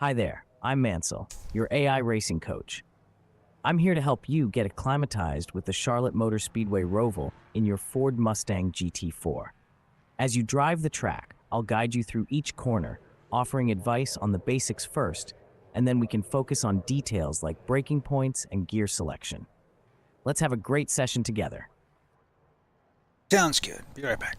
Hi there, I'm Mansell, your AI racing coach. I'm here to help you get acclimatized with the Charlotte Motor Speedway Roval in your Ford Mustang GT4. As you drive the track, I'll guide you through each corner, offering advice on the basics first, and then we can focus on details like braking points and gear selection. Let's have a great session together. Sounds good. Be right back.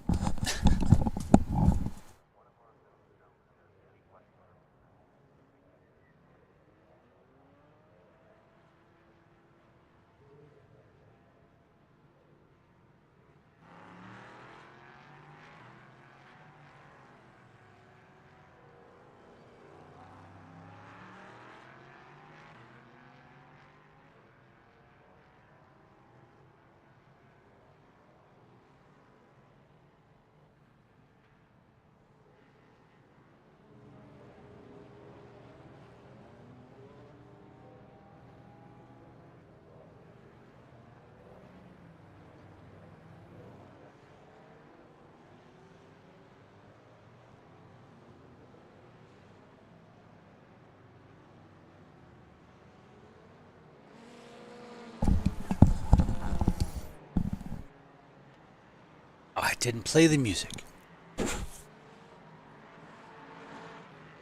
I didn't play the music.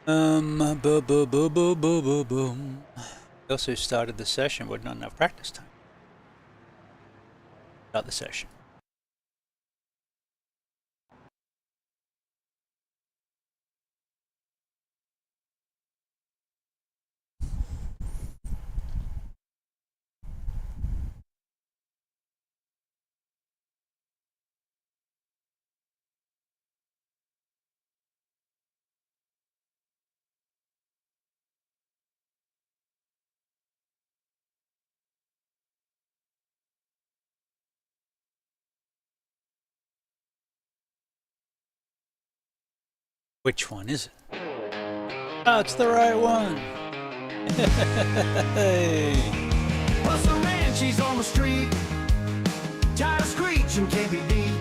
Boom. I also started the session with not enough practice time. Start the session. Which one is it? Oh, it's the right one. Hey. BustaWrench, he's on the street, tired of screeching, can't be beat.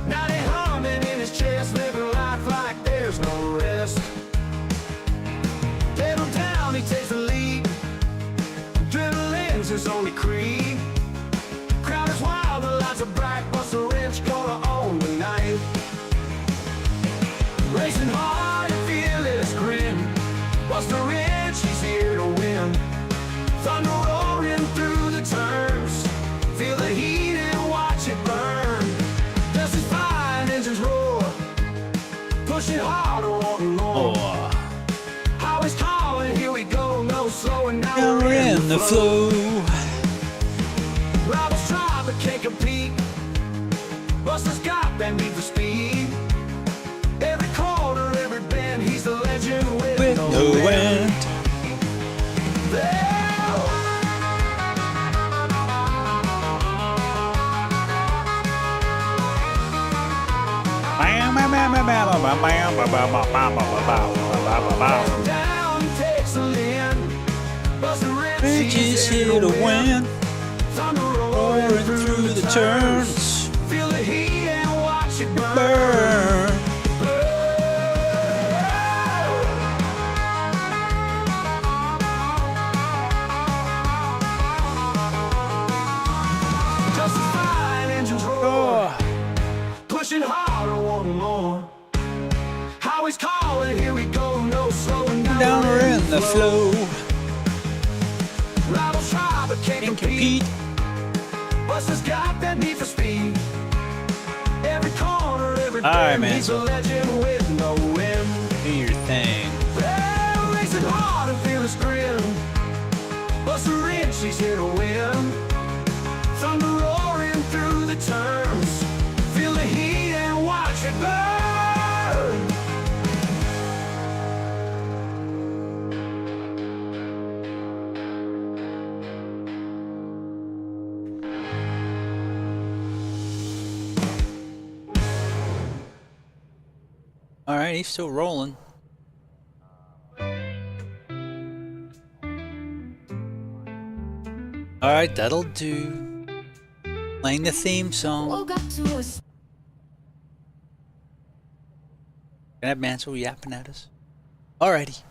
Now they humming in his chest, living life like there's no rest. Pedal down, he takes the lead, adrenaline's his only creed. Crowd is wild, the lights are bright, BustaWrench gonna own the night. Racing hard and feeling his grin, BustaWrench, he's here to win. Thunder roaring through the turns, feel the heat and watch it burn. Dust his fine engines roar, pushing harder, wanting more. Highway's calling, here we go, no slowing down. Now we're in the flow. Rivals try but can't compete, Busta's got that need for speed. Every corner, every bend, he's the legend with no end. Down, takes the land. BustaWrench is here to win. Thunder Roaring through the turns. feel the heat and watch it burn. Burn. Just as fine engines roar, pushing harder, wanting more. Highway's calling, here we go, no slowing down. Down we're in the flow. Rivals try but can't compete. Busta's got that need for speed. Every corner, every Alright, bend, he's a Mansell. legend with no end. Do your thing. Well, racing hard and feel his grin. BustaWrench, he's here to win. Thunder roaring through the turns, feel the heat and watch it burn. All right, he's still rolling. All right, that'll do. Playing the theme song. Woke up to a Can I have Mansell yapping at us? Alrighty.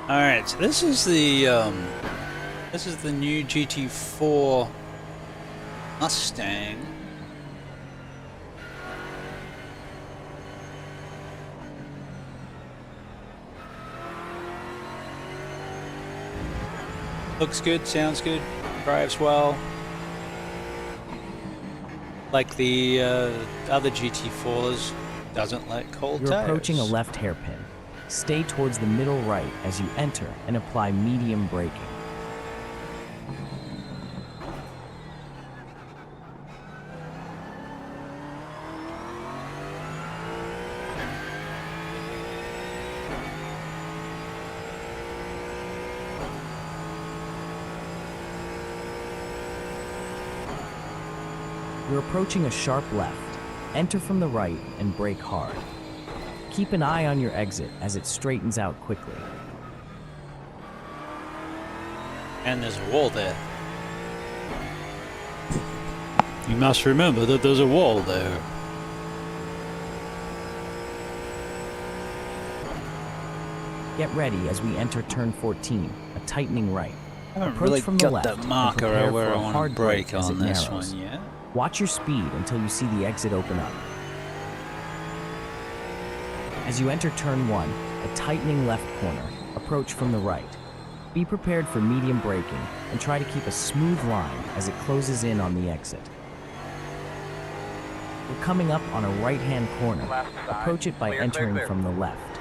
All right, so this is the new GT4 Mustang. Looks good, sounds good, drives well. Like the other GT4s, doesn't let cold You're tires. approaching a left hairpin. Stay towards the middle right as you enter and apply medium braking. You're approaching a sharp left. Enter from the right and brake hard. Keep an eye on your exit as it straightens out quickly. And there's a wall there. You must remember that there's a wall there. Get ready as we enter turn 14, a tightening right. I haven't Approach really from the got left that and marker prepare where for I a want hard to brake as on it this narrows. one yet. Watch your speed until you see the exit open up. As you enter turn 1, a tightening left corner, approach from the right. Be prepared for medium braking and try to keep a smooth line as it closes in on the exit. We're coming up on a right-hand corner. Approach it by entering from the left.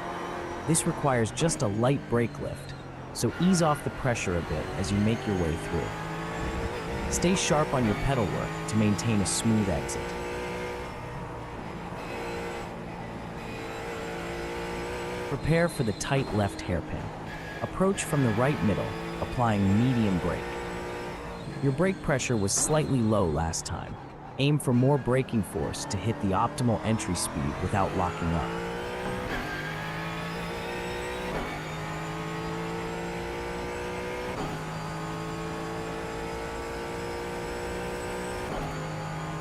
This requires just a light brake lift, so ease off the pressure a bit as you make your way through. Stay sharp on your pedal work to maintain a smooth exit. Prepare for the tight left hairpin. Approach from the right middle, applying medium brake. Your brake pressure was slightly low last time. Aim for more braking force to hit the optimal entry speed without locking up.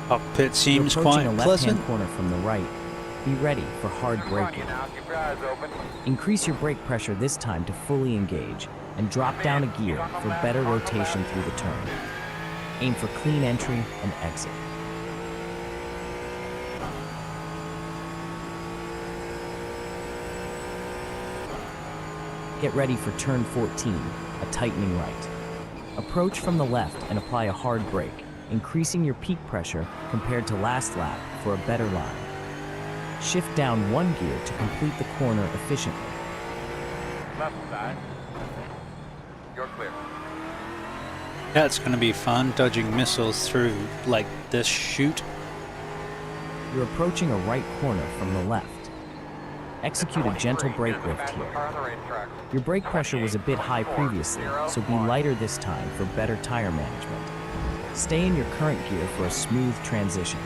Cockpit seems You're quite approaching a pleasant. left-hand corner from the right. Be ready for hard braking. Increase your brake pressure this time to fully engage and drop down a gear for better rotation through the turn. Aim for clean entry and exit. Get ready for turn 14, a tightening right. Approach from the left and apply a hard brake, increasing your peak pressure compared to last lap for a better line. Shift down one gear to complete the corner efficiently. Left side. You're clear. That's going to be fun, dodging missiles through like this chute. You're approaching a right corner from the left. Execute a gentle brake lift here. Car on the racetrack. Your brake pressure was a bit high previously, so be lighter this time for better tire management. Stay in your current gear for a smooth transition.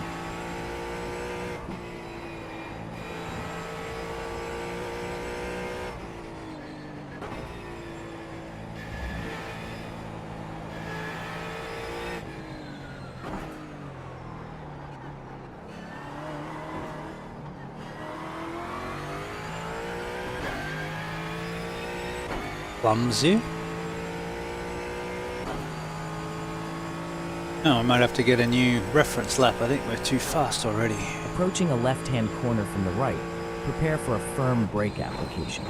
Clumsy. Oh, I might have to get a new reference lap. I think we're too fast already. Approaching a left-hand corner from the right, prepare for a firm brake application.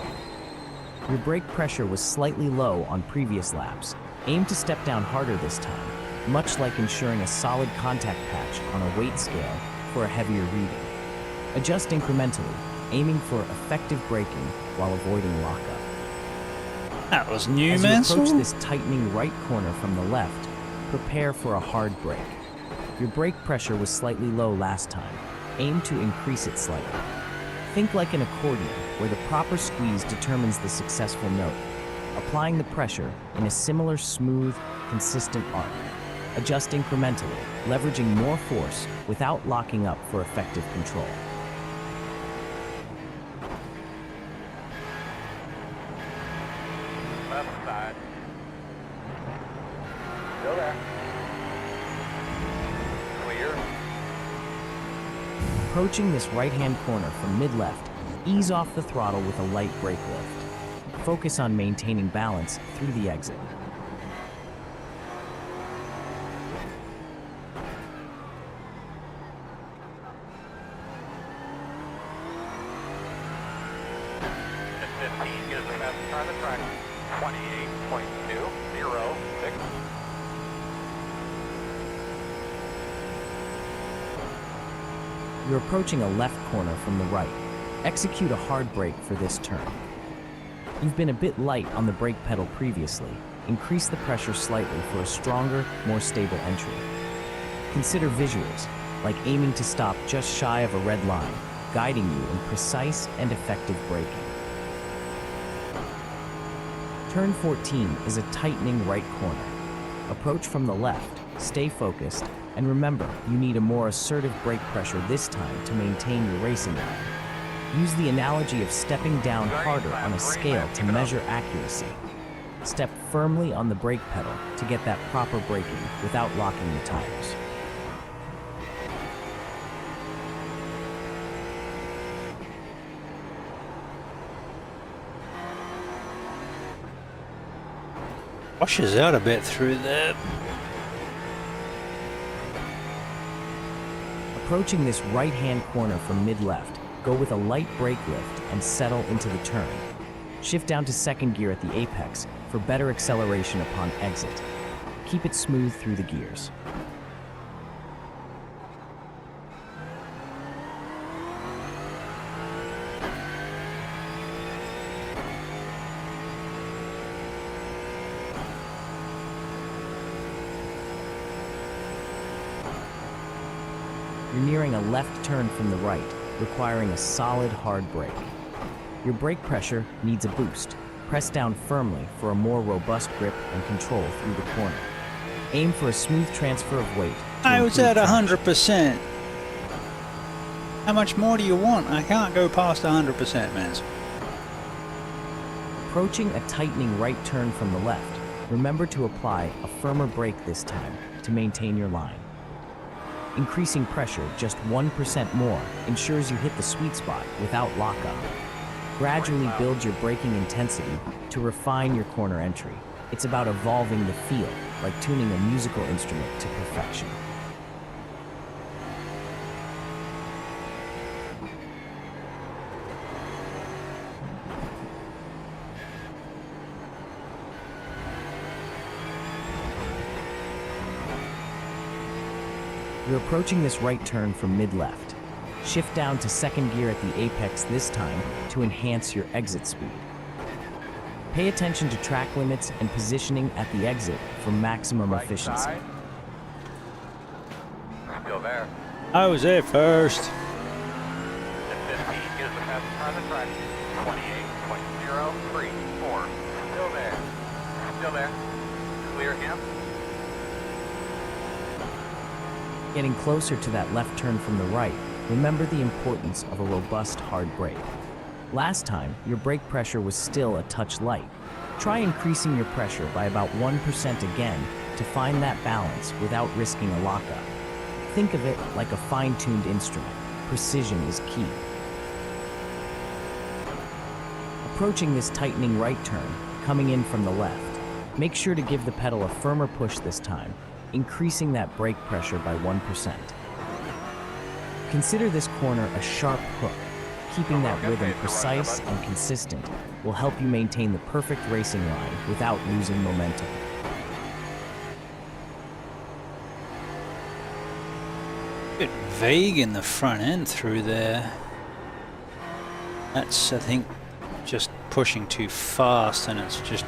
Your brake pressure was slightly low on previous laps. Aim to step down harder this time, much like ensuring a solid contact patch on a weight scale for a heavier reading. Adjust incrementally, aiming for effective braking while avoiding lockup. That was new, As you man. approach this tightening right corner from the left, prepare for a hard brake. Your brake pressure was slightly low last time. Aim to increase it slightly. Think like an accordion, where the proper squeeze determines the successful note, applying the pressure in a similar smooth, consistent arc. Adjust incrementally, leveraging more force without locking up for effective control. Left side. Still there. Clear. Approaching this right-hand corner from mid-left, ease off the throttle with a light brake lift. Focus on maintaining balance through the exit. At 15 gives the best time of track. 28.206. You're approaching a left corner from the right. Execute a hard brake for this turn. You've been a bit light on the brake pedal previously. Increase the pressure slightly for a stronger, more stable entry. Consider visuals, like aiming to stop just shy of a red line, guiding you in precise and effective braking. Turn 14 is a tightening right corner. Approach from the left, stay focused, and remember, you need a more assertive brake pressure this time to maintain your racing line. Use the analogy of stepping down harder on a scale to measure accuracy. Step firmly on the brake pedal to get that proper braking without locking the tires. Washes out a bit through there. Approaching this right-hand corner from mid-left, go with a light brake lift and settle into the turn. Shift down to second gear at the apex for better acceleration upon exit. Keep it smooth through the gears. You're nearing a left turn from the right, requiring a solid hard brake. Your brake pressure needs a boost. Press down firmly for a more robust grip and control through the corner. Aim for a smooth transfer of weight. I was at improve traction. 100%. How much more do you want? I can't go past 100%, man. Approaching a tightening right turn from the left, remember to apply a firmer brake this time to maintain your line. Increasing pressure just 1% more ensures you hit the sweet spot without lockup. Gradually build your braking intensity to refine your corner entry. It's about evolving the feel, like tuning a musical instrument to perfection. You're approaching this right turn from mid-left. Shift down to second gear at the apex this time to enhance your exit speed. Pay attention to track limits and positioning at the exit for maximum Right efficiency. side. Still there. I was there first. At 15 gives the best time of track. 28.034. Still there. Still there. Clear him. Getting closer to that left turn from the right, remember the importance of a robust hard brake. Last time, your brake pressure was still a touch light. Try increasing your pressure by about 1% again to find that balance without risking a lockup. Think of it like a fine-tuned instrument. Precision is key. Approaching this tightening right turn, coming in from the left, make sure to give the pedal a firmer push this time, increasing that brake pressure by 1%. Consider this corner a sharp hook. Keeping that rhythm precise and consistent will help you maintain the perfect racing line without losing momentum. Bit vague in the front end through there. That's, I think, just pushing too fast and it's just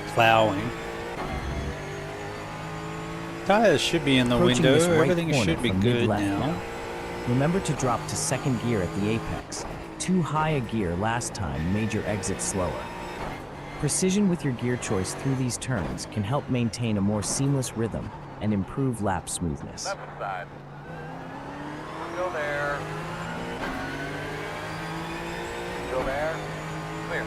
plowing. Tires should be in the Approaching window. this right Everything corner should be from good mid-left now. Remember to drop to second gear at the apex. Too high a gear last time made your exit slower. Precision with your gear choice through these turns can help maintain a more seamless rhythm and improve lap smoothness. Left side. Still there. Still there. Clear.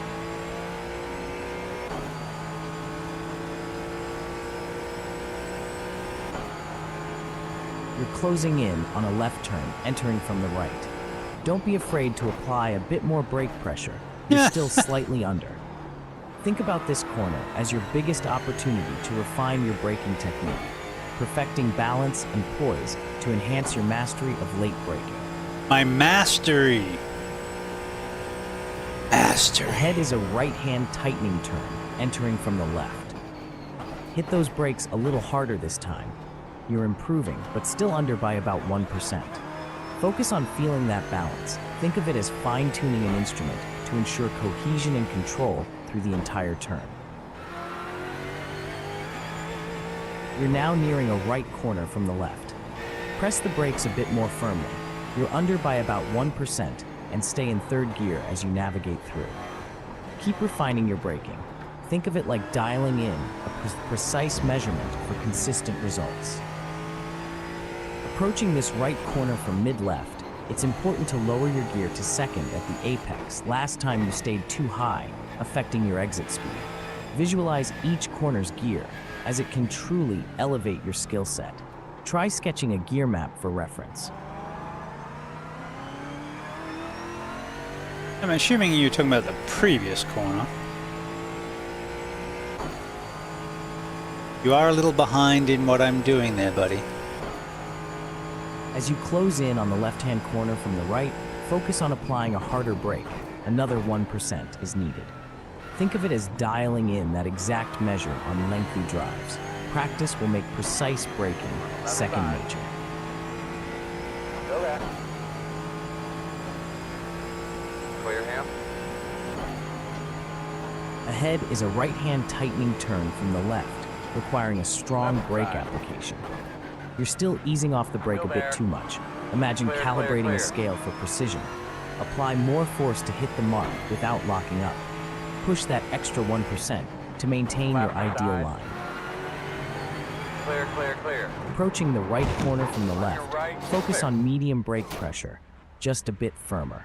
You're closing in on a left turn, entering from the right. Don't be afraid to apply a bit more brake pressure. You're still slightly under. Think about this corner as your biggest opportunity to refine your braking technique, perfecting balance and poise to enhance your mastery of late braking. My mastery. Mastery. Ahead is a right-hand tightening turn, entering from the left. Hit those brakes a little harder this time. You're improving, but still under by about 1%. Focus on feeling that balance. Think of it as fine-tuning an instrument to ensure cohesion and control through the entire turn. You're now nearing a right corner from the left. Press the brakes a bit more firmly. You're under by about 1% and stay in third gear as you navigate through. Keep refining your braking. Think of it like dialing in a precise measurement for consistent results. Approaching this right corner from mid-left, it's important to lower your gear to second at the apex. Last time you stayed too high, affecting your exit speed. Visualize each corner's gear, as it can truly elevate your skill set. Try sketching a gear map for reference. I'm assuming you're talking about the previous corner. You are a little behind in what I'm doing there, buddy. As you close in on the left-hand corner from the right, focus on applying a harder brake. Another 1% is needed. Think of it as dialing in that exact measure on lengthy drives. Practice will make precise braking second nature. Still there. Clear him. Ahead is a right-hand tightening turn from the left, requiring a strong brake application. You're still easing off the brake a bit too much. Imagine calibrating a scale for precision. Apply more force to hit the mark without locking up. Push that extra 1% to maintain your ideal line. Clear, clear, clear. Approaching the right corner from the left, focus on medium brake pressure, just a bit firmer.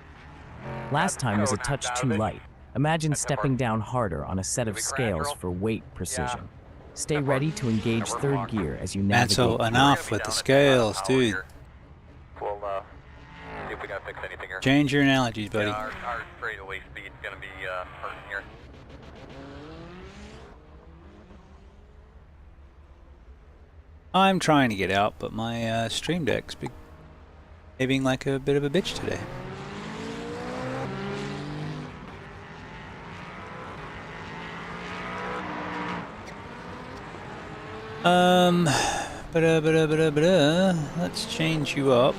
Last time was a touch too light. Imagine stepping down harder on a set of scales for weight precision. Stay ready to engage third gear as you navigate. Mansell, enough with the scales, dude. We'll see if we gotta fix anything here. Change your analogies, buddy. Yeah, our straightaway speed's gonna be hurting here. I'm trying to get out, but my Stream Deck's behaving like a bit of a bitch today. Let's change you up.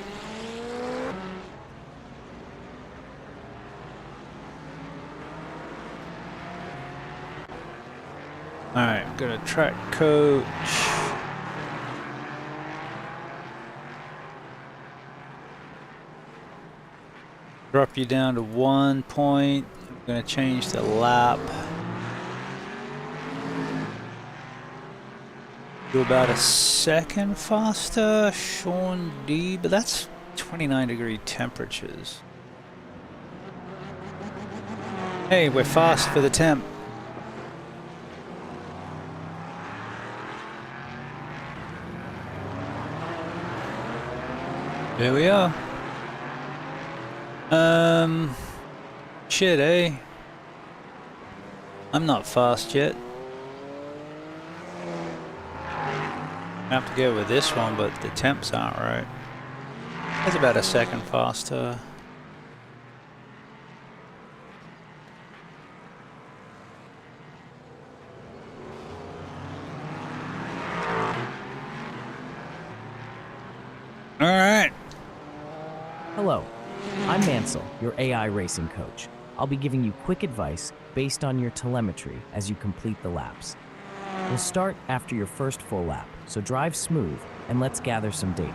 Alright, got a track coach. Drop you down to 1 point. I'm gonna change the lap. Do about a second faster, Sean D, but that's 29-degree temperatures. Hey, we're fast for the temp. There we are. Shit, eh? I'm not fast yet. I have to go with this one, but the temps aren't right. That's about a second faster. All right. Hello, I'm Mansell, your AI racing coach. I'll be giving you quick advice based on your telemetry as you complete the laps. We'll start after your first full lap, so drive smooth and let's gather some data.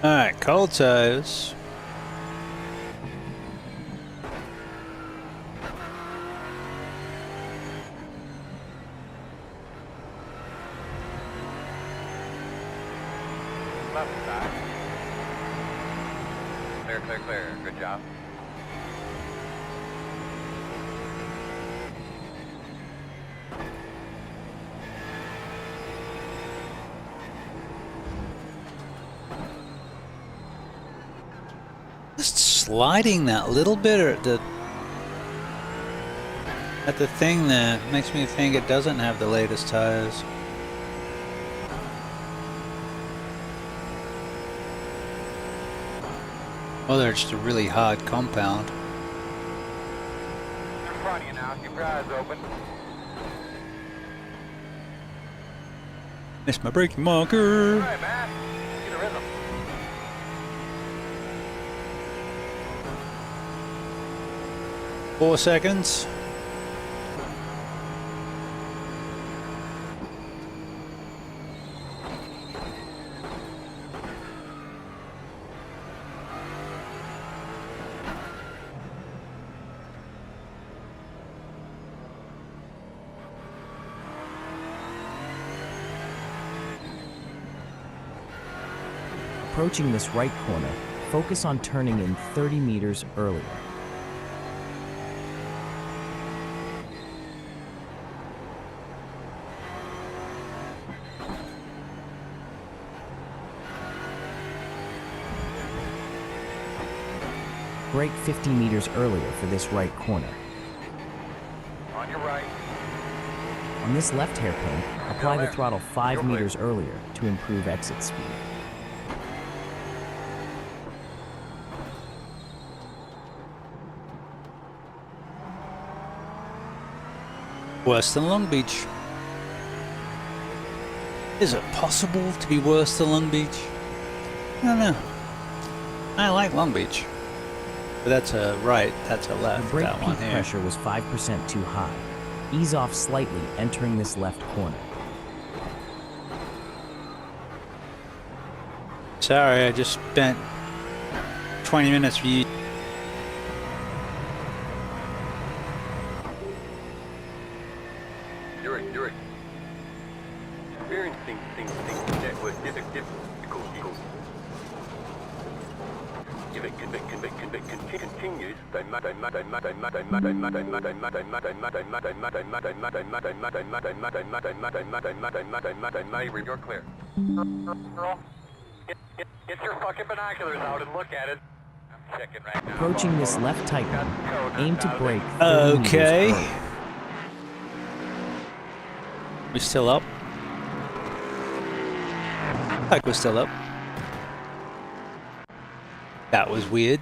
Alright, cold tires. Left side. Clear, clear, clear. Good job. sliding that little bit at the thing that makes me think it doesn't have the latest tires. Or they're just a really hard compound. In front of you now. Keep your eyes open. Missed my braking marker. All right, man. Get a rhythm. Four seconds. Approaching this right corner, focus on turning in 30 meters earlier. Brake 50 meters earlier for this right corner. On your right. On this left hairpin, apply the throttle 5 You're clear. meters earlier to improve exit speed. Worse than Long Beach. Is it possible to be worse than Long Beach? I don't know. I like Long Beach. But that's a right, that's a The left, brake that one peak here. pressure was 5% too high. Ease off slightly entering this left corner. Sorry, I just spent 20 minutes for you. You're experiencing network difficulties. If it continues, they may you're clear. Get your fucking binoculars out and look at it. I'm checking right now. Approaching this left tighten, aim to brake 30 Okay. meters early. We still up? Like we're still up. That was weird.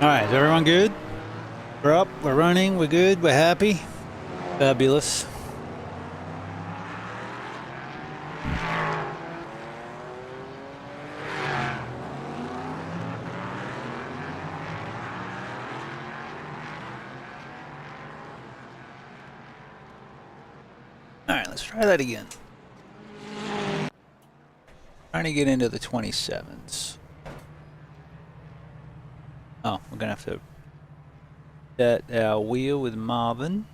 Alright, is everyone good? We're up, we're running, we're good, we're happy. Fabulous. Alright, let's try that again. Trying to get into the 27s. Oh, we're gonna have to set our wheel with Marvin.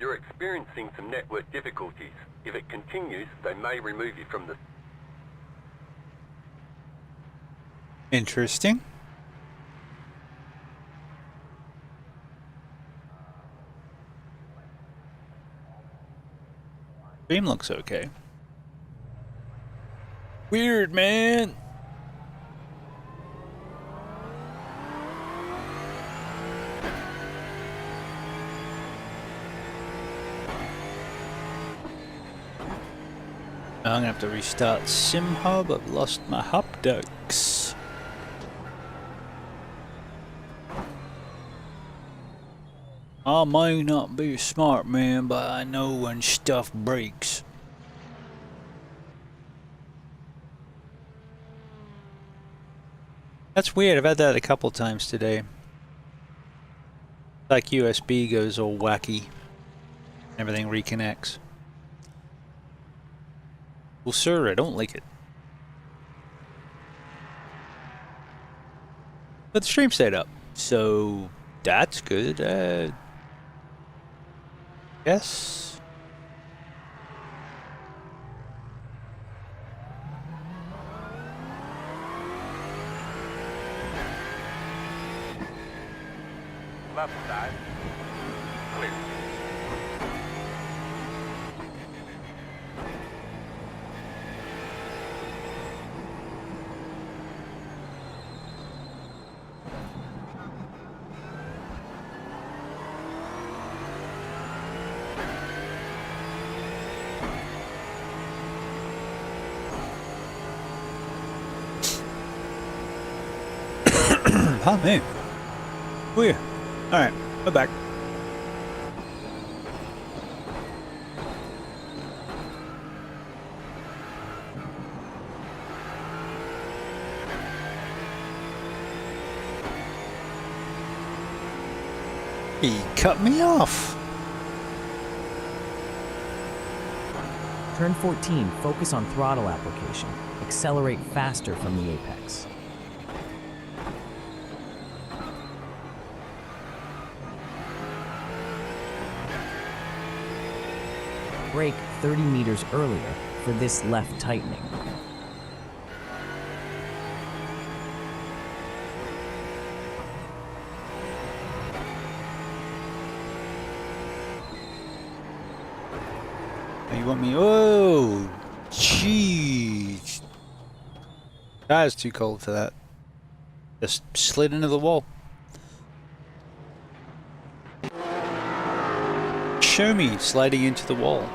You're experiencing some network difficulties. If it continues, they may remove you from the... Interesting. Stream looks okay. Weird, man. I'm gonna have to restart Sim Hub. I've lost my hopducks. I may not be a smart man, but I know when stuff breaks. That's weird. I've had that a couple times today. Like USB goes all wacky. Everything reconnects. Well, sir, I don't like it. But the stream stayed up, so that's good. Yes. Left side. Clear. Oh man. Weird. Alright, we're back. He cut me off. Turn 14, focus on throttle application. Accelerate faster from the apex. Brake 30 meters earlier for this left tightening. You want me? Oh, jeez. That is too cold for that. Just slid into the wall. Show me sliding into the wall.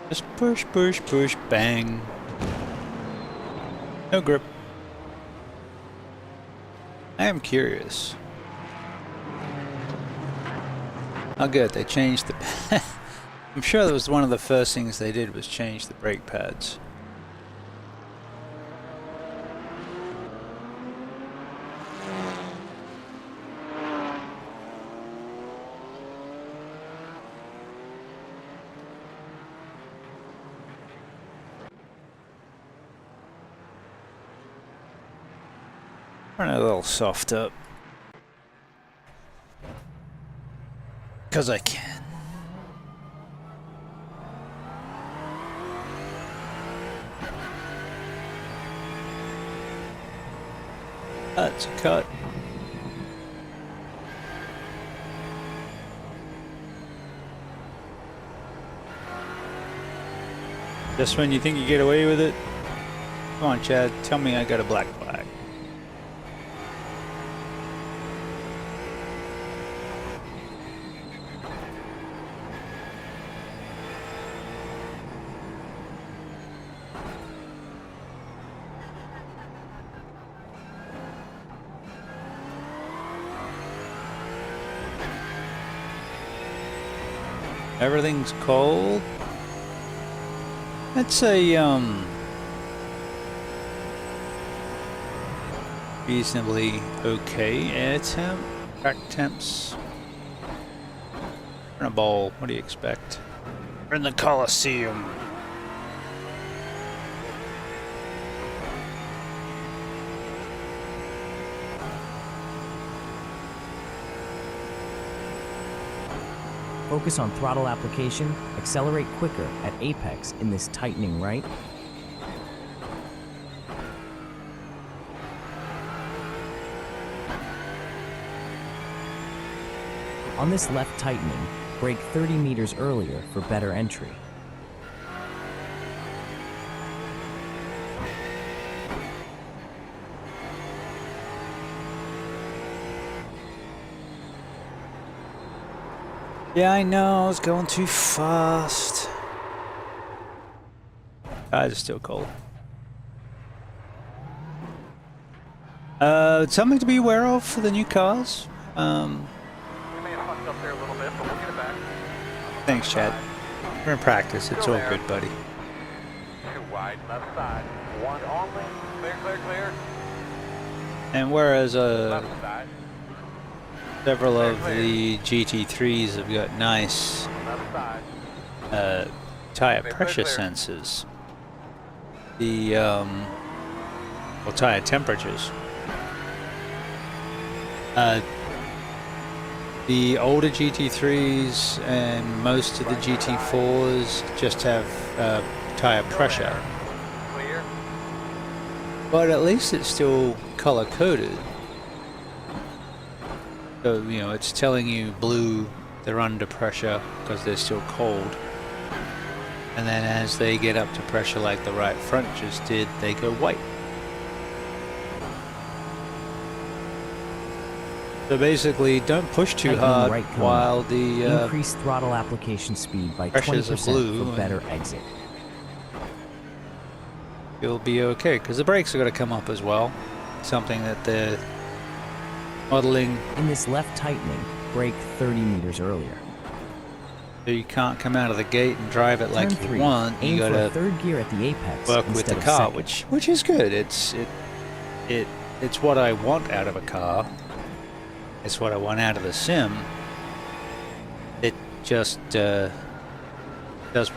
Just push, push, push, bang. No grip. I am curious. Oh good, they changed the... I'm sure that was one of the first things they did was change the brake pads. Run a little soft up. 'Cause I can. That's a cut. Just when you think you get away with it? Come on, Chad, tell me I got a black flag. Everything's cold. That's a reasonably okay air temp. Crack temps. We're in a ball. What do you expect? We're in the Coliseum. Focus on throttle application, accelerate quicker at apex in this tightening right. On this left tightening, brake 30 meters earlier for better entry. Yeah, I know, I was going too fast. Tires are still cold. Something to be aware of for the new cars. We may have fucked up there a little bit, but we'll get it back. Thanks, Chad. We're in practice. It's Still all there. good, buddy. Too wide, left side. One only. Clear, clear, clear. And whereas Left side. several of the GT3s have got nice Left side. tire Clear, pressure clear. sensors, the well, tire temperatures. The older GT3s and most of the GT4s just have tire pressure, Clear. but at least it's still color coded. So, you know, it's telling you blue, they're under pressure because they're still cold. And then as they get up to pressure like the right front just did, they go white. So basically, don't push too Tightening hard right cone. while the Increase throttle application speed by pressures are 20% blue for better and- exit. you'll be okay. Because the brakes are going to come up as well. Something that they're modeling, In this left tightening, brake 30 meters earlier. so you can't come out of the gate and drive it like Turn you 3. want. Aim You for a gotta third gear at the apex work with instead the of car, second. which is good. It's what I want out of a car. It's what I want out of the sim. It just does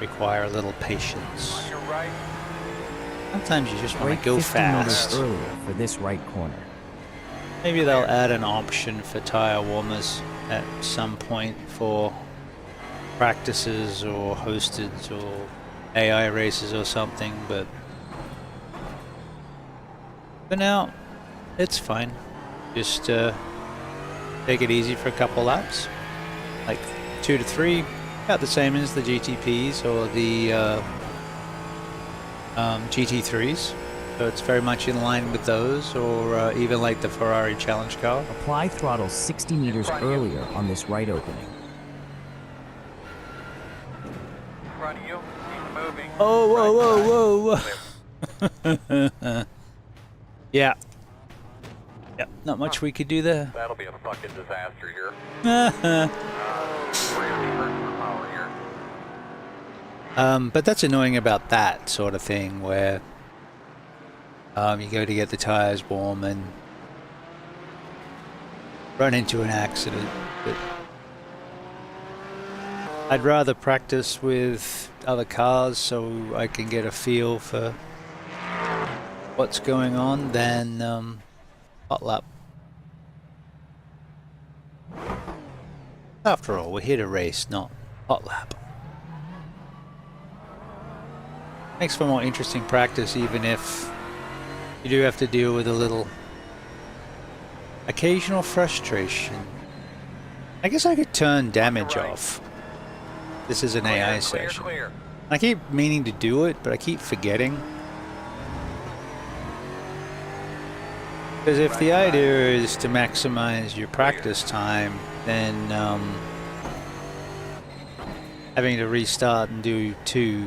require a little patience. On your right. Sometimes you just want Brake to go 50 meters fast. earlier for this right corner. Maybe they'll add an option for tire warmers at some point for practices or hosted or AI races or something, but for now, it's fine. Just take it easy for a couple laps, like 2 to 3, about the same as the GTPs or the GT3s. So it's very much in line with those, or even like the Ferrari Challenge car. Apply throttle 60 meters earlier on this right opening. In front of you. Keep moving. Oh, whoa, Right whoa, whoa! Yeah. Yep, not much we could do there. That'll be a fucking disaster here. 300 per power here. But that's annoying about that sort of thing where you go to get the tires warm and run into an accident. But I'd rather practice with other cars so I can get a feel for what's going on than hot lap. After all, we're here to race, not hot lap. Makes for more interesting practice, even if you do have to deal with a little occasional frustration. I guess I could turn damage off. This is an AI session. Clear. I keep meaning to do it, but I keep forgetting. Because if the idea is to maximize your practice time, then having to restart and do 2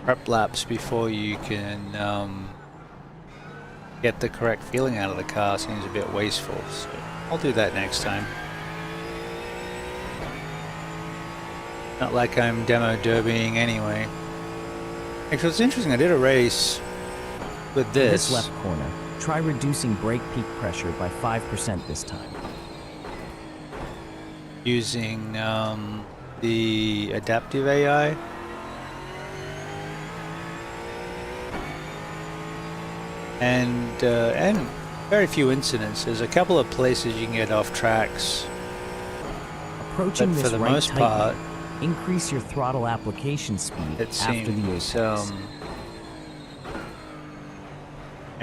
prep laps before you can get the correct feeling out of the car seems a bit wasteful. So I'll do that next time. Not like I'm demo derbying anyway. Actually, it's interesting. I did a race with This left corner, try reducing brake peak pressure by 5% this time. using the adaptive AI. And very few incidents. There's a couple of places you can get off tracks, Approaching but this for the right most tightening, part, increase your throttle application speed it after the seems apex.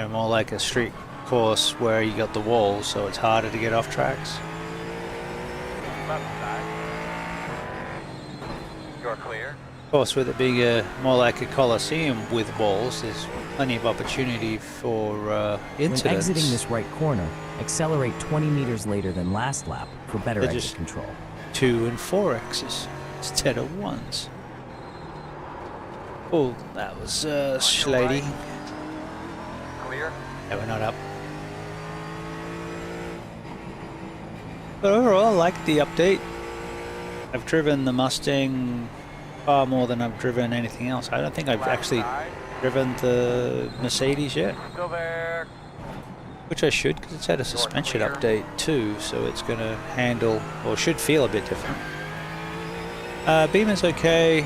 more like a street course where you got the wall, so it's harder to get off tracks. Left side. You're clear. Of course, with it being more like a coliseum with walls, there's plenty of opportunity for incidents. When exiting this right corner, accelerate 20 meters later than last lap for better They're exit just- control. 2 and 4 X's instead of 1s. Oh, that was Schlady. Clear. Yeah, we're not up. But overall, I like the update. I've driven the Mustang far more than I've driven anything else. I don't think I've actually driven the Mercedes yet, Still there. which I should because it's had a suspension update too, so it's going to handle or should feel a bit different. Beamer's okay.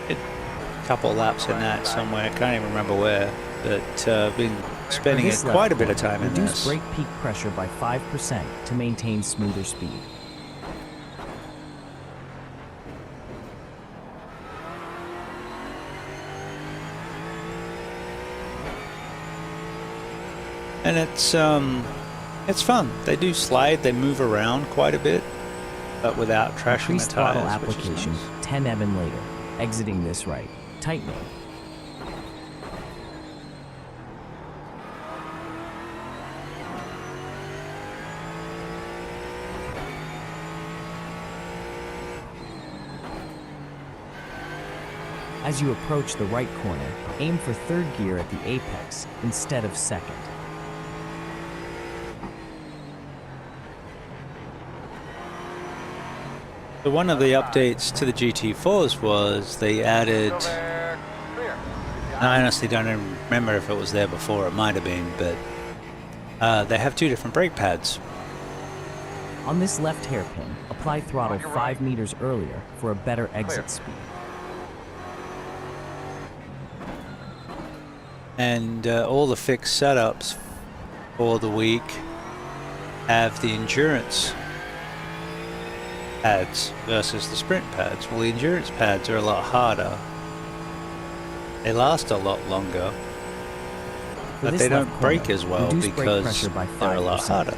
Did a couple of laps in that somewhere. I can't even remember where, but been spending For this quite a left bit of corner, time in reduce this. brake peak pressure by 5% to maintain smoother speed. And it's fun. They do slide, they move around quite a bit, but without trashing the Increased throttle tires, which is application, nice. 10 Evan later, exiting this right, tightening. As you approach the right corner, aim for third gear at the apex instead of second. So one of the updates to the GT4s was they added, Still there. Clear. I honestly don't even remember if it was there before, it might have been, but they have 2 different brake pads. On this left hairpin, apply throttle your 5 right. meters earlier for a better exit speed. And all the fixed setups for the week have the endurance pads versus the sprint pads. Well, the endurance pads are a lot harder. They last a lot longer, For but this they left don't break corner, as well reduce brake because pressure by they're a lot 5%. harder.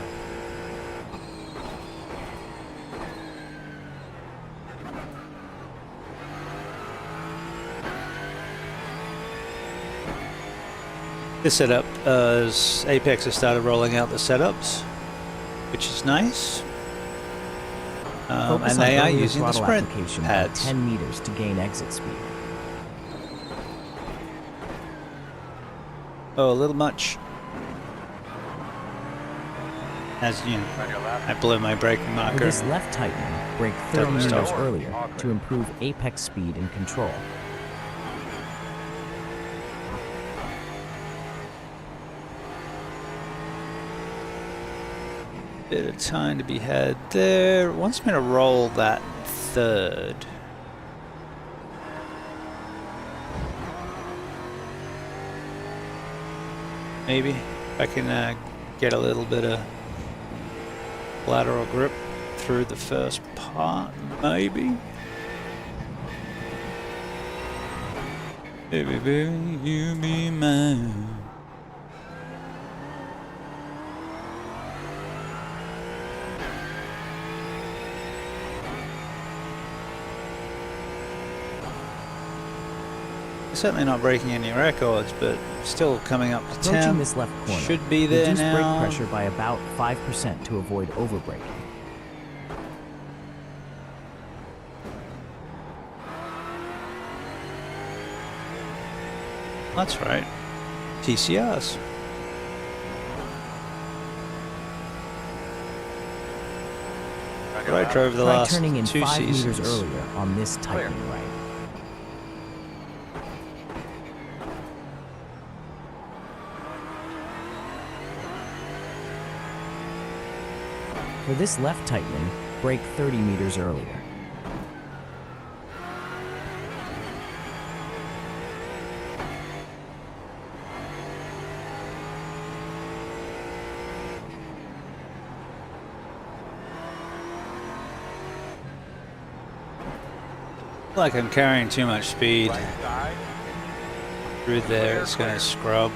This setup, as Apex has started rolling out the setups, which is nice. Focus And on they are earlier using the throttle sprint application by pads. 10 meters to gain exit speed. Oh, a little much. As you know, On your left. I blew my braking For marker. this left tightening, brake 30 Doesn't meters stop. earlier to improve apex speed and control. Bit of time to be had there. It wants me to roll that third. Maybe if I can get a little bit of lateral grip through the first part, maybe. Baby, baby, you be mine. Certainly not breaking any records, but still coming up to Approaching 10. this left corner, Should be there reduce now. brake pressure by about 5% to avoid overbraking. That's right. TCRs. On But your I left. drove the Try last turning in 2 5 seasons. meters earlier on this tightening right. For this left tightening, brake 30 meters earlier. Like I'm carrying too much speed Right side. through there. It's going to scrub.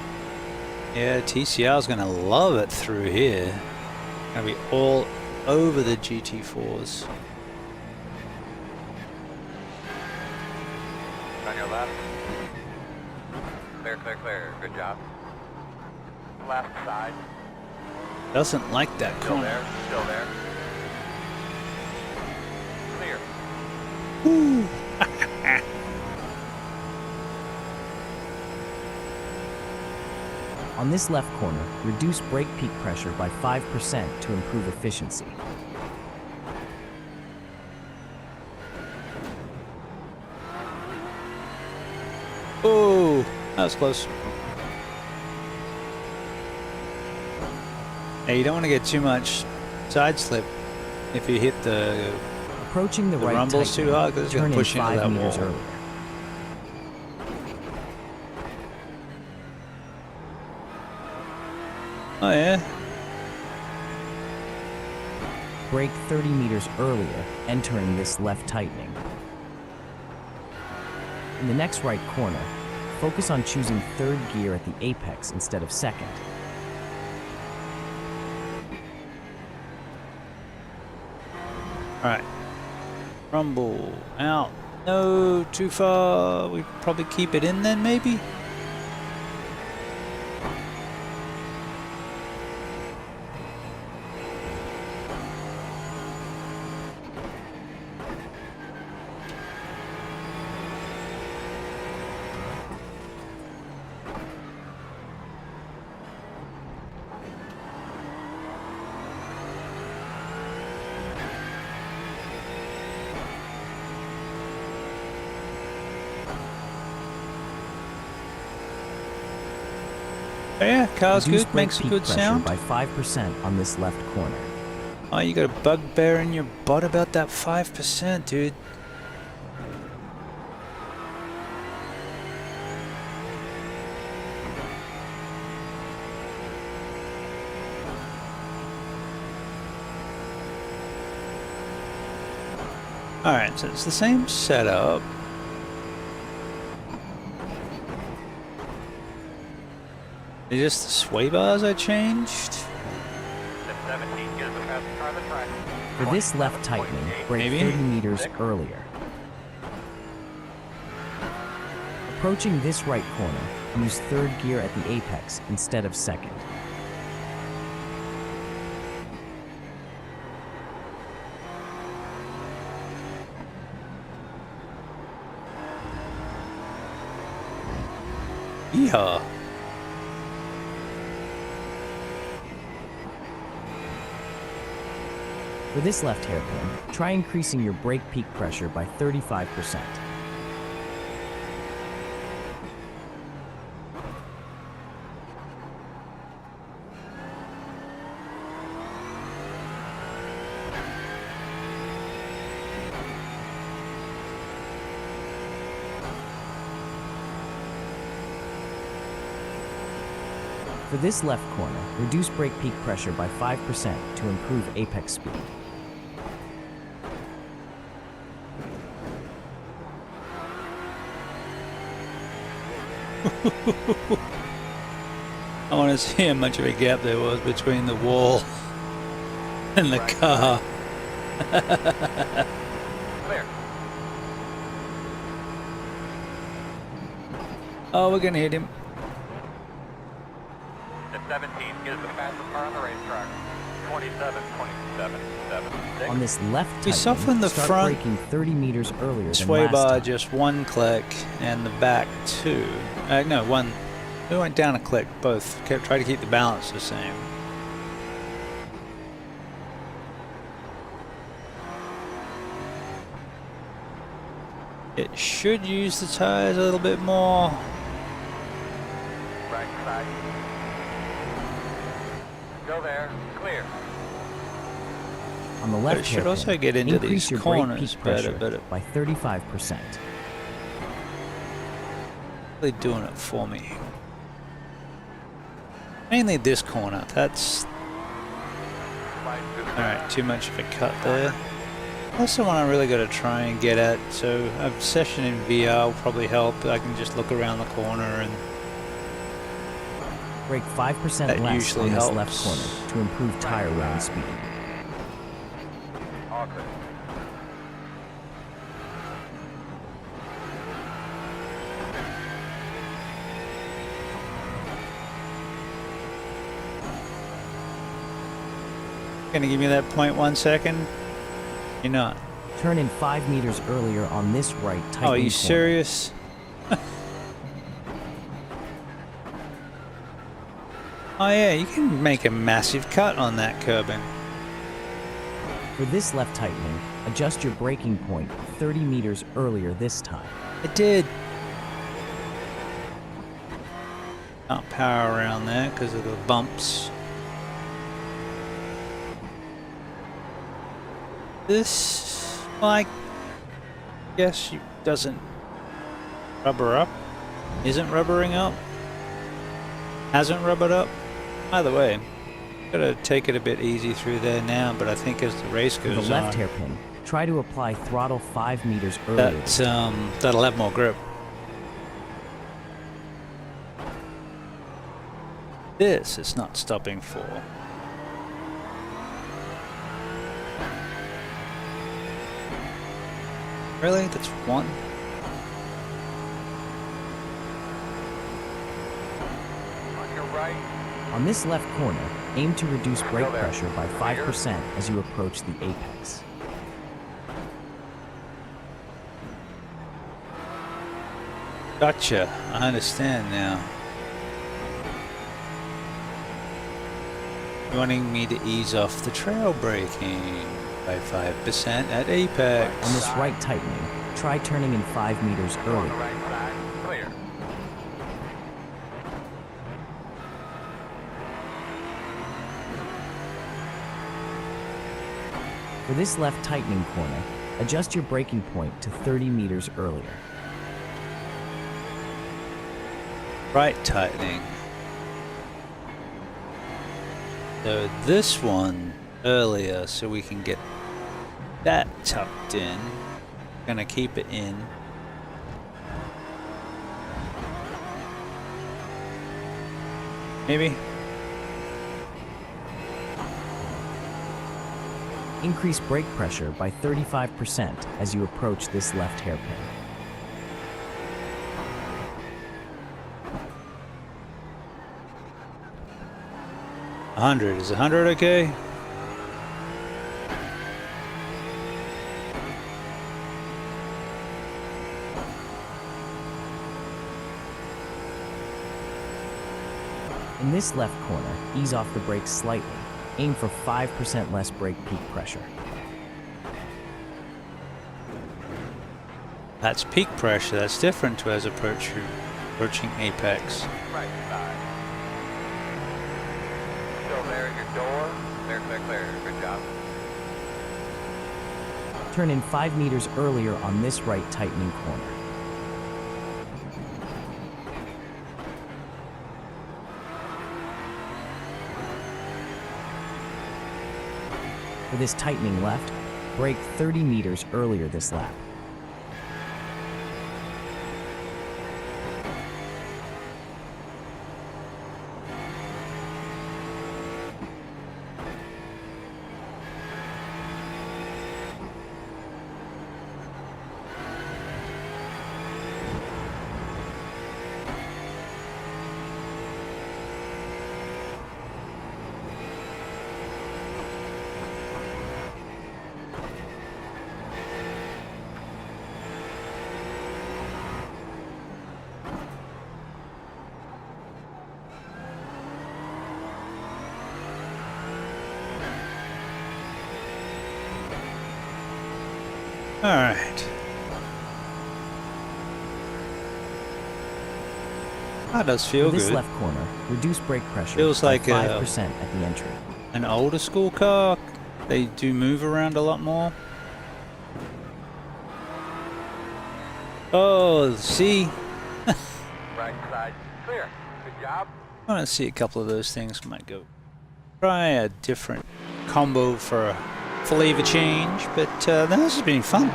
Yeah, TCR's going to love it through here. Going to be all over the GT4s. on your left. Clear, clear, clear. Good job. Left side. Doesn't like that Still corner. there. Still there. Clear. Woo. On this left corner, reduce brake peak pressure by 5% to improve efficiency. Oh, that was close. Hey, you don't want to get too much side slip if you hit the Approaching the right rumble's tightening, too hard, 'cause it's gonna turn in push you into 5 that meters wall. earlier. Oh yeah. Brake 30 meters earlier, entering this left tightening. In the next right corner, focus on choosing third gear at the apex instead of second. Alright. Rumble out. No, too far. We probably keep it in then, maybe? Yeah, car's Reduce good, brake makes a peak good pressure sound. by 5% on this left corner. Oh, you got a bugbear in your butt about that 5%, dude. Alright, so it's the same setup. It's just the sway bars I changed. 17 gives the fast car the track. For this left tightening, brake Maybe. 30 meters earlier. Approaching this right corner, use third gear at the apex instead of second. Yeehaw. For this left hairpin, try increasing your brake peak pressure by 35%. For this left corner, reduce brake peak pressure by 5% to improve apex speed. I want to see how much of a gap there was between the wall and the car. Clear. Oh, we're gonna hit him. The 17 gives the fastest car on the racetrack. 27, 27, 76. On this left tightening, softened the start front braking 30 meters earlier than Sway last bar time. just one click, and the back two. No, one. We went down a click. Both. Try to keep the balance the same. It should use the tires a little bit more. Right side. Go there. Clear. On the But left it should hairpin, also get into increase these your brake corners peak better, pressure but by 35%. really doing it for me. Mainly this corner. That's alright, too much of a cut there. That's the one I really got to try and get at. So a session in VR will probably help. I can just look around the corner and Brake 5% That less usually on this helps. left corner to improve tire wear and speed. All clear. Gonna give me that 0.1 second? You're not. Turn in 5 meters earlier on this right tightening Oh, are you corner. serious? Oh yeah, you can make a massive cut on that curbing. For this left tightening, adjust your braking point 30 meters earlier this time. It did. Can't power around there because of the bumps. This, like, guess you doesn't rubber up. Isn't rubbering up. Hasn't rubbered up. Either way, gotta take it a bit easy through there now. But I think as the race For goes the left on, hairpin, try to apply throttle 5 meters earlier. that'll have more grip. This is not stopping for. Really? That's one? On your right. On this left corner, aim to reduce brake there. pressure by 5% as you approach the apex. Gotcha. I understand now. You're wanting me to ease off the trail braking by 5% at apex. On this right tightening, try turning in 5 meters On the earlier. right side. Clear. For this left tightening corner, adjust your braking point to 30 meters earlier. Right tightening. So this one earlier so we can get that tucked in. Gonna keep it in. Maybe. Increase brake pressure by 35% as you approach this left hairpin. 100. Is 100 okay? In this left corner, ease off the brakes slightly. Aim for 5% less brake peak pressure. That's peak pressure. That's different to as approaching apex. Right side. Still there at your door. Clear, clear, clear. Good job. Turn in 5 meters earlier on this right tightening corner. For this tightening left, brake 30 meters earlier this lap. All right. That does feel For this good. left corner, reduce brake pressure Feels by like 5% at the entry. An older school car. They do move around a lot more. Oh, see? Right side. Clear. Good job. I want to see a couple of those things. Might go try a different combo for a flavor change, but this has been fun.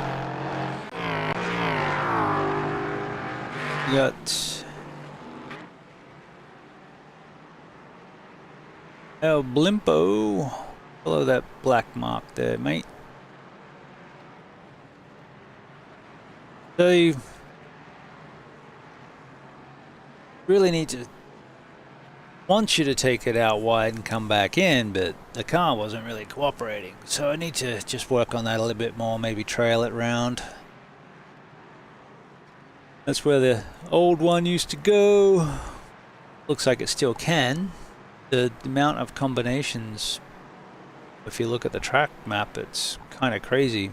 We got El Blimpo. Follow that black mark there, mate. So you really need to want you to take it out wide and come back in, but the car wasn't really cooperating. So I need to just work on that a little bit more, maybe trail it round. That's where the old one used to go. Looks like it still can. The amount of combinations, if you look at the track map, it's kind of crazy.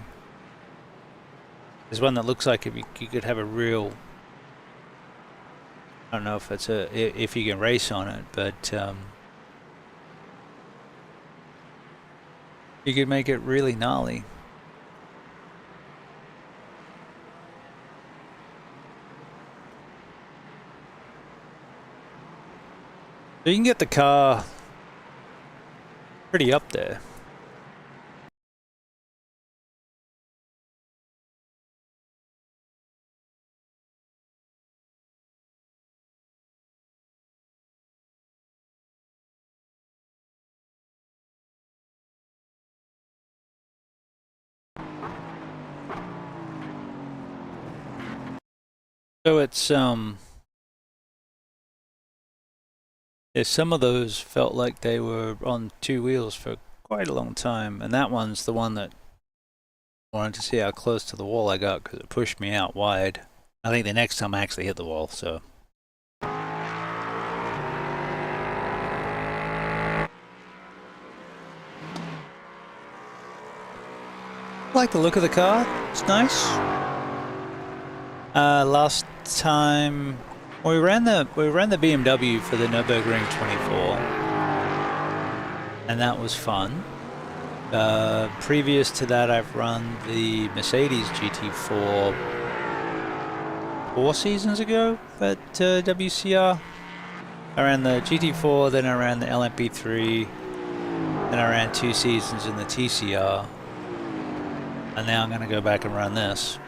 There's one that looks like if you could have a real, I don't know if it's if you can race on it, but you could make it really gnarly. So you can get the car pretty up there. So it's yeah, some of those felt like they were on two wheels for quite a long time, and that one's the one that I wanted to see how close to the wall I got because it pushed me out wide. I think the next time I actually hit the wall, so. I like the look of the car, it's nice. Last time we ran the BMW for the Nürburgring 24, and that was fun. Previous to that, I've run the Mercedes GT4 4 seasons ago at WCR. I ran the GT4, then I ran the LMP3, then I ran 2 seasons in the TCR, and now I'm going to go back and run this.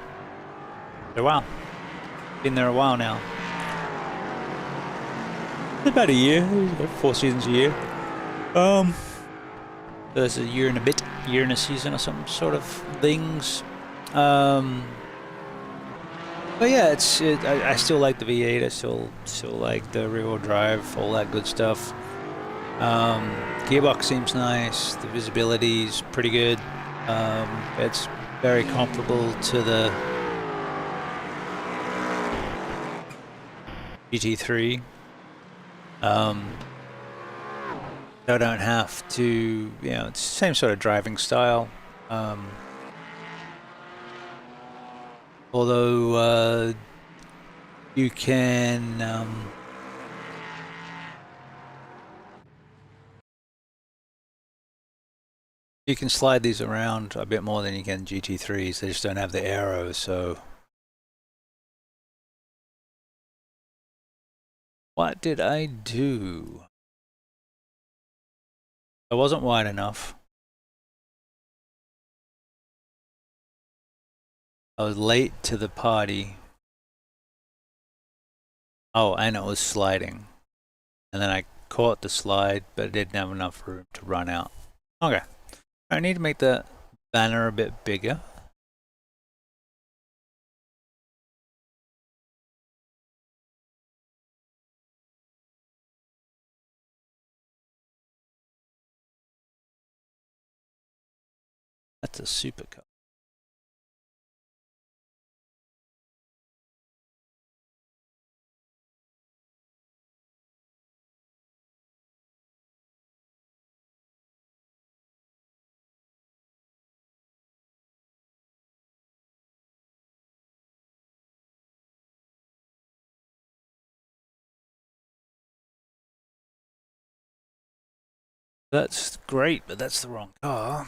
So wow, been there a while now. About a year, 4 seasons a year. There's a year and a bit, year and a season or some sort of things. But yeah, I still like the V8. I still like the rear-wheel drive, all that good stuff. Gearbox seems nice. The visibility's pretty good. It's very comparable to the GT3. I don't have to, you know, it's the same sort of driving style. Although you can slide these around a bit more than you can GT3s. They just don't have the aero, so. What did I do? I wasn't wide enough. I was late to the party. Oh, and it was sliding. And then I caught the slide, but it didn't have enough room to run out. Okay. I need to make the banner a bit bigger. That's a supercar. That's great, but that's the wrong car.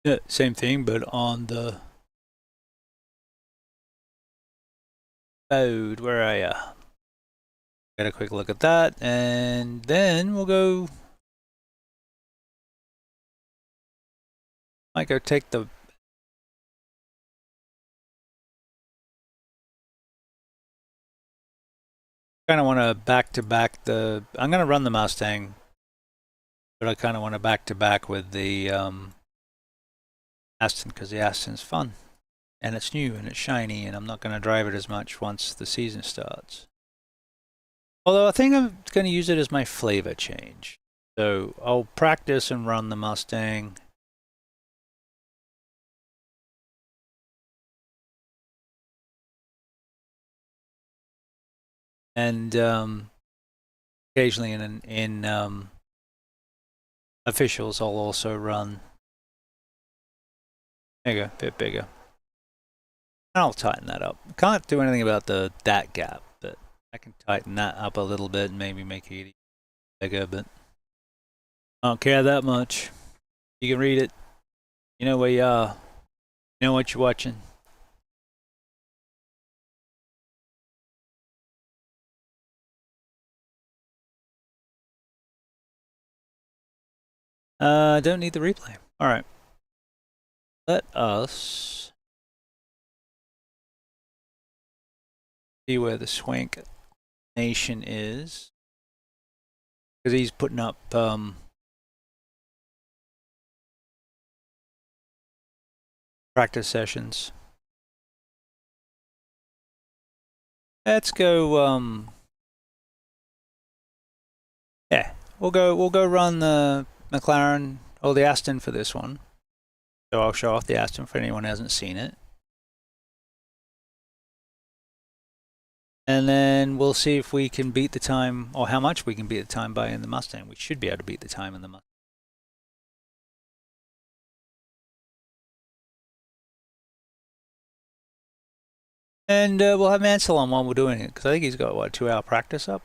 Yeah, same thing, but on the road. Where are ya? Get a quick look at that, and then we'll go. Might go take the. Kind of want to back to back the. I'm gonna run the Mustang, but I kind of want to back to back with the Aston because the Aston's fun, and it's new and it's shiny, and I'm not gonna drive it as much once the season starts. Although I think I'm going to use it as my flavor change. So I'll practice and run the Mustang. And occasionally in officials, I'll also run. There you go, a bit bigger. And I'll tighten that up. Can't do anything about that gap, but I can tighten that up a little bit and maybe make it bigger, but I don't care that much. You can read it. You know where you are. You know what you're watching. Don't need the replay. All right. Let us see where the Swank Nation is, because he's putting up practice sessions. Let's go. Yeah, we'll go run the McLaren or the Aston for this one. So I'll show off the Aston for anyone who hasn't seen it. And then we'll see if we can beat the time, or how much we can beat the time by in the Mustang. We should be able to beat the time in the Mustang. And we'll have Mansell on while we're doing it, because I think he's got, what, 2-hour practice up?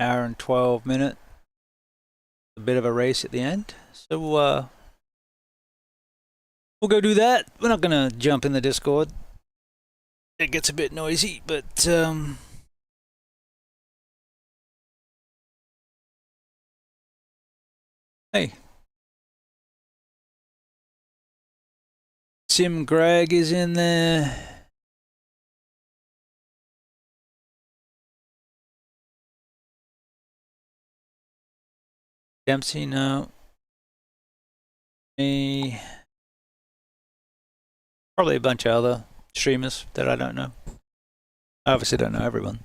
Hour and 12 minutes. A bit of a race at the end. So we'll go do that. We're not going to jump in the Discord. It gets a bit noisy, but hey. Sim Greg is in there. Dempsey, no. Me. Probably a bunch of other streamers that I don't know. I obviously don't know everyone.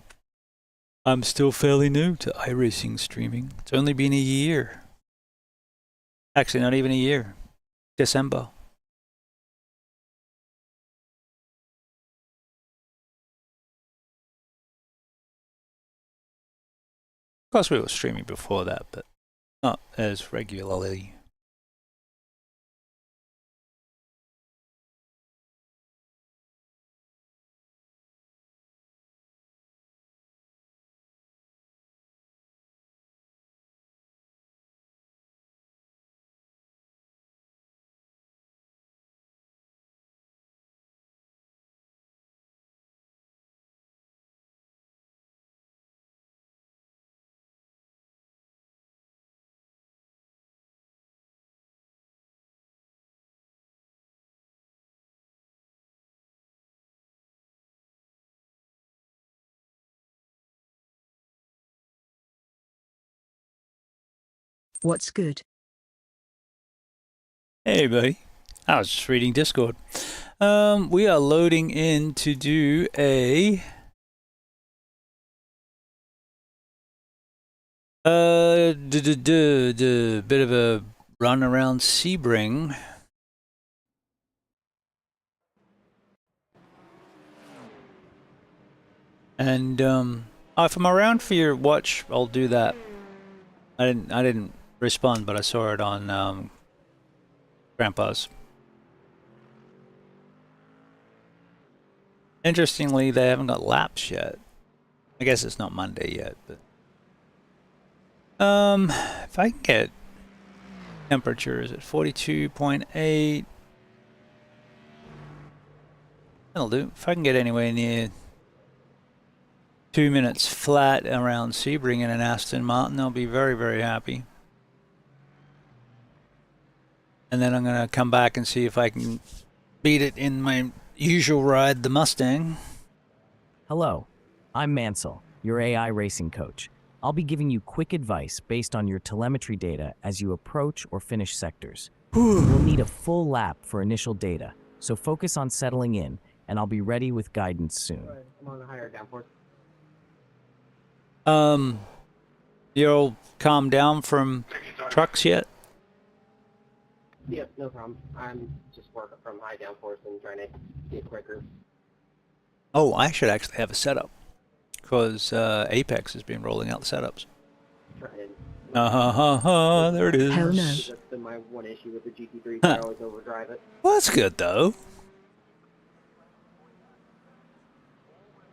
I'm still fairly new to iRacing streaming. It's only been a year. Actually, not even a year. December. Of course, we were streaming before that, but not as regularly. What's good? Hey, buddy. I was just reading Discord. We are loading in to do a bit of a run around Sebring. And if I'm around for your watch, I'll do that. I didn't respond, but I saw it on Grandpa's. Interestingly, they haven't got laps yet. I guess it's not Monday yet, but if I can get temperatures at 42.8, that'll do. If I can get anywhere near 2 minutes flat around Sebring in an Aston Martin, I'll be very, very happy. And then I'm going to come back and see if I can beat it in my usual ride, the Mustang. Hello, I'm Mansell, your AI racing coach. I'll be giving you quick advice based on your telemetry data as you approach or finish sectors. You'll need a full lap for initial data, so focus on settling in, and I'll be ready with guidance soon. You all calmed down from trucks yet? Yep, no problem. I'm just working from high downforce and trying to get quicker. Oh, I should actually have a setup because Apex has been rolling out the setups. There it is. Hell no. That's been my one issue with the GT3. I always overdrive it. Well, that's good though.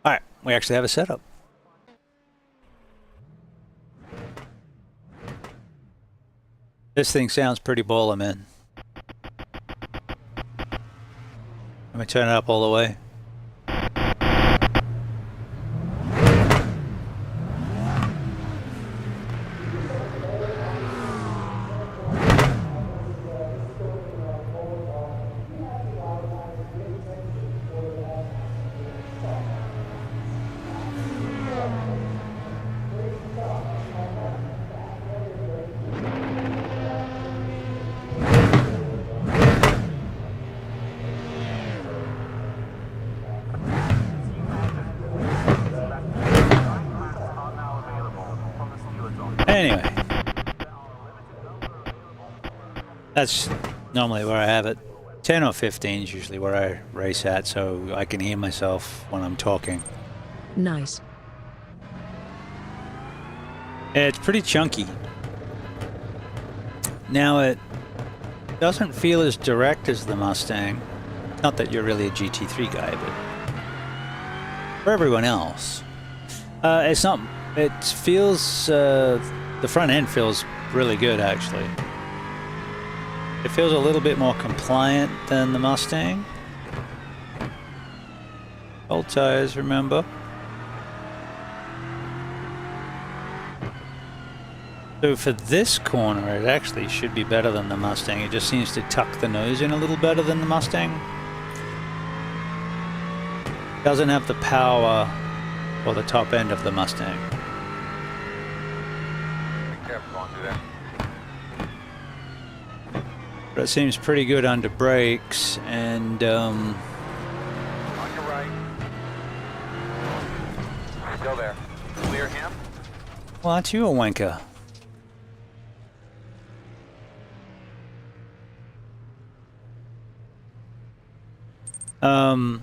All right, we actually have a setup. This thing sounds pretty baller, man. Let me turn it up all the way. Anyway, that's normally where I have it. 10 or 15 is usually where I race at, so I can hear myself when I'm talking. Nice. It's pretty chunky. Now it doesn't feel as direct as the Mustang. Not that you're really a GT3 guy, but for everyone else, it's not. It feels. The front end feels really good, actually. It feels a little bit more compliant than the Mustang. Old tires, remember? So for this corner, it actually should be better than the Mustang. It just seems to tuck the nose in a little better than the Mustang. Doesn't have the power or the top end of the Mustang. Be careful going through there. But it seems pretty good under brakes, and On your right. Still there. Clear him. well, aren't you a wanker?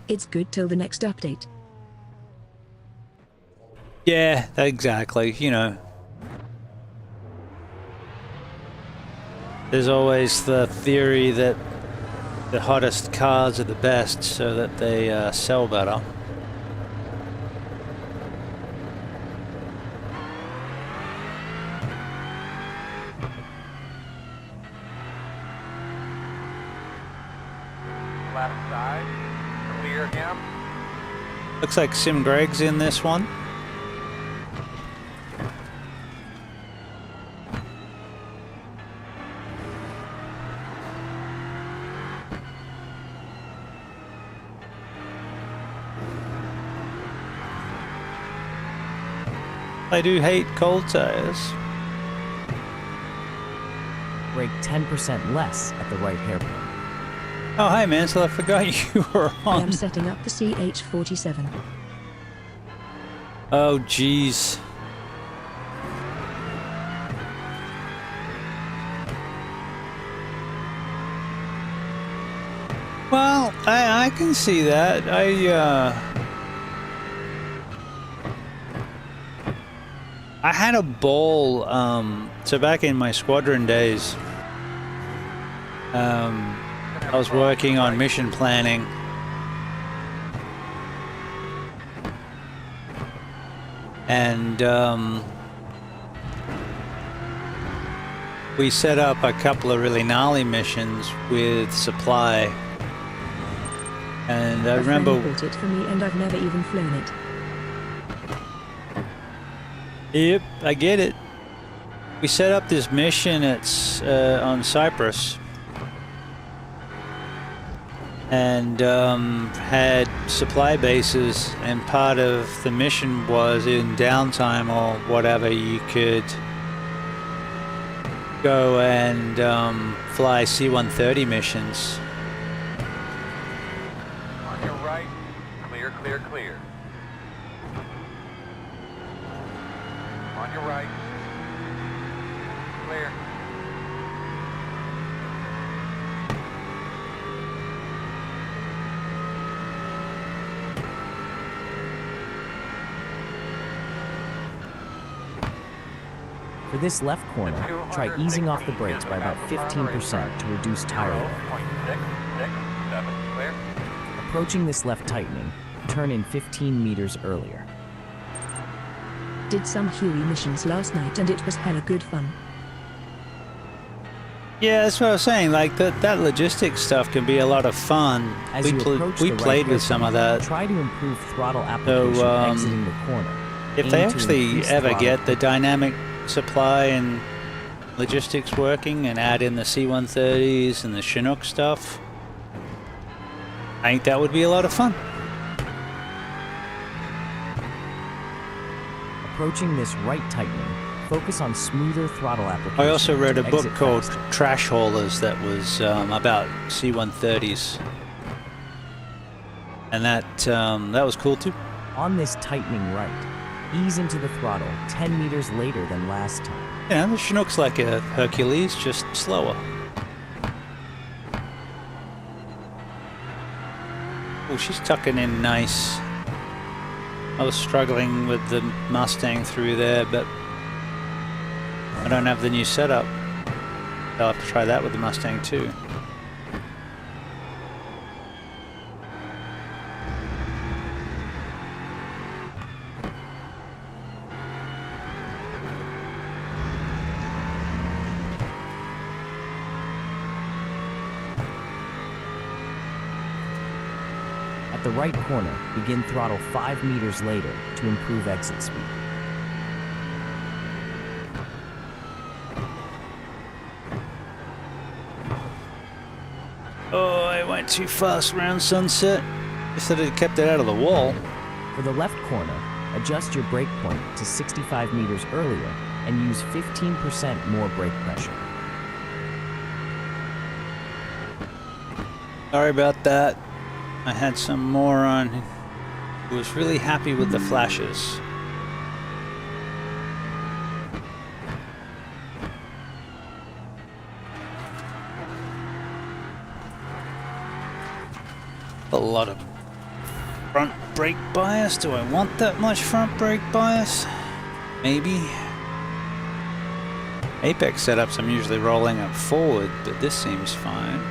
It's good till the next update. Yeah, exactly, you know. There's always the theory that the hottest cars are the best so that they sell better. Left side. Clear him. Looks like Sim Greg's in this one. I do hate cold tires. Brake 10% less at the right hairpin. Oh, hi, Mansell. I forgot you were I am on. setting up the CH47. Oh, jeez. Well, I can see that. I had a ball, so back in my squadron days, I was working on mission planning. And we set up a couple of really gnarly missions with supply. And I A friend remember... bought it for me and I've never even flown it. Yep, I get it. We set up this mission on Cyprus. And had supply bases, and part of the mission was in downtime or whatever you could go and fly C-130 missions. On your right. Clear, clear, clear. On your right. clear. For this left corner, try easing off the brakes by about 15% to reduce tire wear. 0.667, clear. Approaching this left tightening, turn in 15 meters earlier. Did some Huey missions last night and it was hella good fun. Yeah, that's what I was saying. Like that logistics stuff can be a lot of fun. As we you approach we the right played with some of that. try to improve throttle application exiting the corner. If they Aim to actually increase ever throttle get the dynamic supply and logistics working and add in the C-130s and the Chinook stuff, I think that would be a lot of fun. Approaching this right tightening, focus on smoother throttle application. I also read a to book exit called faster. Trash Haulers that was about C-130s, and that was cool too. On this tightening right, ease into the throttle 10 meters later than last time. Yeah, the Chinook's like a Hercules, just slower. Oh, she's tucking in nice. I was struggling with the Mustang through there, but I don't have the new setup. I'll have to try that with the Mustang too. At the right corner, begin throttle 5 meters later to improve exit speed. Oh, I went too fast around sunset. I thought it kept it out of the wall. For the left corner, adjust your brake point to 65 meters earlier and use 15% more brake pressure. Sorry about that. I had some moron who was really happy with the flashes. A lot of front brake bias. Do I want that much front brake bias? Maybe. Apex setups I'm usually rolling up forward, but this seems fine.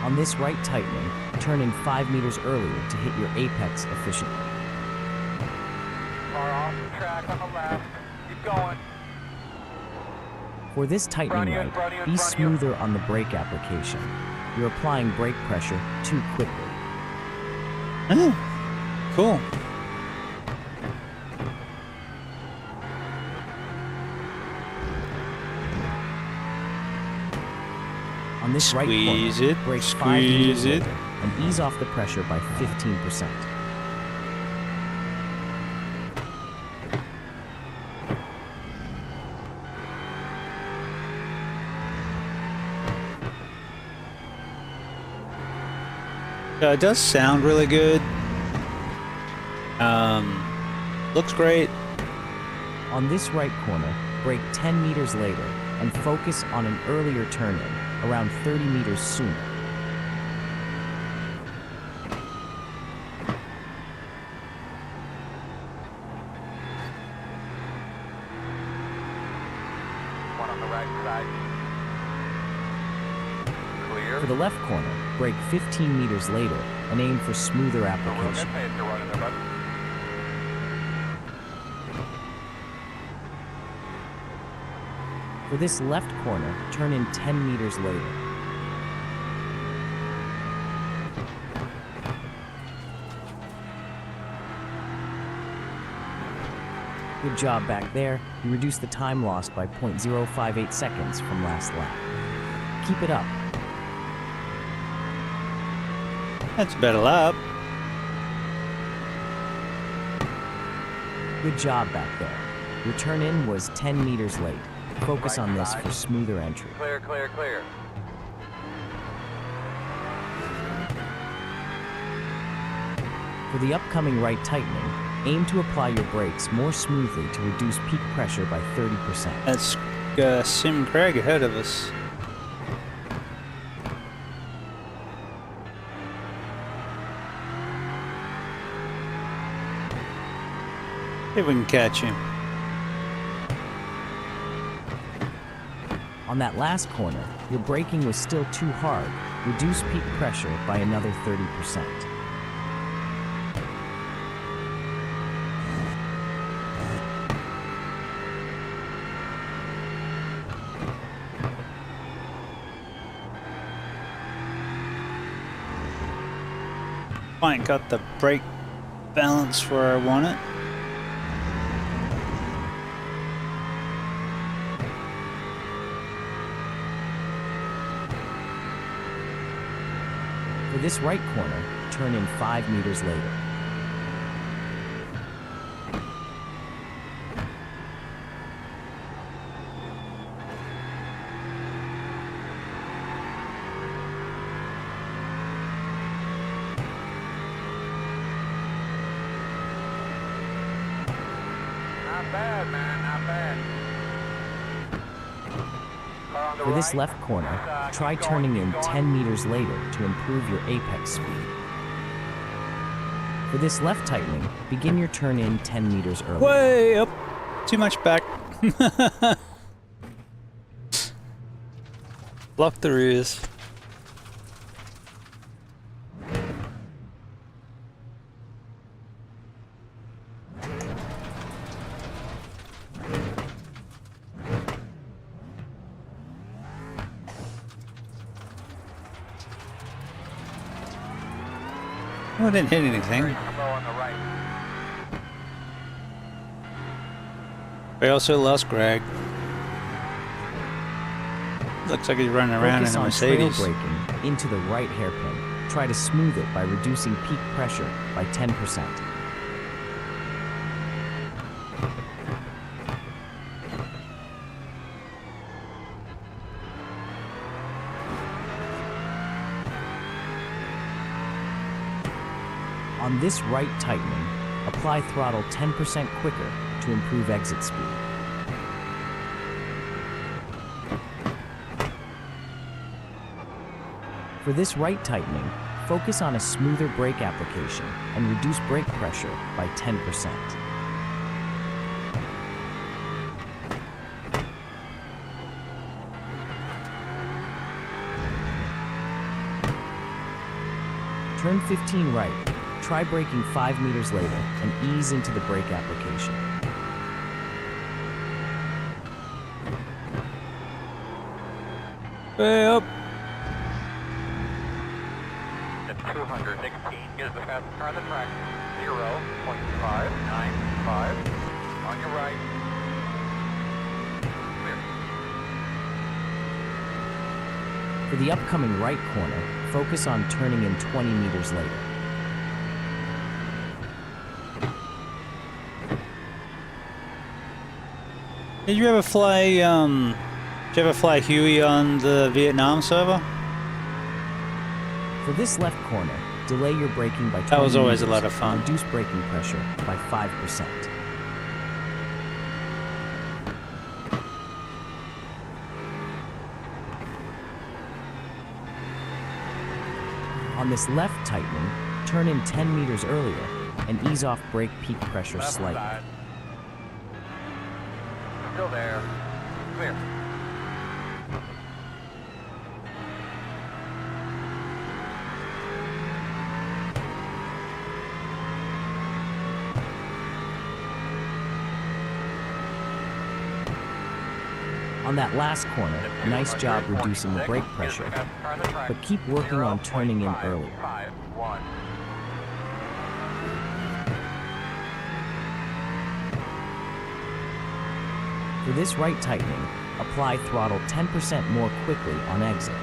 On this right tightening, turn in 5 meters earlier to hit your apex efficiently. Car off the track on the left. Keep going. For this tightening right, be smoother on the brake application. You're applying brake pressure too quickly. Oh, cool. On this right Squeeze corner, it, brake 5 squeeze meters it. later and ease off the pressure by 15%. It does sound really good. Looks great. On this right corner, brake 10 meters later and focus on an earlier turn-in, around 30 meters sooner. One on the right side. Clear. For the left corner, brake 15 meters later and aim for smoother We're application. gonna pay to run in there, bud. For this left corner, turn in 10 meters later. Good job back there. You reduced the time lost by 0.058 seconds from last lap. Keep it up. That's a better lap. Good job back there. Your turn in was 10 meters late. Focus on this for smoother entry. Clear, clear, clear. For the upcoming right tightening, aim to apply your brakes more smoothly to reduce peak pressure by 30%. That's Sim Craig ahead of us. See if we can catch him. On that last corner, your braking was still too hard. Reduce peak pressure by another 30%. I ain't got the brake balance where I want it. For this right corner, turn in 5 meters later. Not bad, man, not bad. Car on the For this right. left corner, try Keep going, turning keep in going. 10 meters later to improve your apex speed. For this left tightening, begin your turn in 10 meters early. Way up. Too much back. Block the rears. Oh, I didn't hit anything. Low on the right. We also lost Greg. Looks like he's running around Focus in a on trail Mercedes. braking into the right hairpin. Try to smooth it by reducing peak pressure by 10%. On this right tightening, apply throttle 10% quicker to improve exit speed. For this right tightening, focus on a smoother brake application and reduce brake pressure by 10%. Turn 15 right. Try braking 5 meters later and ease into the brake application. Way up. At 216 is the fastest car on the track. 0.595. On your right. Clear. For the upcoming right corner, focus on turning in 20 meters later. Did you ever fly Huey on the Vietnam server? For this left corner, delay your braking by 20 That was always a meters lot of fun. and reduce braking pressure by 5%. On this left tightening, turn in 10 meters earlier and ease off brake peak pressure Left slightly. side. Still there. Clear. On that last corner, nice job reducing the brake pressure, but keep working on turning in earlier. 0.551. For this right tightening, apply throttle 10% more quickly on exit.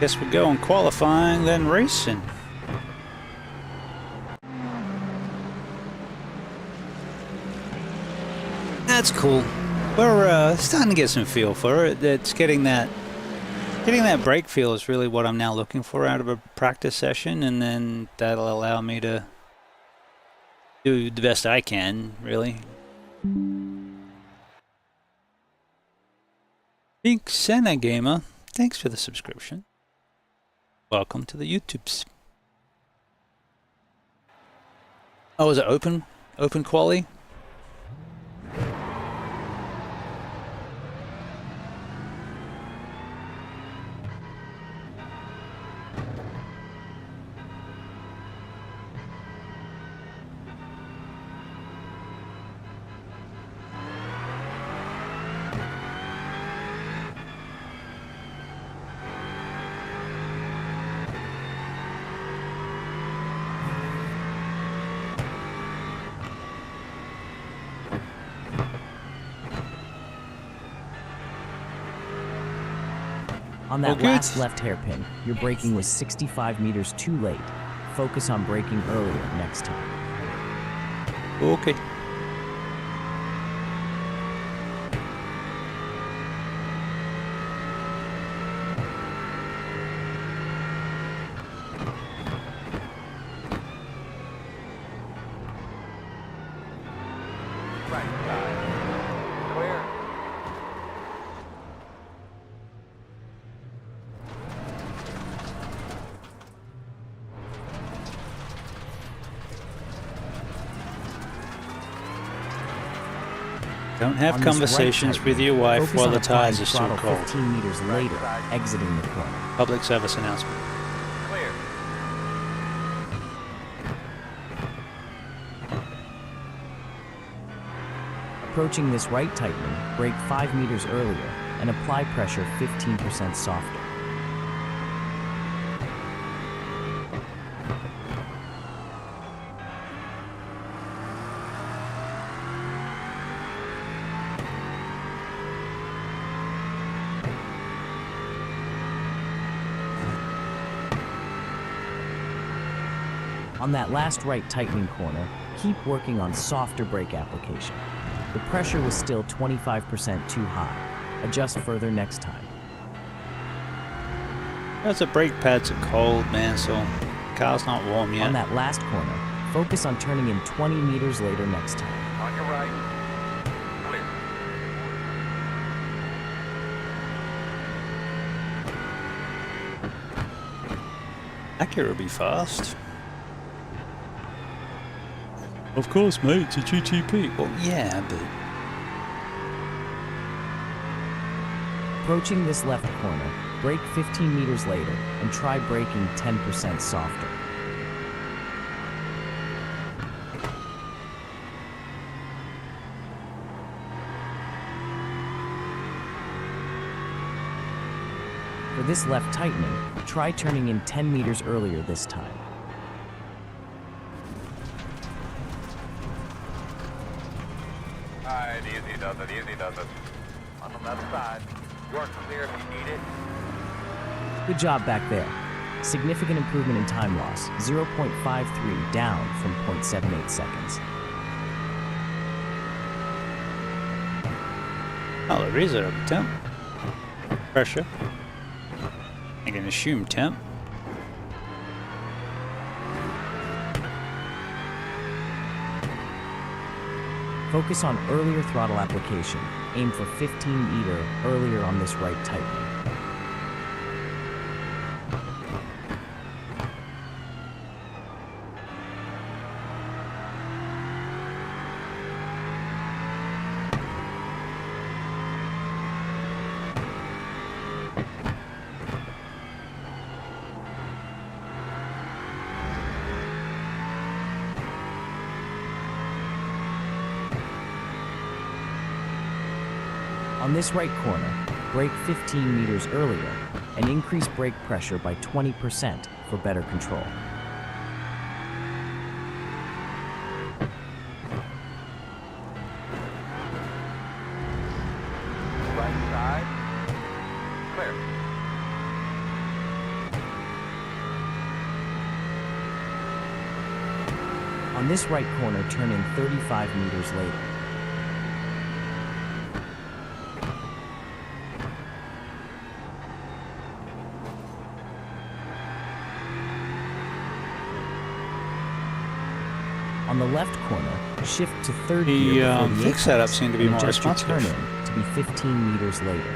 Guess we'll go on qualifying, then racing. That's cool. We're starting to get some feel for it. It's getting that brake feel is really what I'm now looking for out of a practice session, and then that'll allow me to do the best I can, really. Big Senna Gamer, thanks for the subscription. Welcome to the YouTubes. Oh, is it open quali? On that good. last left hairpin, your braking was 65 meters too late. Focus on braking earlier next time. Okay. Right side. Clear. Don't have On this right conversations tight with your wife focus while on the applying tires are still throttle cold. 15 meters later, exiting the corner. Public service announcement. Clear. Approaching this right tightening, brake 5 meters earlier and apply pressure 15% softer. On that last right tightening corner, keep working on softer brake application. The pressure was still 25% too high. Adjust further next time. As the brake pads are cold, man, so the car's not warm yet. On that last corner, focus on turning in 20 meters later next time. On your right. Clear. Acura will be fast. Of course, mate, it's a GTP. Well, yeah, but... Approaching this left corner, brake 15 meters later and try braking 10% softer. For this left tightening, try turning in 10 meters earlier this time. Alright, easy does it, easy does it. On the left side. You're clear if you need it. Good job back there. Significant improvement in time loss, 0.53 down from 0.78 seconds. Oh, there is a temp. Pressure. I can assume temp. Focus on earlier throttle application. Aim for 15 meter earlier on this right tightening. On this right corner, brake 15 meters earlier and increase brake pressure by 20% for better control. Right side. Clear. On this right corner, turn in 35 meters later. On the left corner, shift to third gear before the fixed apex setups seem to be and more adjust your responsive. turn-in to be 15 meters later.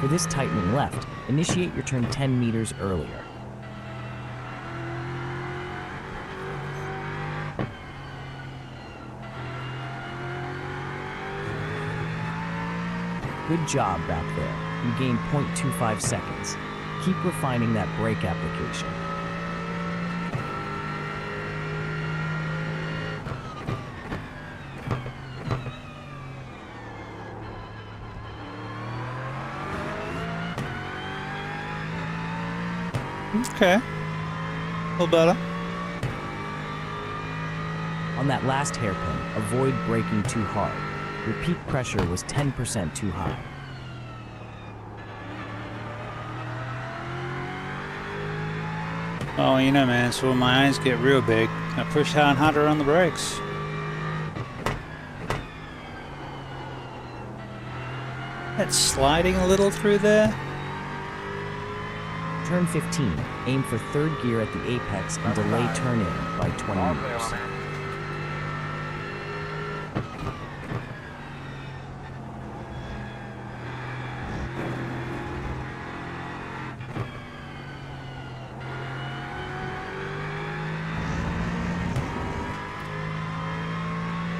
For this tightening left, initiate your turn 10 meters earlier. Good job back there. You gained 0.25 seconds. Keep refining that brake application. Okay. A little better. On that last hairpin, avoid braking too hard. Your peak pressure was 10% too high. Oh, you know, man, so when my eyes get real big, I push hard and harder on the brakes. That's sliding a little through there. Turn 15, aim for third gear at the apex and delay turn in by 20 All clear meters. on that.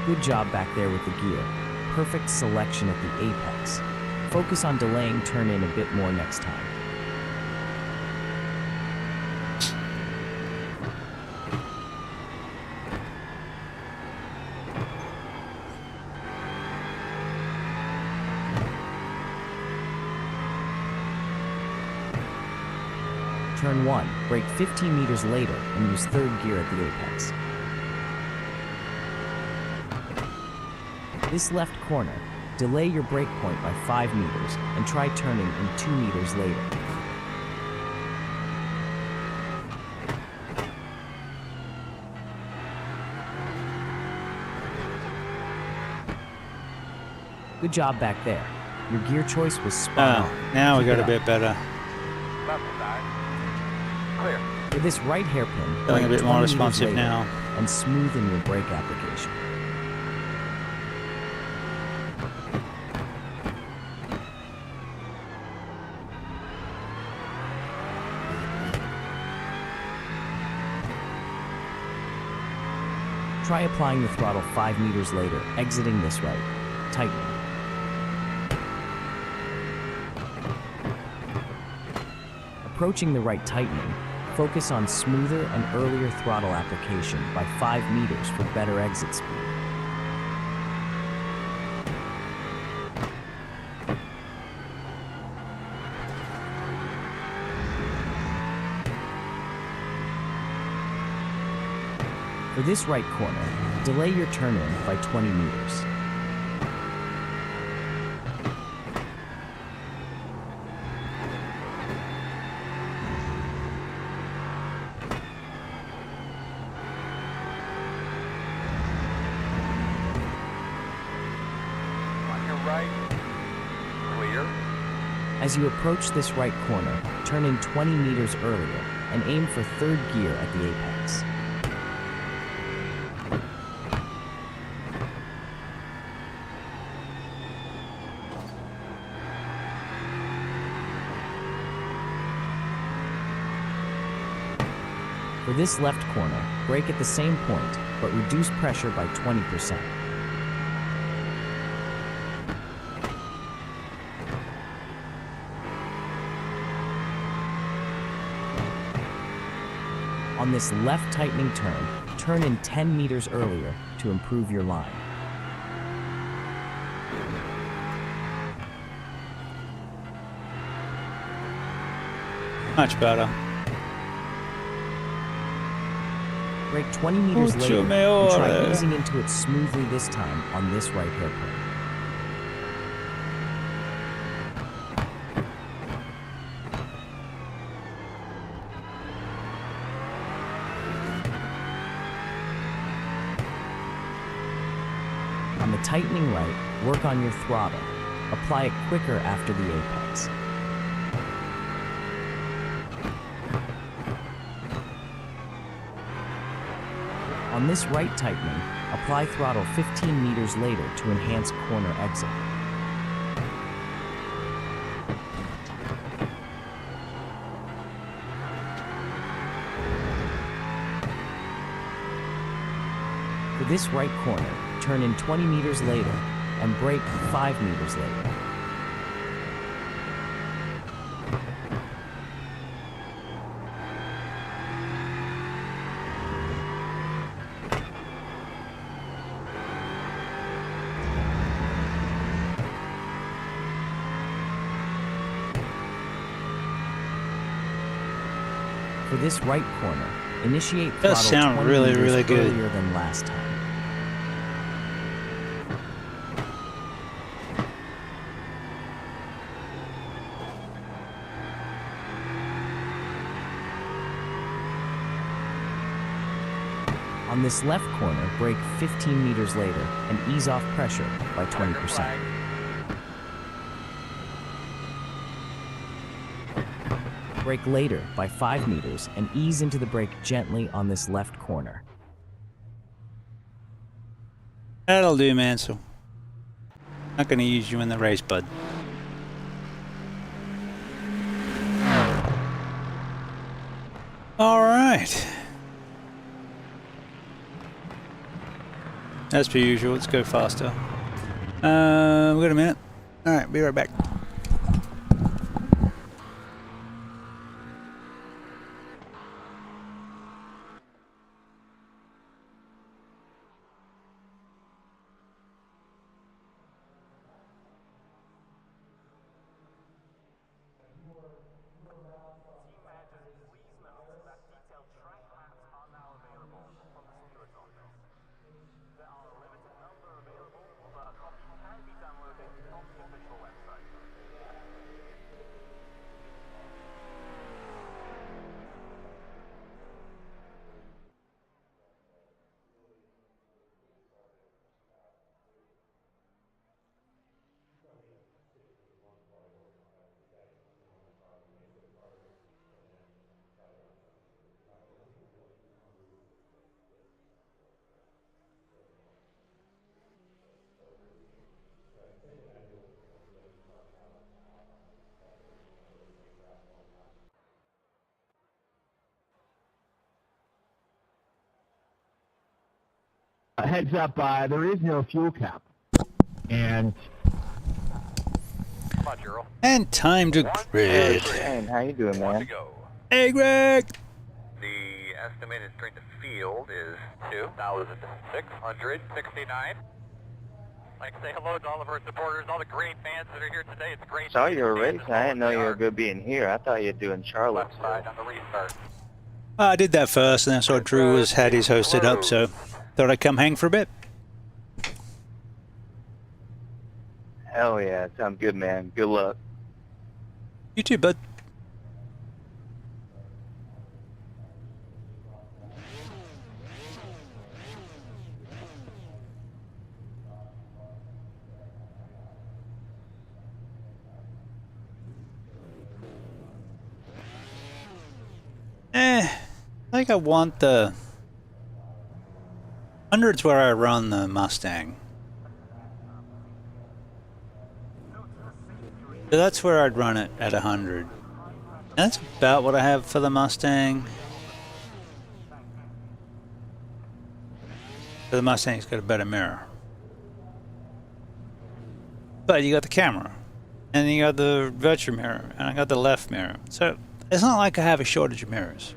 Good job back there with the gear. Perfect selection at the apex. Focus on delaying turn in a bit more next time. Turn 1, brake 15 meters later and use third gear at the apex. This left corner, delay your brake point by 5 meters and try turning in 2 meters later. Good job back there. Your gear choice was spot on. Now we Keep got it a bit up. better. Left side. Clear. For this right hairpin, Feeling a brake bit more 20 meters responsive later now. and smoothen your brake application. Try applying the throttle 5 meters later, exiting this right. Tighten. Approaching the right tightening, focus on smoother and earlier throttle application by 5 meters for better exit speed. For this right corner, delay your turn-in by 20 meters. On your right. Clear. As you approach this right corner, turn in 20 meters earlier and aim for third gear at the apex. For this left corner, brake at the same point, but reduce pressure by 20%. On this left tightening turn, turn in 10 meters earlier to improve your line. Much better. Brake 20 meters Mucho later and try mejor. easing into it smoothly this time on this right hairpin. On the tightening right, work on your throttle. Apply it quicker after the apex. On this right tightening, apply throttle 15 meters later to enhance corner exit. For this right corner, turn in 20 meters later and brake 5 meters later. For this right corner, initiate throttle Does sound 20 really, meters really good. earlier than last time. On this left corner, brake 15 meters later and ease off pressure by 20%. Brake later by 5 meters and ease into the brake gently on this left corner. That'll do, man. So, not gonna use you in the race, bud. All right. As per usual, let's go faster. Wait a minute. All right, be right back. Heads up, there is no fuel cap. And Come on, Gerald. And time to grid. Hey, how you doing, man? Hey, Greg. The estimated strength of field is 2,669. Like, say hello to all of our supporters, all the great fans that are here today. It's great. Saw you were racing. I didn't know you were good being here. I thought you were doing Charlotte. Left side on the restart. I did that first, and I saw Drew had his hosted up, so thought I'd come hang for a bit. Hell yeah, sounds good, man. Good luck. You too, bud. I think I want the 100's where I run the Mustang. So that's where I'd run it at 100. And that's about what I have for the Mustang. So the Mustang's got a better mirror. But you got the camera. And you got the virtual mirror. And I got the left mirror. So it's not like I have a shortage of mirrors.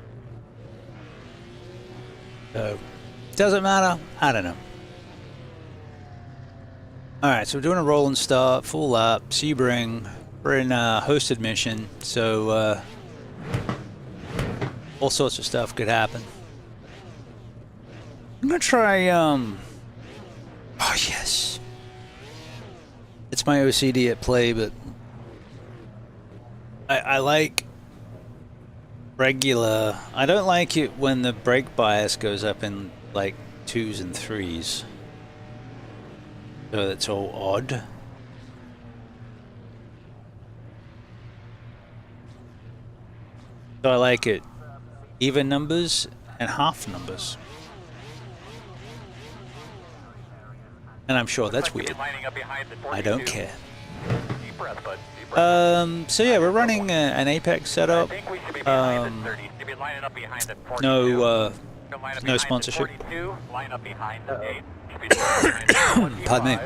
So, does it matter? I don't know. Alright, so we're doing a roll and start, full lap, Sebring. We're in a hosted mission, so all sorts of stuff could happen. I'm gonna try, oh yes. It's my OCD at play, but I like regular. I don't like it when the brake bias goes up in like 2s and 3s. So that's all odd. So I like it even numbers and half numbers. And I'm sure that's weird. I don't care. So yeah, we're running an Apex setup. No sponsorship. Pardon me.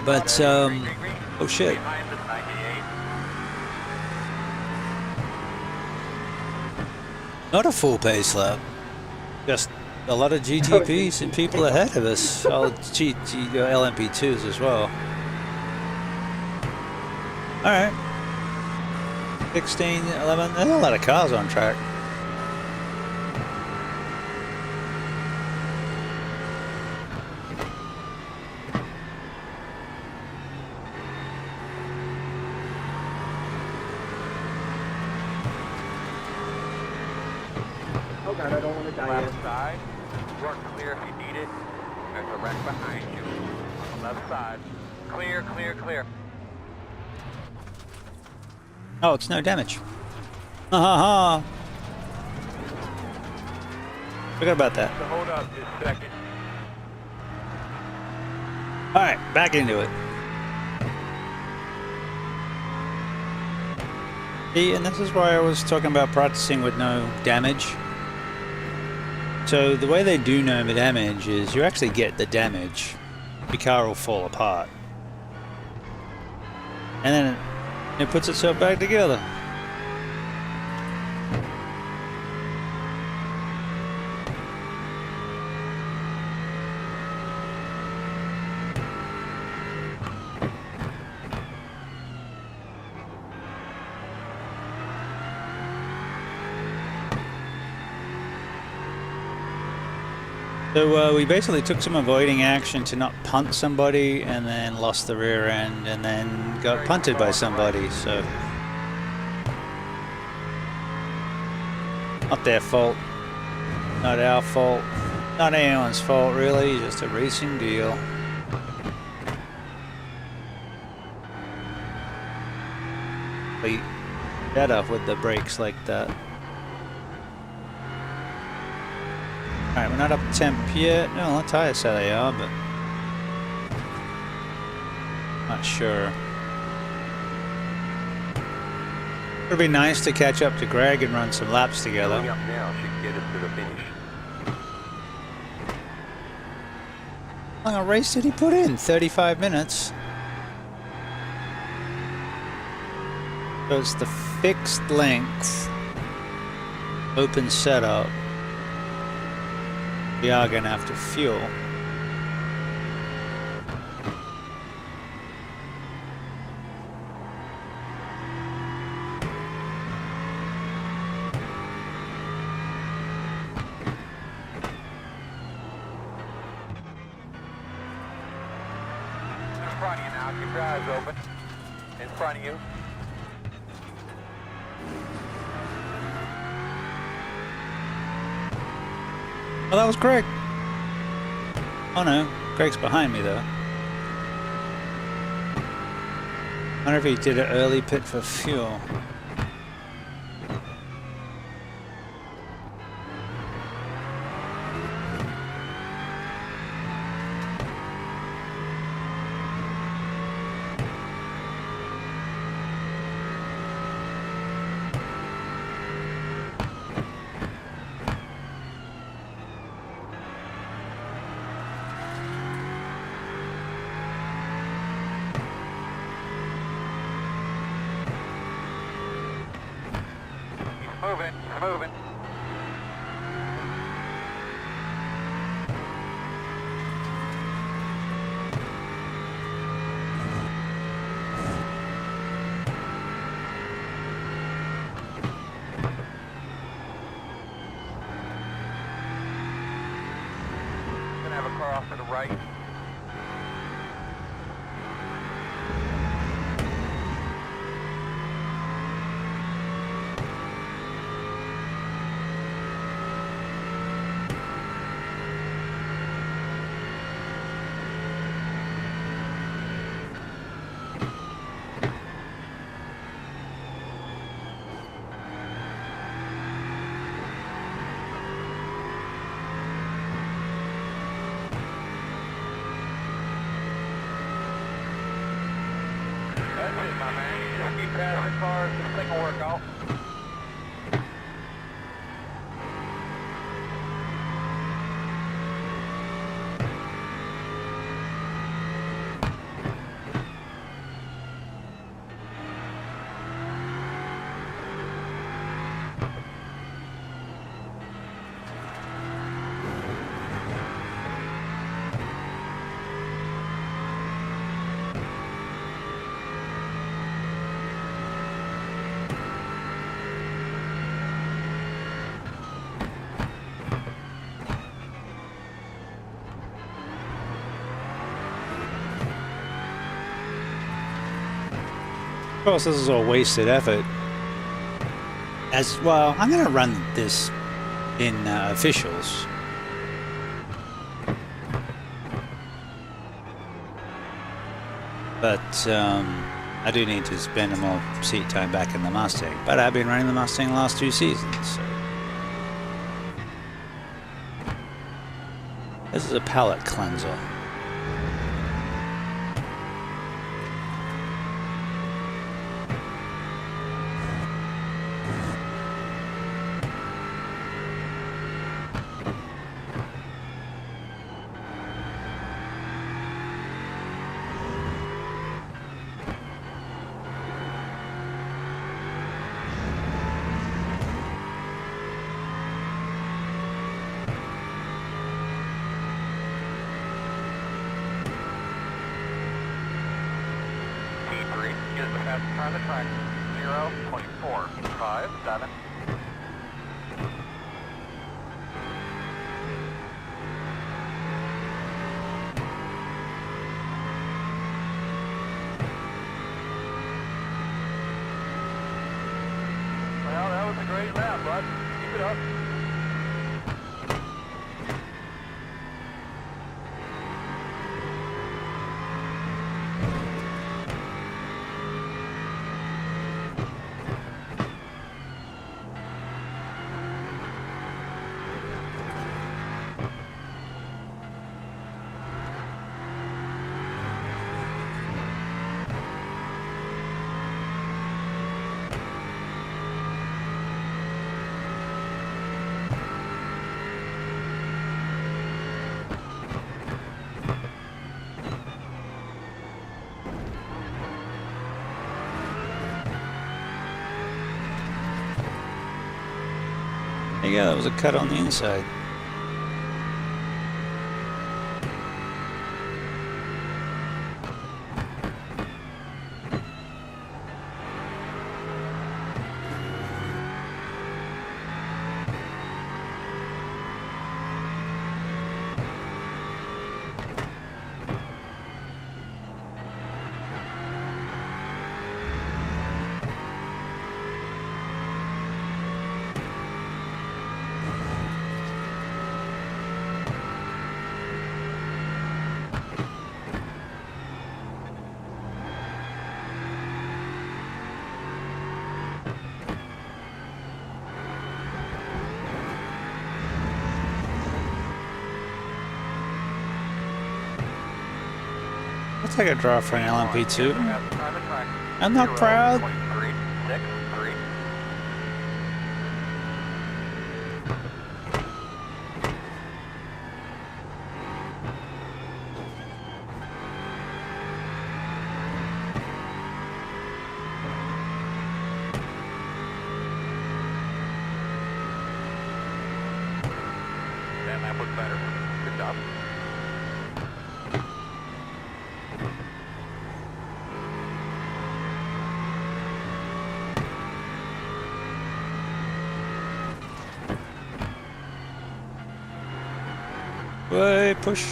But oh shit. Not a full pace lap. Just a lot of GTPs and people ahead of us. All LMP2s as well. Alright. 16, 11. There's a lot of cars on track. Oh god, I don't want to die Left side. You are clear if you need it. There's a wreck behind you. On the left side. Clear, clear, clear. Oh, it's no damage. Ha ha ha. Forgot about that. So hold up just a second. Alright, back into it. See, and this is why I was talking about practicing with no damage. So the way they do no damage is you actually get the damage. Your car will fall apart. And then it puts itself back together. So we basically took some avoiding action to not punt somebody, and then lost the rear end, and then got punted by somebody, so not their fault, not our fault, not anyone's fault really, just a racing deal. Be better with the brakes like that. Alright, we're not up temp yet. No, I'll tell you say they are, but not sure. It would be nice to catch up to Greg and run some laps together. Going up now should get us to the finish. How long a race did he put in? 35 minutes. So it's the fixed length, open setup. We are going to have to fuel. In front of you now. Keep your eyes open. In front of you. Oh, that was Greg. Oh no, Greg's behind me though. I wonder if he did an early pit for fuel. Moving, moving. Gonna have a car off to the right. it, my man. You just keep passing cars. This thing will work out. Of course, this is all wasted effort. As well, I'm going to run this in officials. But I do need to spend more seat time back in the Mustang. But I've been running the Mustang the last 2 seasons, so. This is a palate cleanser. Try the track 0.457. Well, that was a great lap, bud. Keep it up. Yeah, that was a cut on the inside. I'll take a draw for an LMP2. I'm not proud. Damn, that was better. Good job. Way push.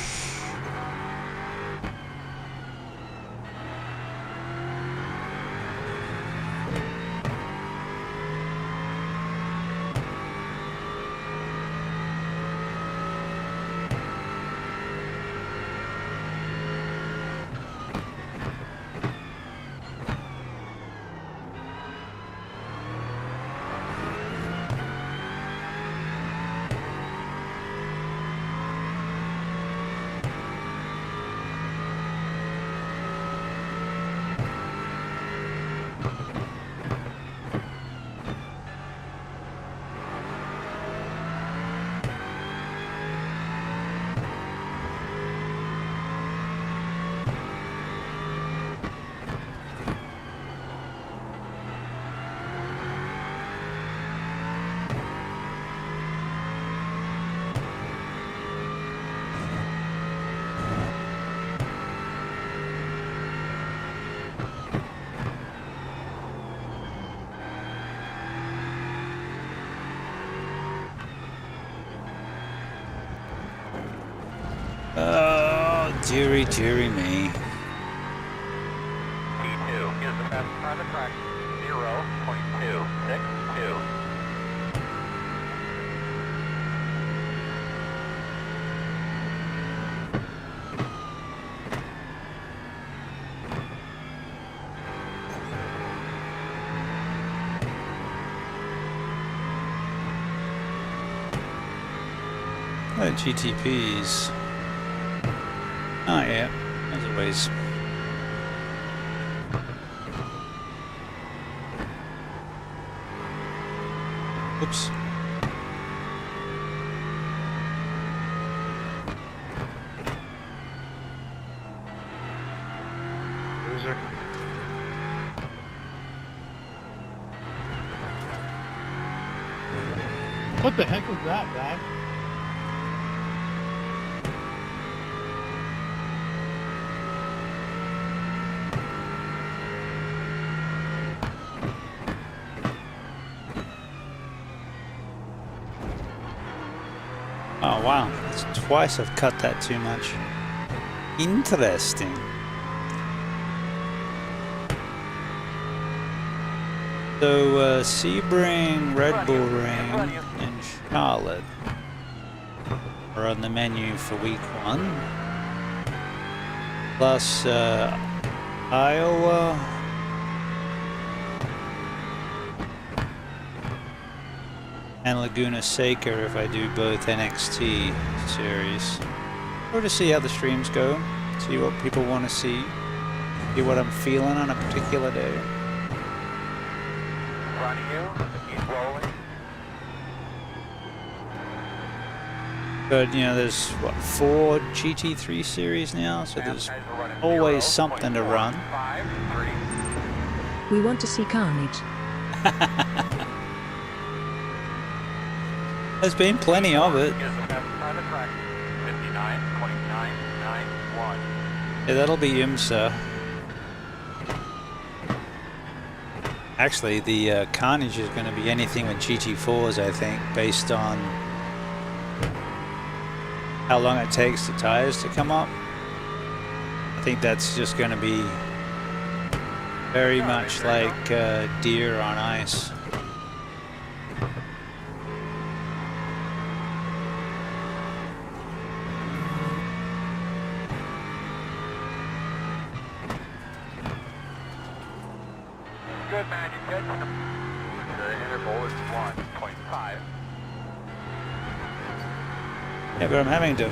Deary, deary me. T2 is the fastest car on the track. 0.262. GTPs. Oh yeah, there's a ways. Oops. Loser. What the heck was that, guy? Oh wow, it's twice I've cut that too much. Interesting. So Sebring, Red Bull Ring, and Charlotte are on the menu for week 1. Plus Iowa. And Laguna Seca if I do both NXT series. Or to see how the streams go, see what people want to see what I'm feeling on a particular day. Front of you, he's rolling. But you know, there's what, 4 GT3 series now, so there's always something to run. 5-3. We want to see carnage. There's been plenty of it. Is the fastest car on the track. 59.991. Yeah, that'll be IMSA. Actually, the carnage is going to be anything with GT4s, I think, based on how long it takes the tires to come up. I think that's just going to be very much like deer on ice. Good man, you good? The interval is 1.5. Yeah, but I'm having to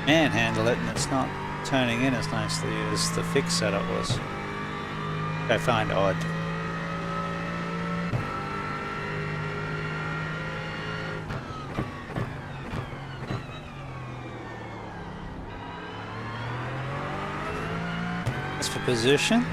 manhandle it and it's not turning in as nicely as the fixed setup was. Which I find odd. As for position,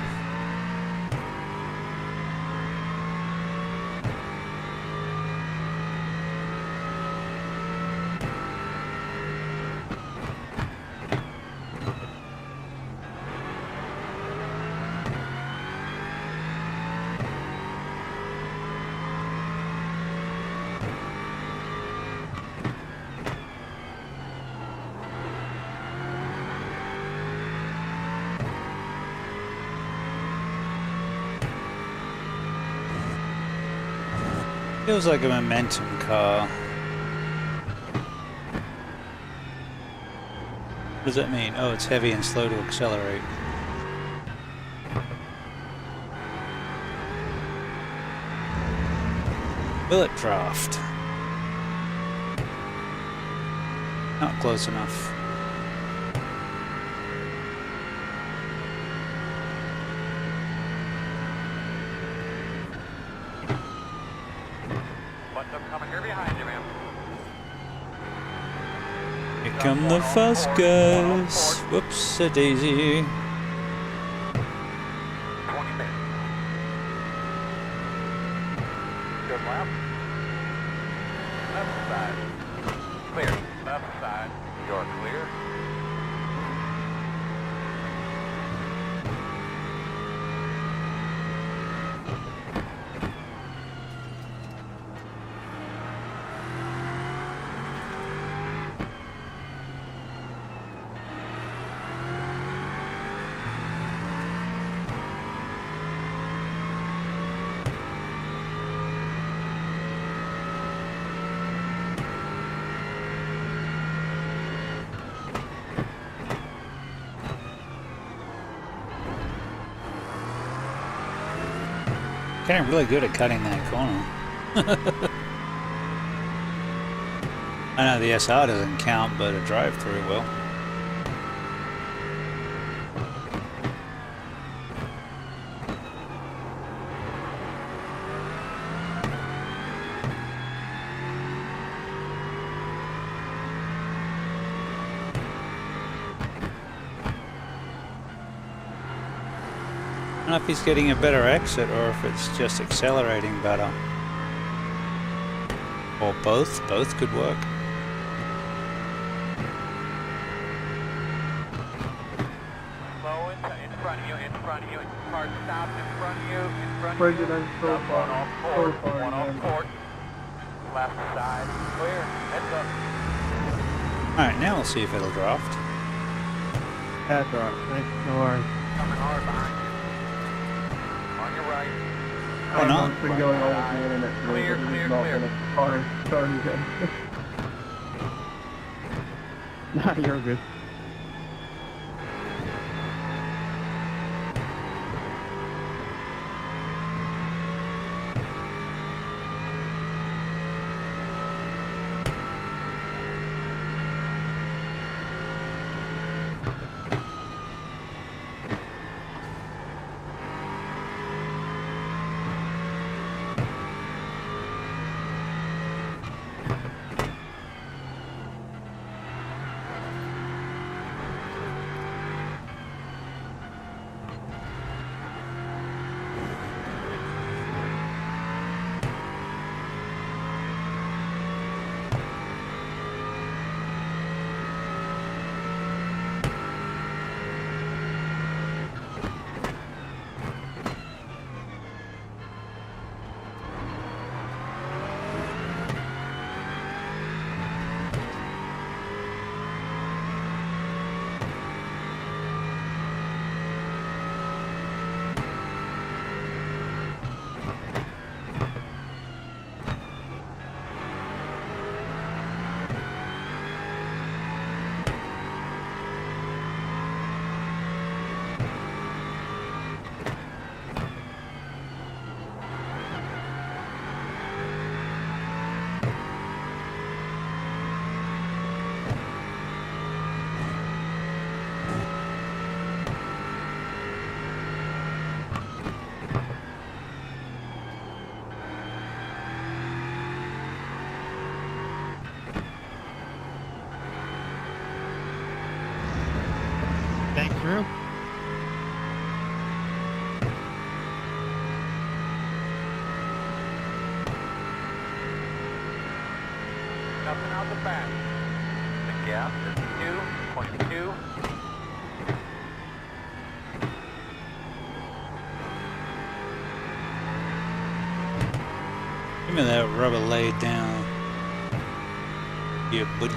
feels like a momentum car. What does that mean? Oh, it's heavy and slow to accelerate. Bullet draft. Not close enough. What's up coming here behind you, man? Here come the fast guys. Whoops, a daisy. 20 minutes. Good lap. Left side. Clear. Left side. You're clear. Getting really good at cutting that corner. I know the SR doesn't count, but a drive-through will. I don't know if he's getting a better exit or if it's just accelerating better. Or both. Both could work. Slow in front of you, in front of you. Car stopped in front of you, in front of President you. so Stop far, one off so port, far, one off man. port. Left side, clear, heads up. Alright, now we'll see if it'll draft. That's all right. Thanks. No worries. Coming hard behind you. On your right. Or not. It's been going on with the internet today, Clear, but clear, it's not clear. gonna start again. Nah, you're good. Thanks, Drew. Nothing out the back. The gap is 2.2. Give me that rubber laid down. Yeah, buddy.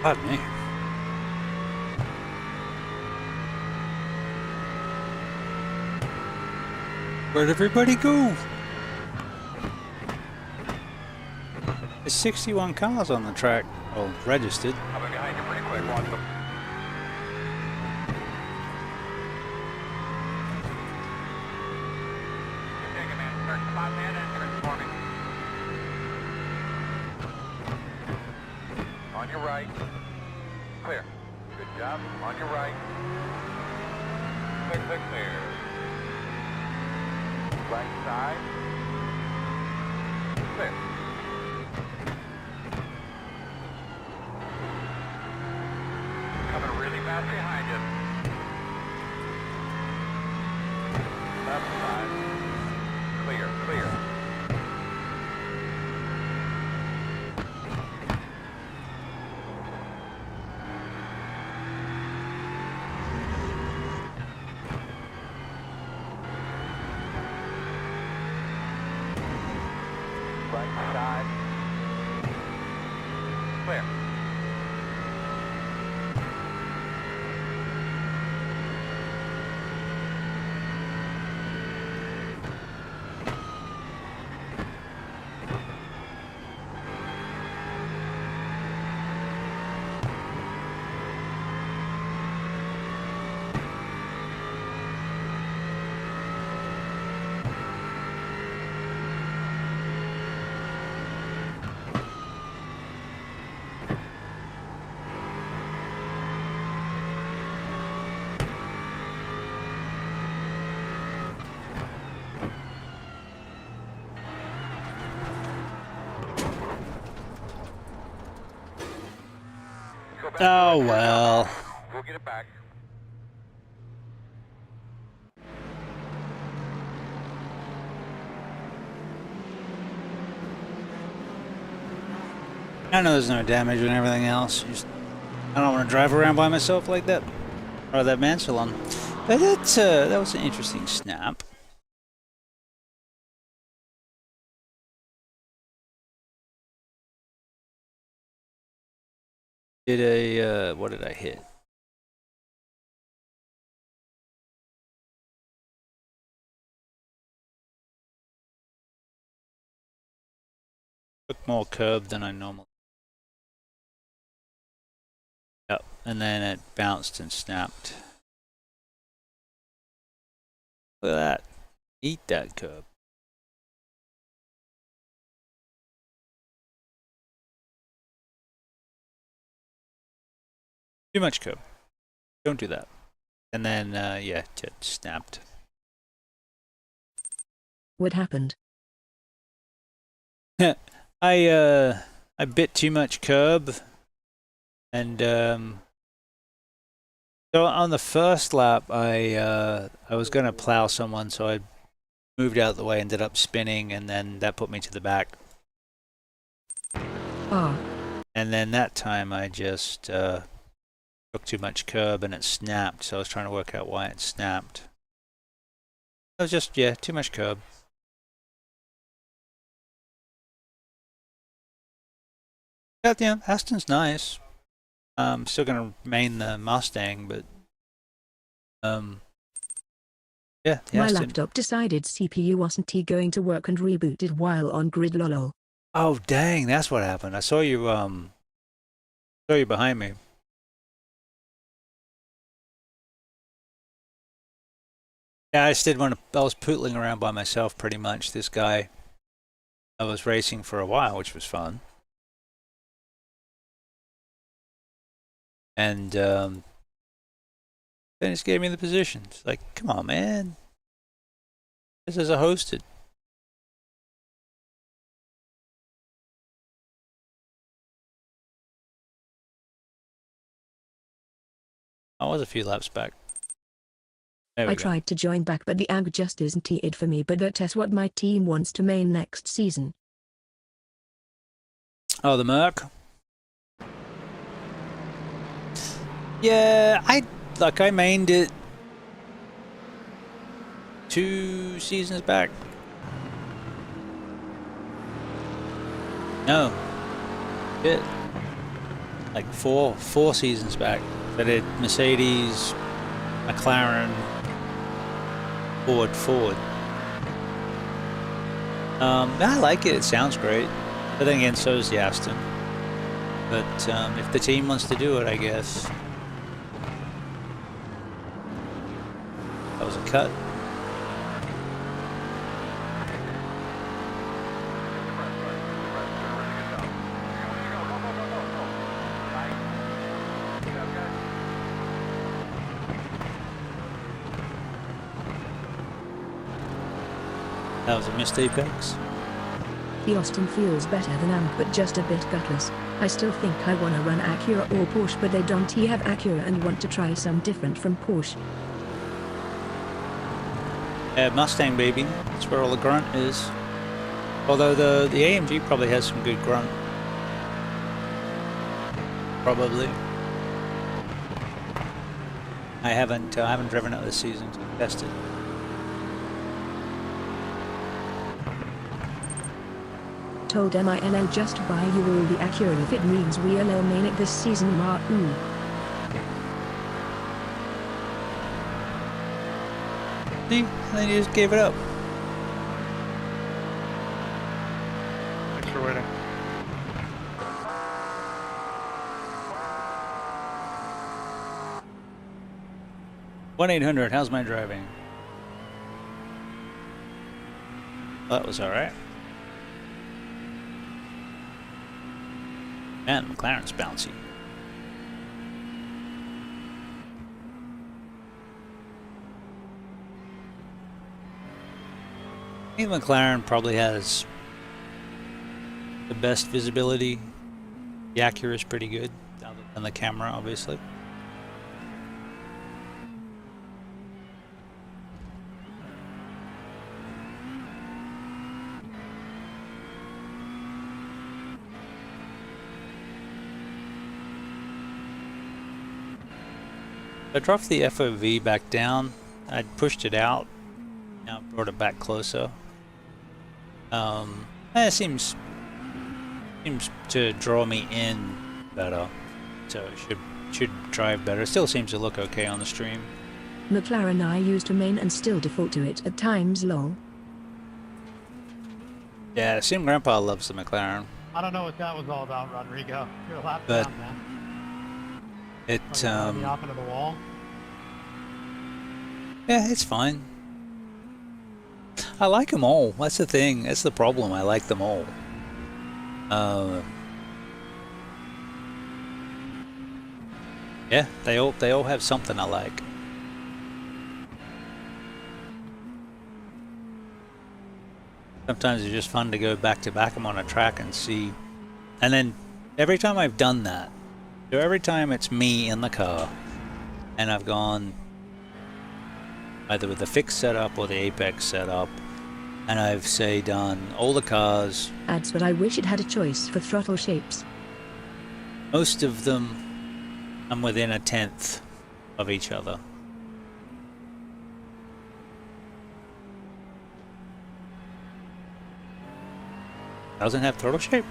Pardon me. Where'd everybody go? There's 61 cars on the track. Well, registered. Coming behind you pretty quick, watch them. You're taking man. 35-man entrance for me. On your right. Clear. Good job. On your right. Clear, clear, clear. Right side. Clear. Coming really fast behind you. Left side. Clear, clear. right side. Clear. Oh, well. We'll get it back. I know there's no damage and everything else. I don't want to drive around by myself like that. Or that Mansalon. But that was an interesting snap. Did a, what did I hit? Took more curb than I normally. Yep, and then it bounced and snapped. Look at that. Eat that curb. Too much curb. Don't do that. And then, yeah, it snapped. What happened? I bit too much curb, and so on the first lap, I was gonna plow someone, so I moved out of the way, ended up spinning, and then that put me to the back. Ah. And then that time I just took too much curb and it snapped, so I was trying to work out why it snapped. It was just, yeah, too much curb. Yeah, Aston's nice. I'm still gonna main the Mustang, but yeah, the My Aston. laptop decided CPU wasn't going to work and rebooted while on grid lol. Oh dang, that's what happened. I saw you behind me. Yeah, I just did I was pootling around by myself pretty much. This guy I was racing for a while, which was fun. And then he just gave me the position. It's like, come on, man. This is a hosted. I was a few laps back. I tried to join back, but the AG just isn't it for me, but that's what my team wants to main next season. Oh, the Merc? Yeah, I mained it 2 seasons back. No. Shit. Like four seasons back. I did Mercedes, McLaren, Ford. I like it. It sounds great. But then again, so does the Aston. But if the team wants to do it, I guess. That was a cut. That was a missed apex. The Austin feels better than AMG, but just a bit gutless. I still think I want to run Acura or Porsche, but they don't have Acura and want to try some different from Porsche. Mustang, baby. That's where all the grunt is. Although the AMG probably has some good grunt. Probably. I haven't driven it this season to test it. told MILL just buy you all the Acura if it means we'll main it this season. Ooh. See? Then you just gave it up. Thanks for waiting. One 800. How's my driving? Well, that was all right. And McLaren's bouncy. I think McLaren probably has the best visibility. The Acura is pretty good, other than the camera, obviously. I dropped the FOV back down. I'd pushed it out. Now I brought it back closer. It seems to draw me in better, so it should drive better. It still seems to look okay on the stream. McLaren I used to main and still default to it at times. Lol. Yeah, Sim Grandpa loves the McLaren. I don't know what that was all about, Rodrigo. You're a lap But down, man. It The off into the wall. yeah, it's fine. I like them all. That's the thing. That's the problem. I like them all. Yeah, they all have something I like. Sometimes it's just fun to go back to back them on a track and see. And then every time I've done that, so every time it's me in the car, and I've gone either with the fixed setup or the Apex setup, and I've, say, done all the cars. Adds, but I wish it had a choice for throttle shapes. Most of them, I'm within a 1/10 of each other. Doesn't have throttle shape.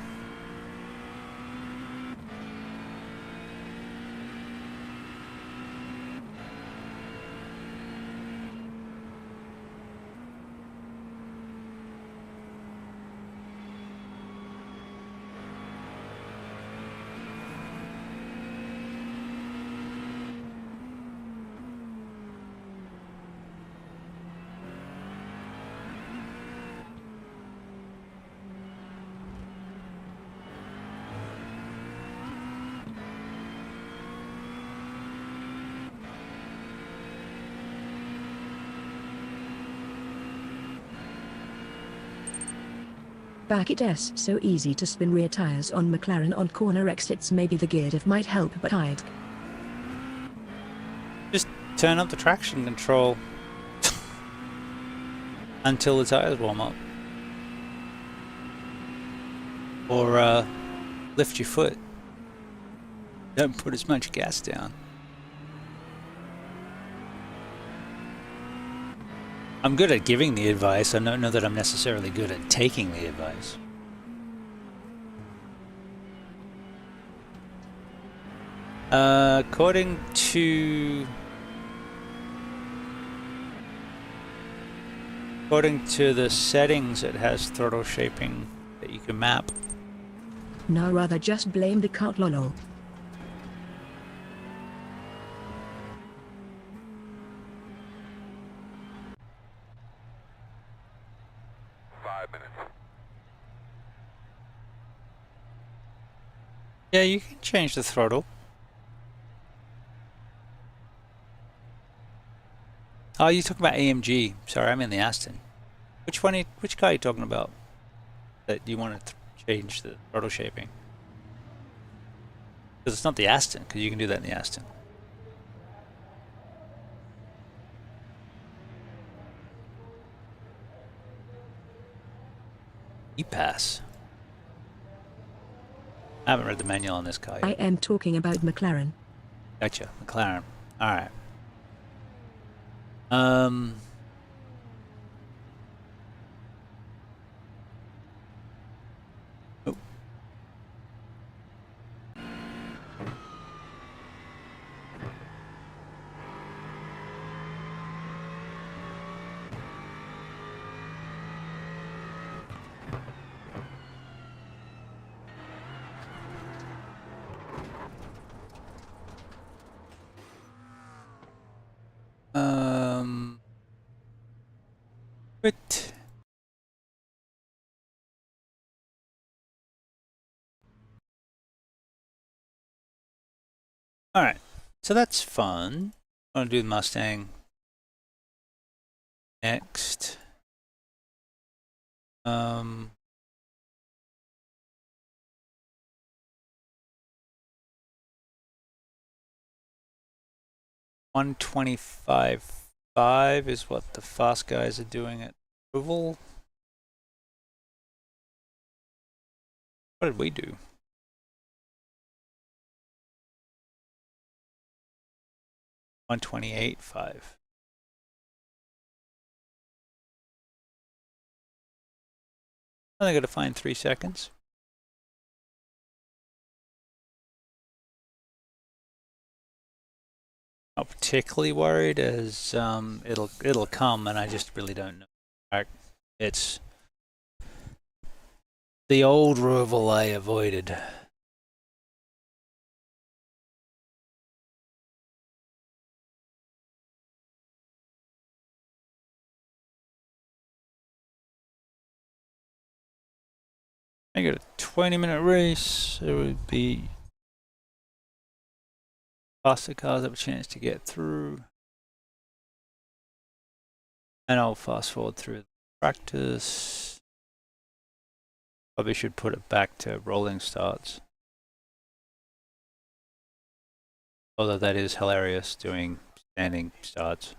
Back it S so easy to spin rear tires on McLaren on corner exits. Maybe the gear diff might help, but hide. Just turn up the traction control until the tires warm up. Or lift your foot. Don't put as much gas down. I'm good at giving the advice. I don't know that I'm necessarily good at taking the advice. According to the settings, it has throttle shaping that you can map. Now rather just blame the cart. Lol. Yeah, you can change the throttle. Oh, you talking about AMG? Sorry, I'm in the Aston. Which car are you talking about? That you want to change the throttle shaping? Because it's not the Aston, because you can do that in the Aston. E-Pass. I haven't read the manual on this car yet. I am talking about McLaren. Gotcha, McLaren. All right. But all right, so that's fun. I'm gonna do the Mustang next. 125.5 is what the fast guys are doing at Oval. What did we do? $128.5. I gotta find 3 seconds. Not particularly worried, as it'll come, and I just really don't know. It's the old Roval I avoided. I got a 20-minute race. It would be faster cars have a chance to get through. And I'll fast forward through the practice. Probably should put it back to rolling starts. Although that is hilarious doing standing starts.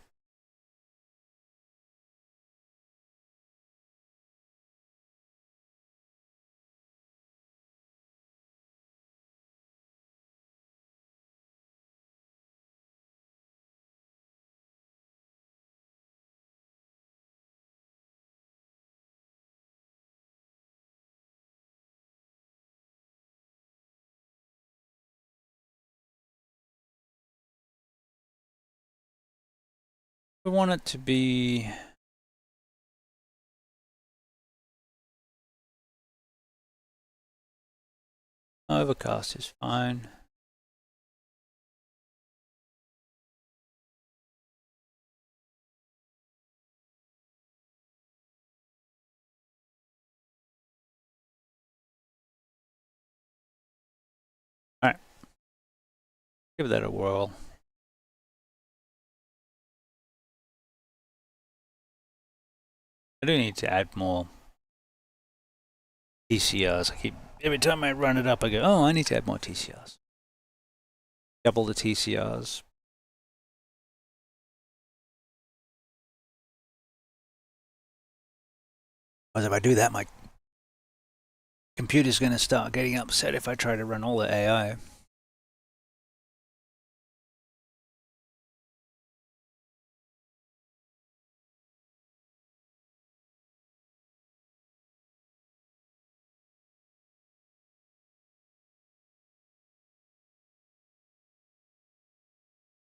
We want it to be overcast is fine. All right, give that a whirl. I do need to add more TCRs. Every time I run it up, I go, oh, I need to add more TCRs. Double the TCRs. Because if I do that, my computer's going to start getting upset if I try to run all the AI.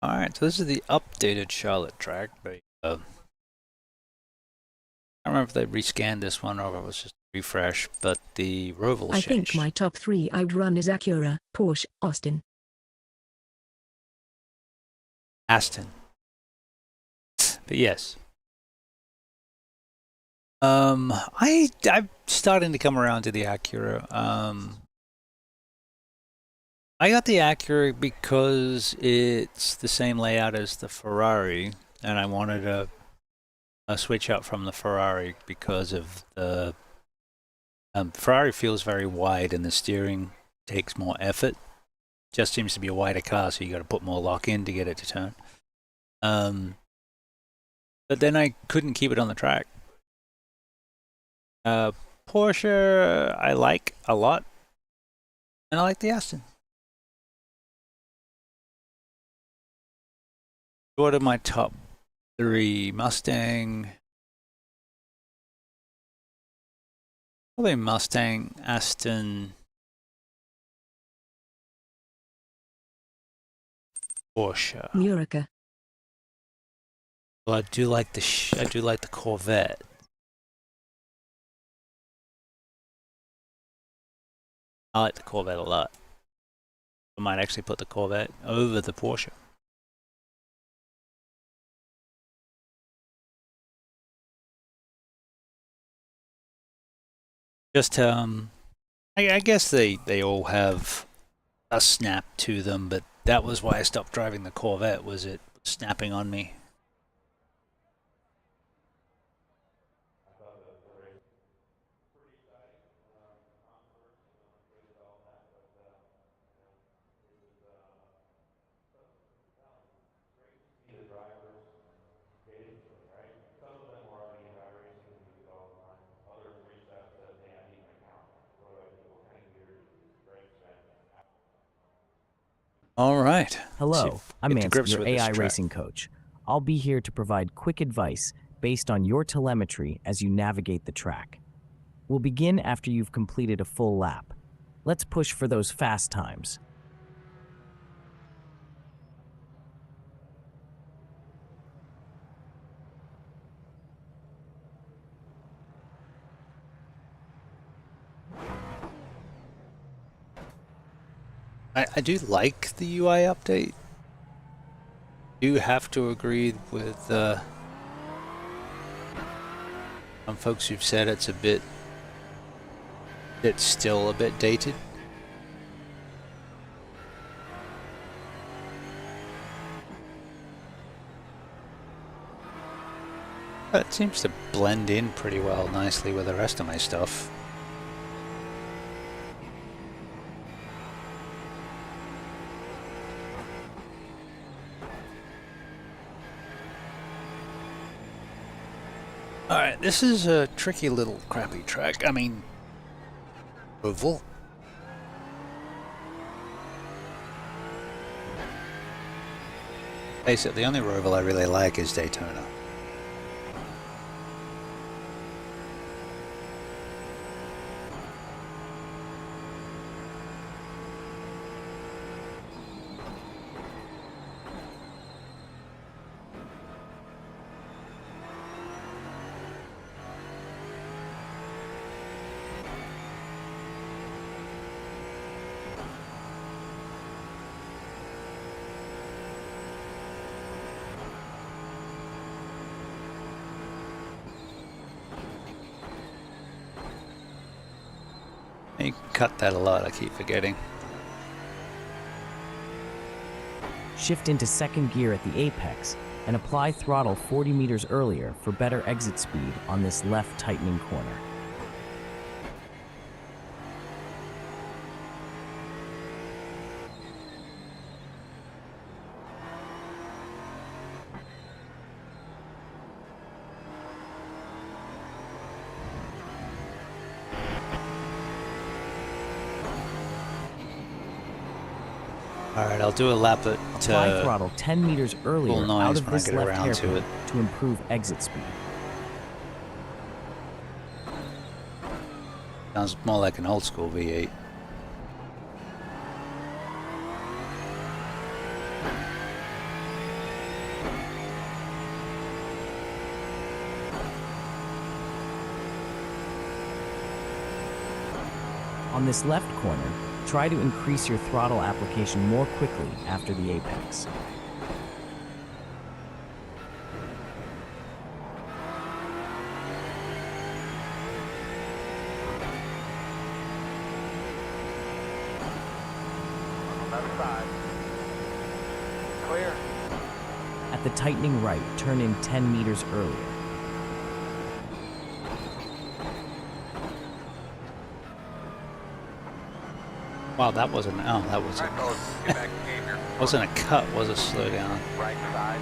Alright, so this is the updated Charlotte track. But, I don't remember if they rescanned this one or if it was just a refresh, but the Roval changed. I think my top 3 I'd run is Acura, Porsche, Austin. Aston. But yes. I'm starting to come around to the Acura. I got the Acura because it's the same layout as the Ferrari, and I wanted a switch up from the Ferrari because of the Ferrari feels very wide and the steering takes more effort. Just seems to be a wider car, so you got to put more lock in to get it to turn. But then I couldn't keep it on the track. Porsche I like a lot, and I like the Aston. What are my top 3? Mustang. Probably Mustang, Aston, Porsche. Murica. Well, I do like the Corvette. I like the Corvette a lot. I might actually put the Corvette over the Porsche. Just I guess they all have a snap to them, but that was why I stopped driving the Corvette. Was it snapping on me? All right. Hello, I'm Get to Mance, grips your with this AI track. racing coach. I'll be here to provide quick advice based on your telemetry as you navigate the track. We'll begin after you've completed a full lap. Let's push for those fast times. I do like the UI update. Do have to agree with some folks who've said it's still a bit dated. But it seems to blend in pretty well nicely with the rest of my stuff. Alright, this is a tricky little crappy track. I mean, oval. Face it, the only oval I really like is Daytona. You can cut that a lot, I keep forgetting. Shift into second gear at the apex and apply throttle 40 meters earlier for better exit speed on this left tightening corner. Alright, I'll do a lap at Apply throttle 10 meters earlier full out noise of when I this get left around to hairpin it. to improve exit speed. Sounds more like an old school V8. On this left corner, try to increase your throttle application more quickly after the apex. Left side. Clear. At the tightening right, turn in 10 meters earlier. Wow, that wasn't, oh, that was, Right, fellas, get back in game here. wasn't a cut, was a slow down. Right side.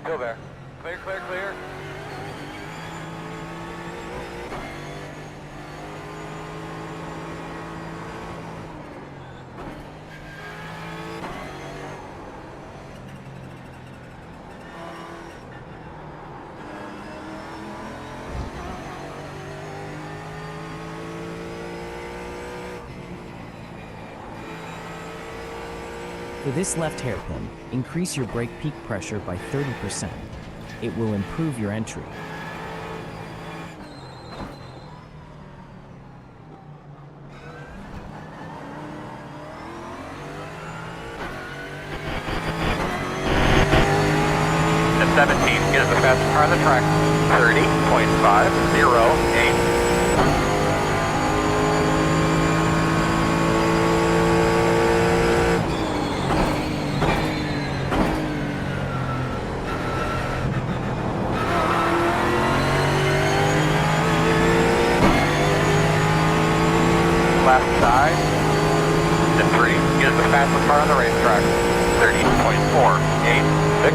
Still there. Clear, clear, clear. For this left hairpin, increase your brake peak pressure by 30%. It will improve your entry. 17, get us the fastest car on the track. 30.508. Left side. To 3, get us the fastest car on the racetrack. 30.486,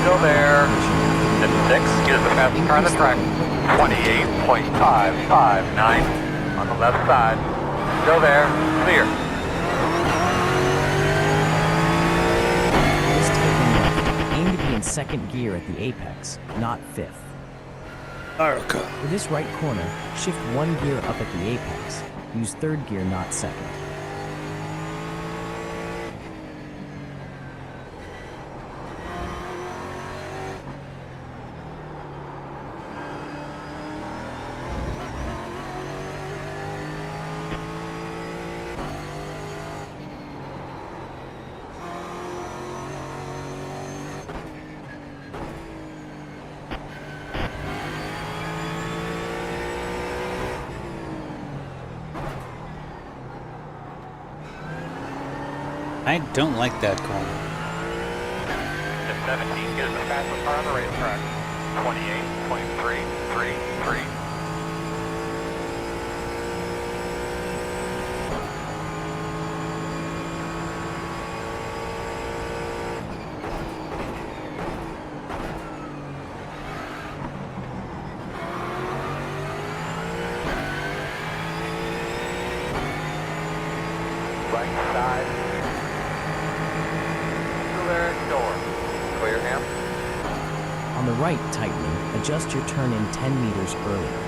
still there. To 6, get us the fastest car on the track. 28.559 on the left side. Still there, clear. This tightening left, aim to be in second gear at the apex, not fifth. America. For this right corner, shift one gear up at the apex. Use third gear, not second. I don't like that corner. To 17, get us the fastest car on the racetrack. 28.333. Right side. Still there, door. Clear him. On the right tightening, adjust your turn in 10 meters earlier.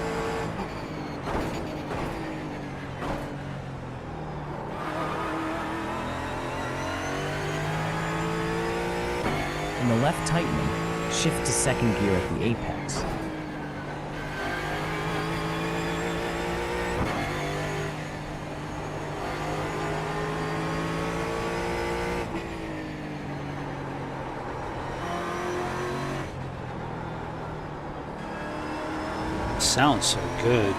In the left tightening, shift to second gear at the apex. Sounds so good.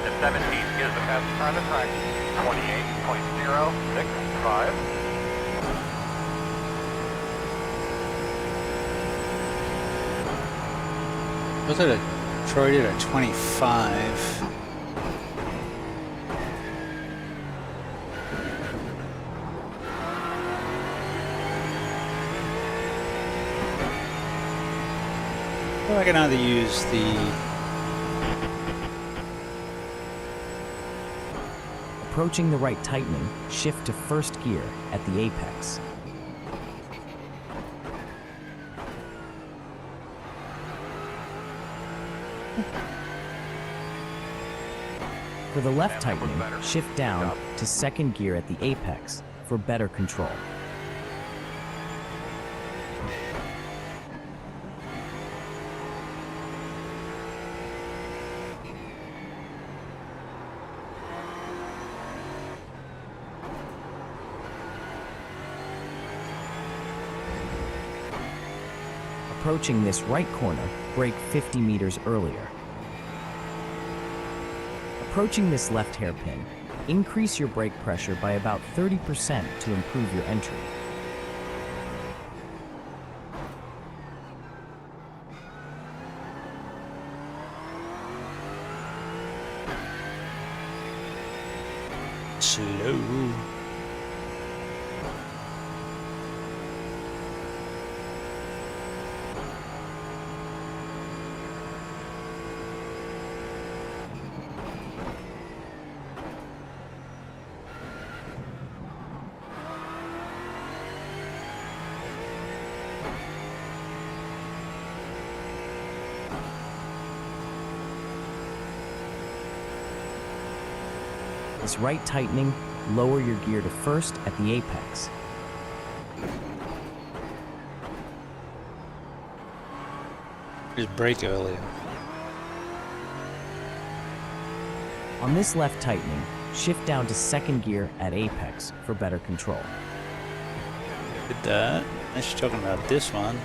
To 17, get us the fastest car on the track. 28.065. Was it a Troy did a 25? Well, I can either use the Approaching the right tightening, shift to first gear at the apex. For the left tightening, shift down to second gear at the apex for better control. Approaching this right corner, brake 50 meters earlier. Approaching this left hairpin, increase your brake pressure by about 30% to improve your entry. slow. This right tightening, lower your gear to first at the apex. Just brake earlier. On this left tightening, shift down to second gear at apex for better control. Did that. Now she's talking about this one.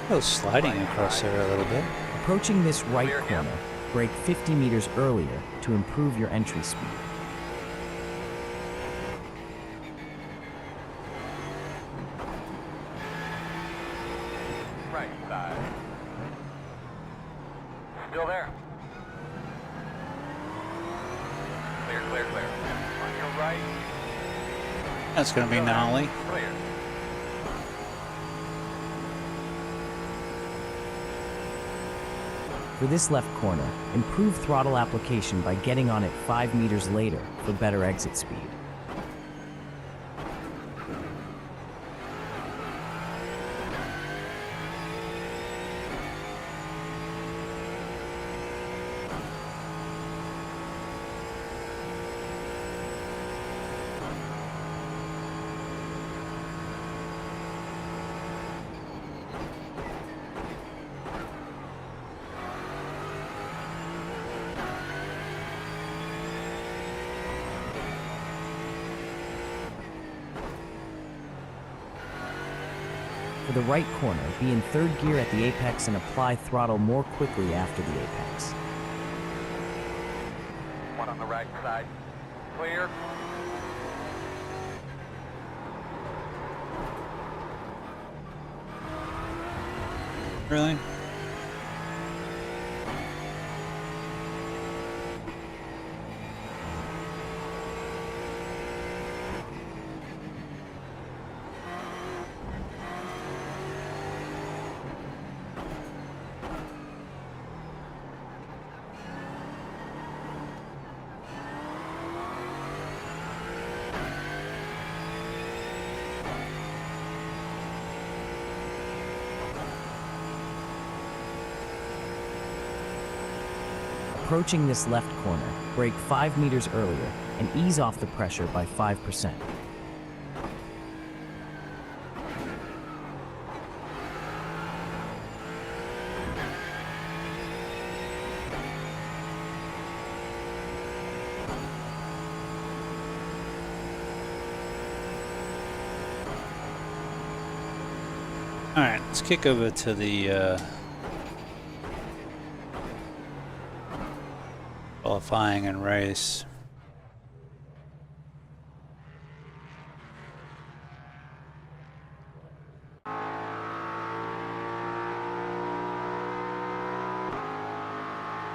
I was sliding across there a little bit. Approaching this right corner, brake 50 meters earlier to improve your entry speed. Right side. Still there. Clear, clear, clear. On your right. That's going to be gnarly. Clear. For this left corner, improve throttle application by getting on it 5 meters later for better exit speed. For the right corner, be in third gear at the apex and apply throttle more quickly after the apex. One on the right side. Clear. Really? Approaching this left corner, brake 5 meters earlier and ease off the pressure by 5%. Alright, let's kick over to the qualifying and race.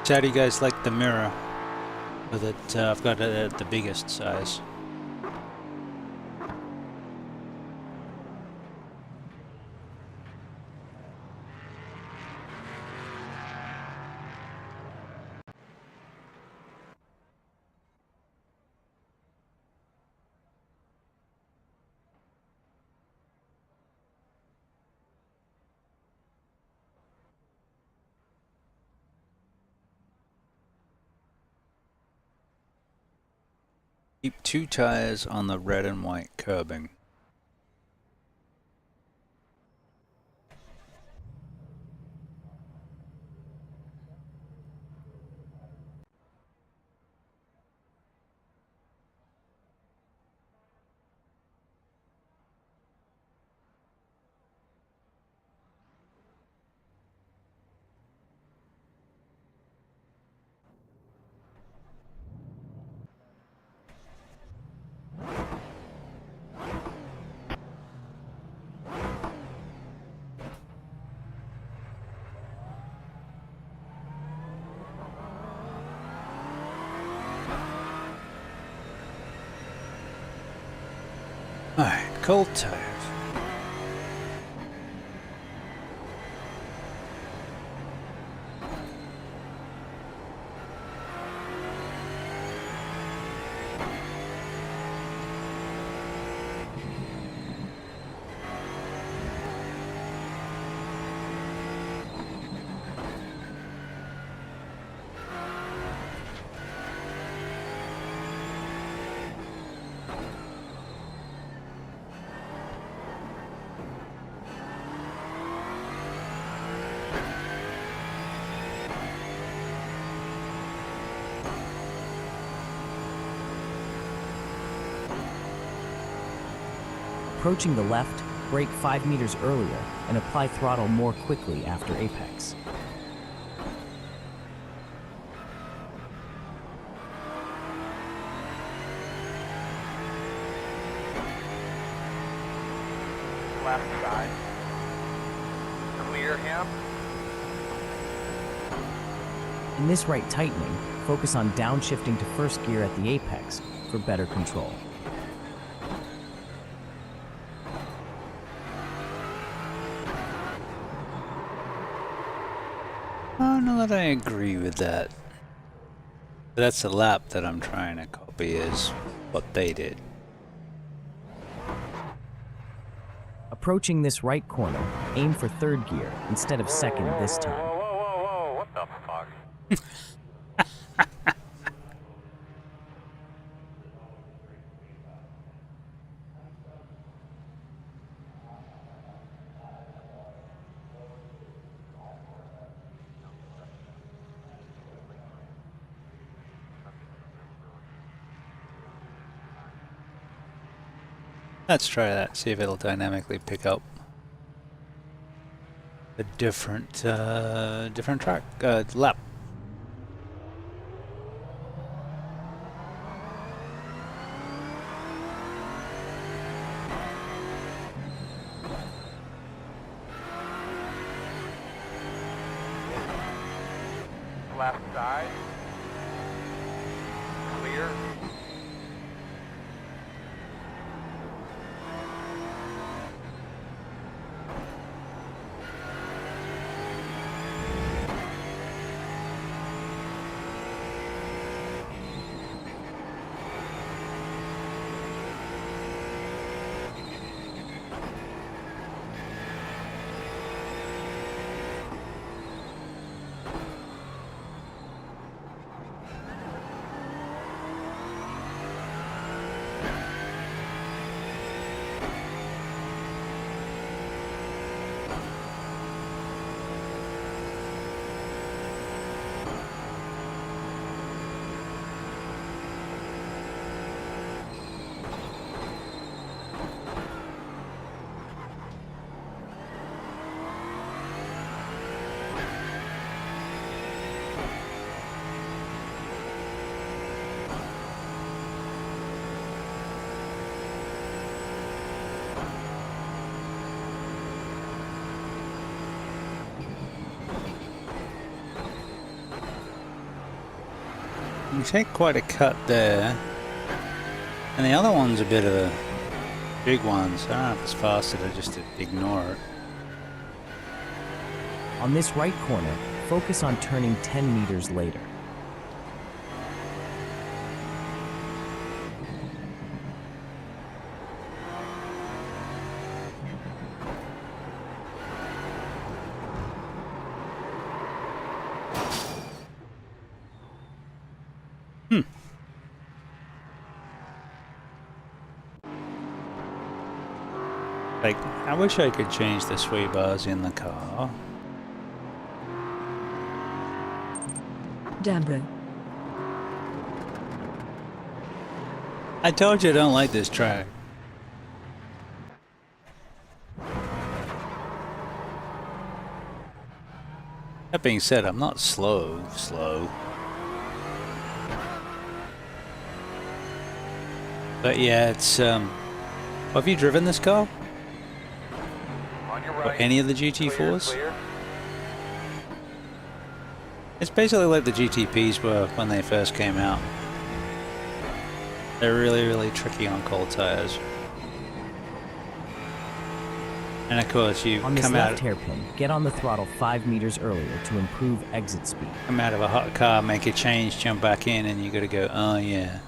So how do you guys like the mirror? With it, I've got it at the biggest size. Keep 2 tires on the red and white curbing. Alright, cold tires. Approaching the left, brake 5 meters earlier and apply throttle more quickly after apex. Left side. Clear him. In this right tightening, focus on downshifting to first gear at the apex for better control. Oh, no, that I agree with that. That's the lap that I'm trying to copy is what they did. Approaching this right corner, aim for third gear instead of second this time. Whoa, what the fuck? Let's try that, see if it'll dynamically pick up a different track, lap. Left side. Clear. You take quite a cut there, and the other one's a bit of a big one, so I don't know if it's faster to just ignore it. On this right corner, focus on turning 10 meters later. Like, I wish I could change the sway bars in the car. Damn, bro. I told you I don't like this track. That being said, I'm not slow. But yeah, it's have you driven this car? On your Or right. any of the Clear, GT4s? clear. It's basically like the GTPs were when they first came out. They're really tricky on cold tires. And of course, you On this come left out, hairpin, get on the throttle 5 meters earlier to improve exit speed. come out of a hot car, make a change, jump back in, and you got to go, oh yeah.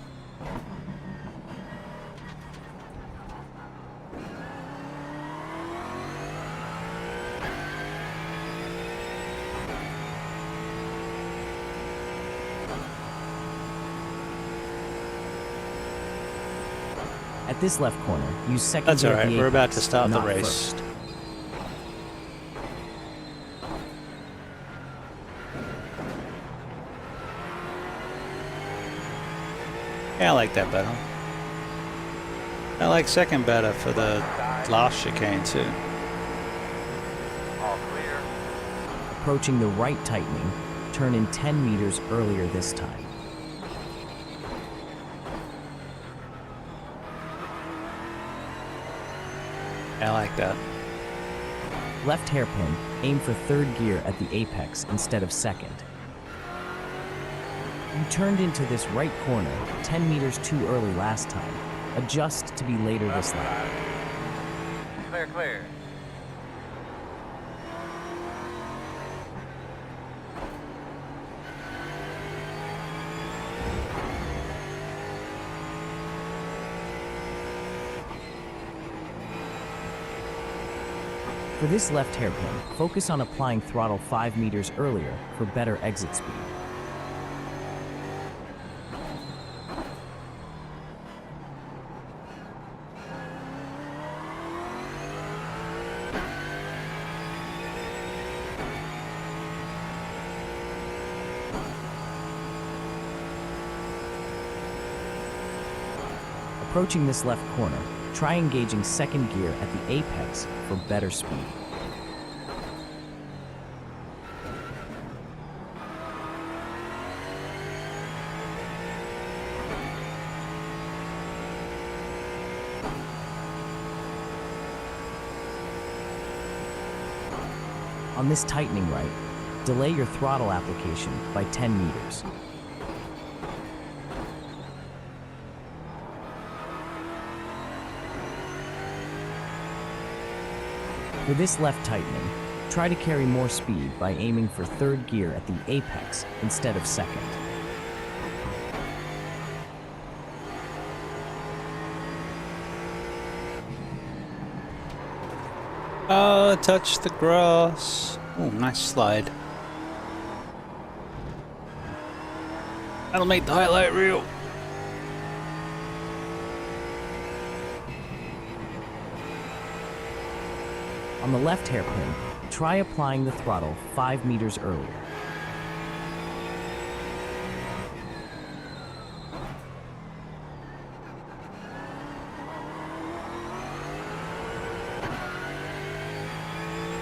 At this left corner, use second That's gear at alright, the we're about to apex, start the not race. first. Yeah, I like that better. I like second better for the last chicane too. All clear. Approaching the right tightening, turn in 10 meters earlier this time. I like that. Left hairpin, aim for third gear at the apex instead of second. You turned into this right corner 10 meters too early last time. Adjust to be later this lap. Clear, clear. For this left hairpin, focus on applying throttle 5 meters earlier for better exit speed. Approaching this left corner, try engaging second gear at the apex for better speed. On this tightening right, delay your throttle application by 10 meters. For this left tightening, try to carry more speed by aiming for third gear at the apex instead of second. Oh, touch the grass. Oh, nice slide. That'll make the highlight reel. On the left hairpin, try applying the throttle 5 meters earlier.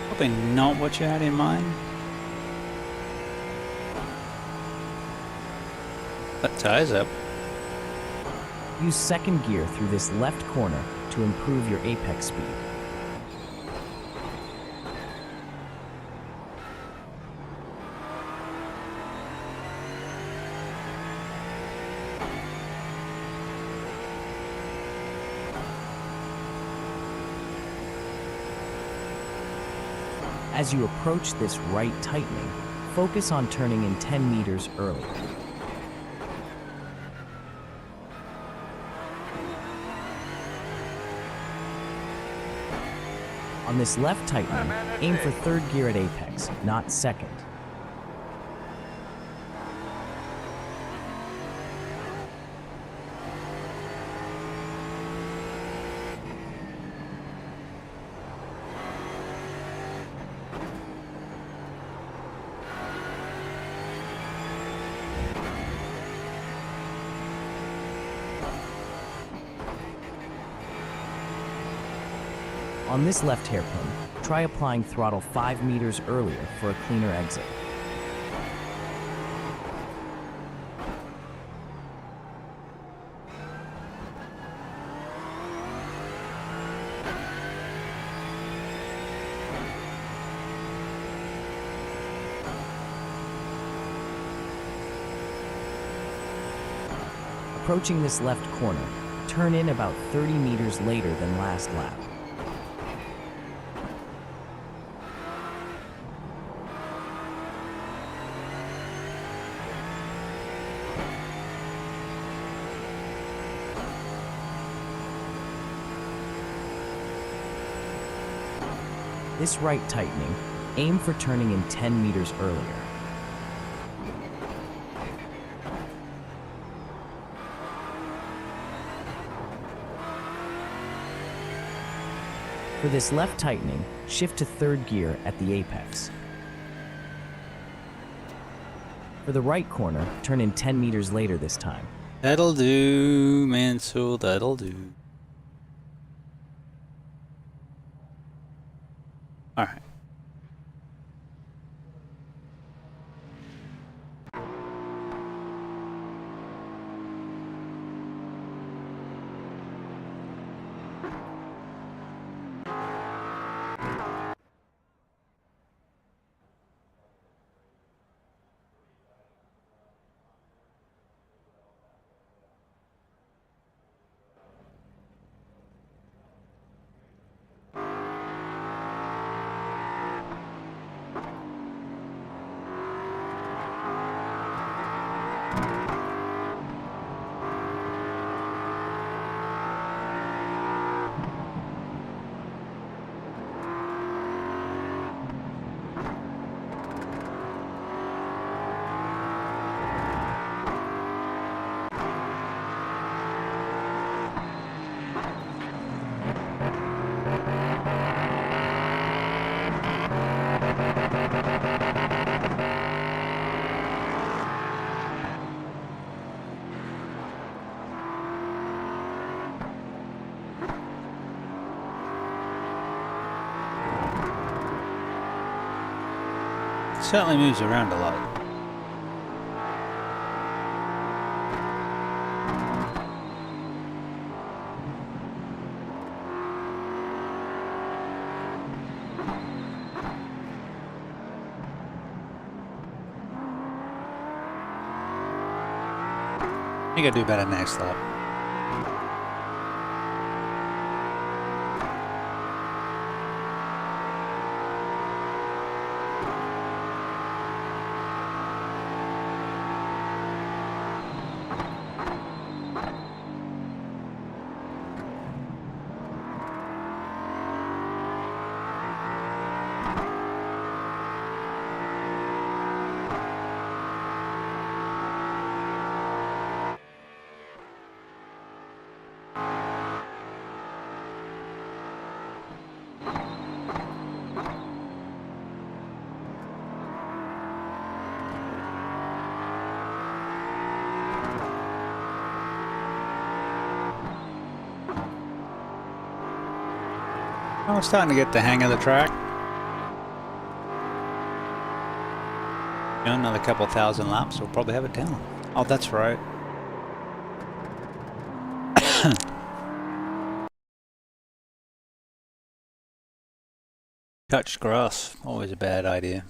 Probably not what you had in mind. That ties up. Use second gear through this left corner to improve your apex speed. As you approach this right tightening, focus on turning in 10 meters earlier. On this left tightening, aim for third gear at apex, not second. On this left hairpin, try applying throttle 5 meters earlier for a cleaner exit. Approaching this left corner, turn in about 30 meters later than last lap. This right tightening, aim for turning in 10 meters earlier. For this left tightening, shift to third gear at the apex. For the right corner, turn in 10 meters later this time. That'll do, Mansell, that'll do. All right. Certainly moves around a lot. I think I'll do better next lap. I'm starting to get the hang of the track. You know, another couple thousand laps, we'll probably have it down. Oh, that's right. Touched grass, always a bad idea.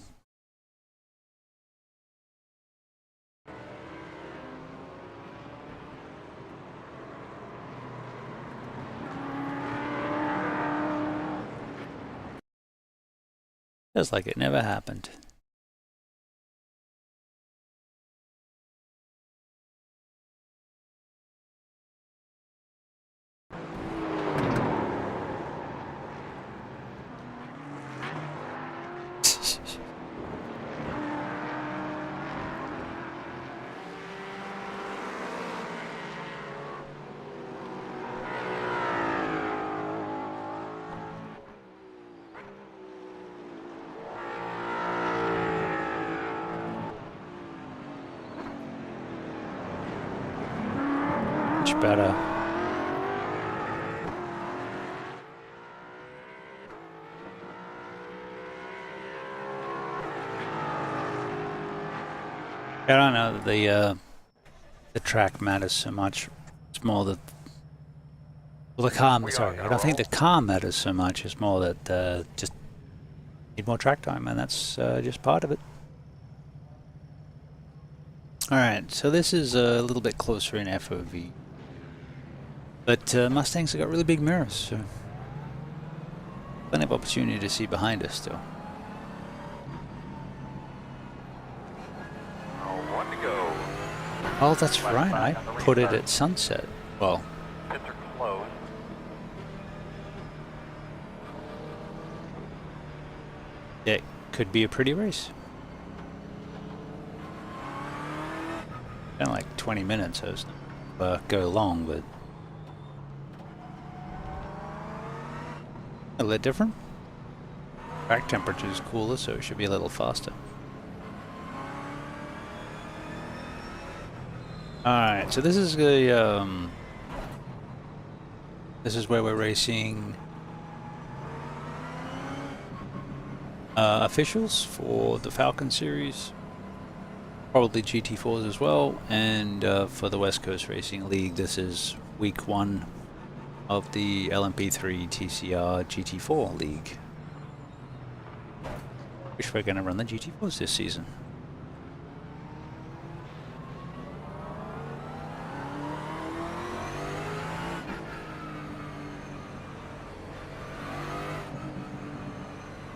Just like it never happened. Much better. I don't know that the track matters so much. It's more that, well, the car. Sorry, I don't think the car matters so much. It's more that just need more track time, and that's just part of it. All right, so this is a little bit closer in FOV, but Mustangs have got really big mirrors, so plenty of opportunity to see behind us still. Oh, that's right. I put it at sunset. Well, Pits are closed. it could be a pretty race. Been like 20 minutes, so it's not go long, but a little different. Track temperature is cooler, so it should be a little faster. Alright, so this is a this is where we're racing officials for the Falcon series, probably GT4s as well, and for the West Coast Racing League, this is week 1 of the LMP3 TCR GT4 League, which we're going to run the GT4s this season.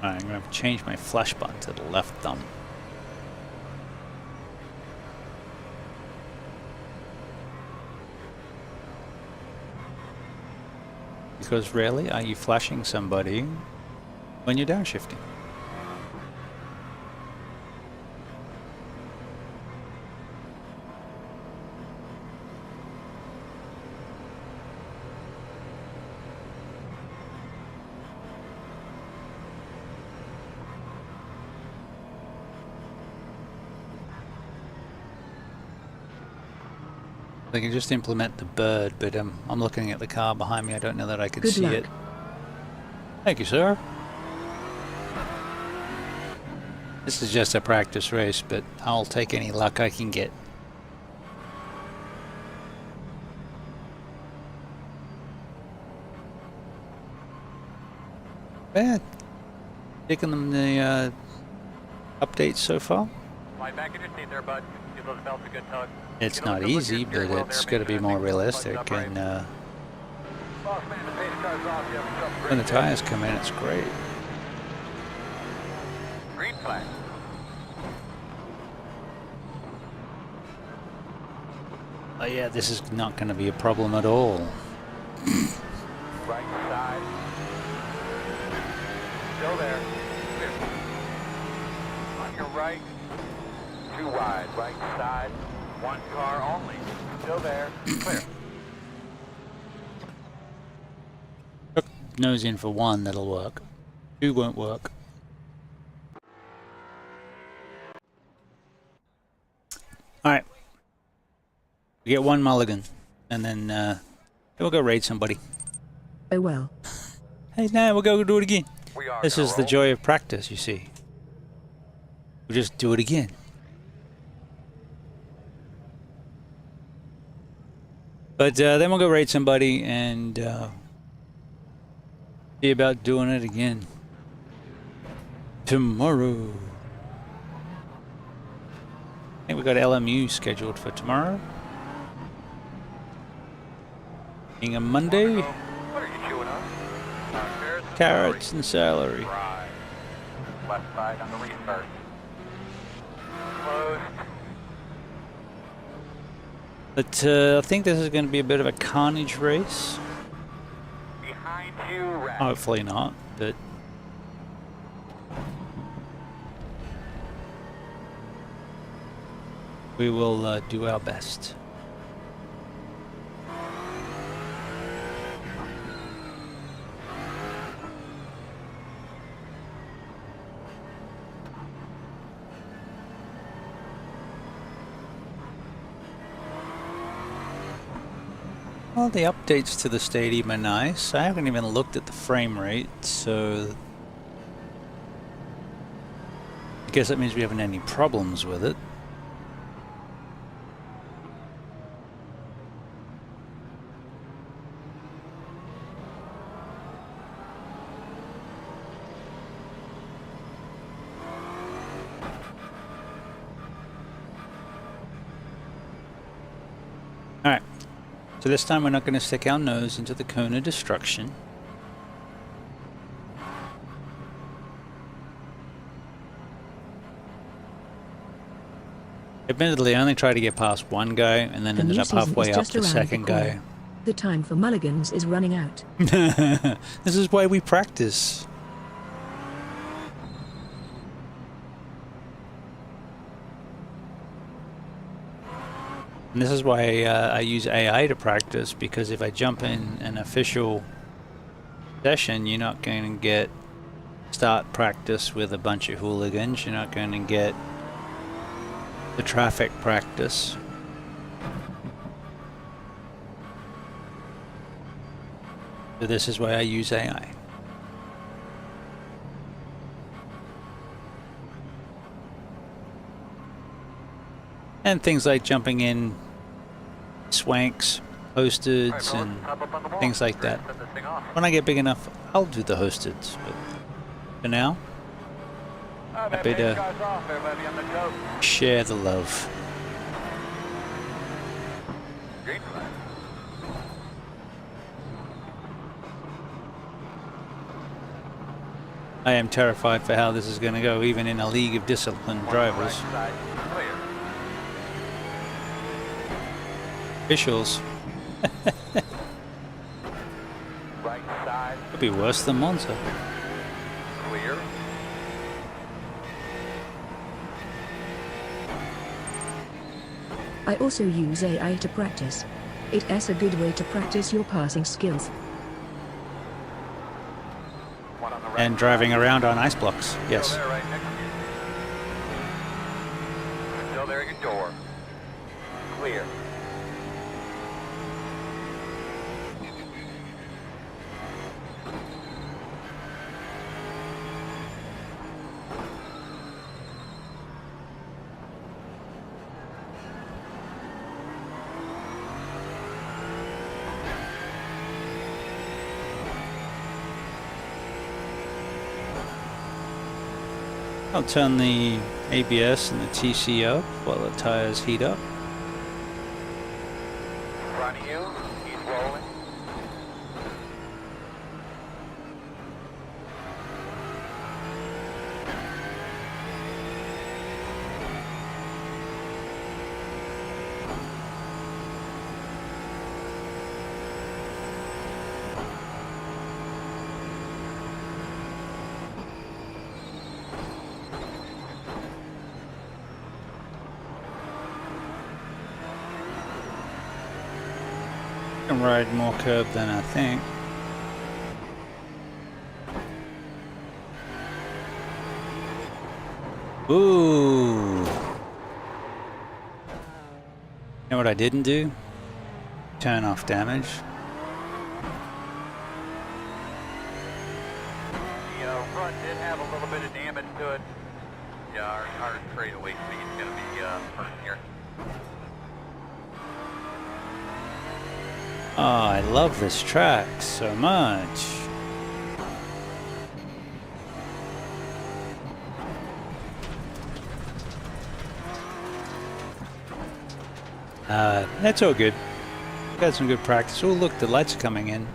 Alright, I'm going to change my flash button to the left thumb. Because rarely are you flashing somebody when you're downshifting. They can just implement the bird, but I'm looking at the car behind me. I don't know that I could see it. Thank you, sir. This is just a practice race, but I'll take any luck I can get. Yeah, taking them the updates so far. Lie back in your seat there, bud. Give those belts a good tug. It's not easy, but it's going to be more realistic, and when the tires come in, it's great. Green flag. Oh yeah, this is not going to be a problem at all. Right side. Still there. Clear. On your right. Too wide. Right side. One car only. Still there. Clear. Hook nose in for 1, that'll work. 2 won't work. Alright. We get 1 mulligan, and then we'll go raid somebody. Oh well. Hey, now we'll go do it again. This is the joy of practice, you see. We'll just do it again. But then we'll go raid somebody and see about doing it again tomorrow. I think we got LMU scheduled for tomorrow. Being a Monday. What are you chewing on? Carrots and celery. Right. Left side on the restart. Closed. But I think this is going to be a bit of a carnage race. Behind you, right. Hopefully not, but we will do our best. Well, the updates to the stadium are nice. I haven't even looked at the frame rate, so I guess that means we haven't had any problems with it. Alright. So this time we're not going to stick our nose into the cone of destruction. Admittedly, I only tried to get past one guy and then ended up halfway up the second guy. The time for mulligans is running out. This is why we practice. And this is why I use AI to practice, because if I jump in an official session, you're not going to get start practice with a bunch of hooligans. You're not going to get the traffic practice. So this is why I use AI. And things like jumping in swanks, hosteds, and things like that. When I get big enough, I'll do the hosteds, but for now, happy to share the love. I am terrified for how this is going to go, even in a league of disciplined drivers. Officials. Could be worse than Monza. Clear. I also use AI to practice. It's a good way to practice your passing skills. And driving around on ice blocks, yes. Still there, right next to you. Still there at your door. Clear. I'll turn the ABS and the TC up while the tires heat up. In front of you. He's rolling. I can ride more curb than I think. Ooh. You know what I didn't do? Turn off damage. The front did have a little bit of damage to it. Yeah, our straightaway speed's gonna be hurting here. Oh, I love this track so much. That's all good. Got some good practice. Oh, look, the lights are coming in.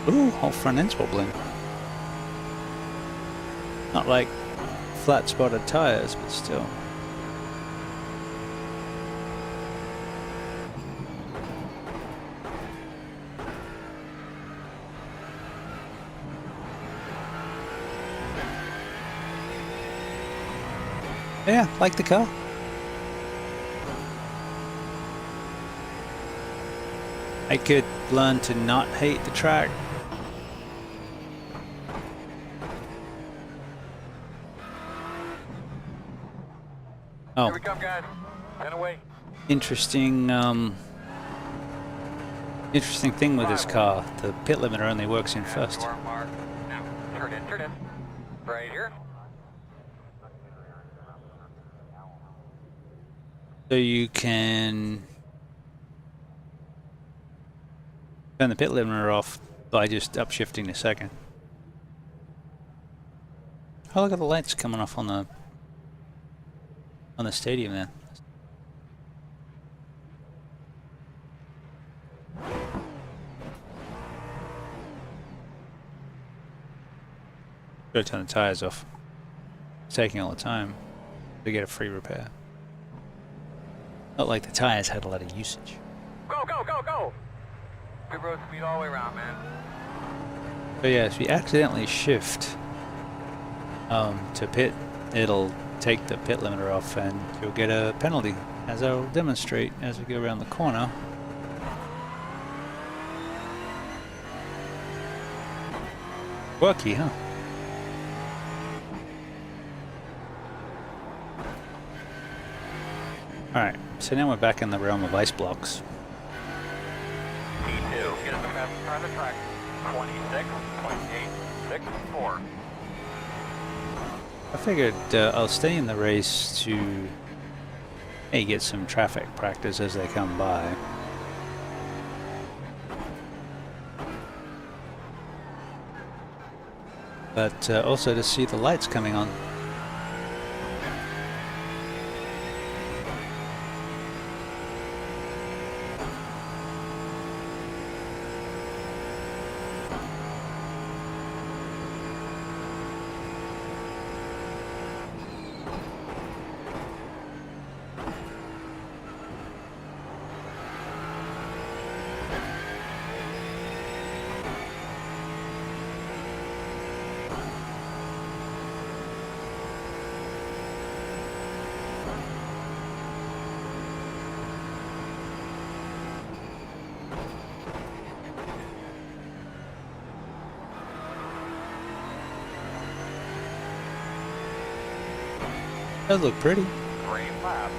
Ooh, whole front end's wobbling. Not like flat spotted tires, but still. Yeah, like the car. I could learn to not hate the track. Oh. Here we come, guys. 10 away. Interesting, interesting thing with this car. The pit limiter only works in first. Mark. Now, turn in, turn in. Right here. So you can turn the pit limiter off by just upshifting the second. Oh, look at the lights coming off on the stadium then. Gotta turn the tires off. It's taking all the time to get a free repair. Not like the tires had a lot of usage. Go, go, go, go! Pit road speed all the way around, man. So yeah, if you accidentally shift to pit, it'll take the pit limiter off and you'll get a penalty, as I'll demonstrate as we go around the corner. Quirky, huh? Alright, so now we're back in the realm of ice blocks. T2, get us on the track. 26.864. I figured I'll stay in the race to maybe get some traffic practice as they come by. But also to see the lights coming on. That look pretty. Green lap.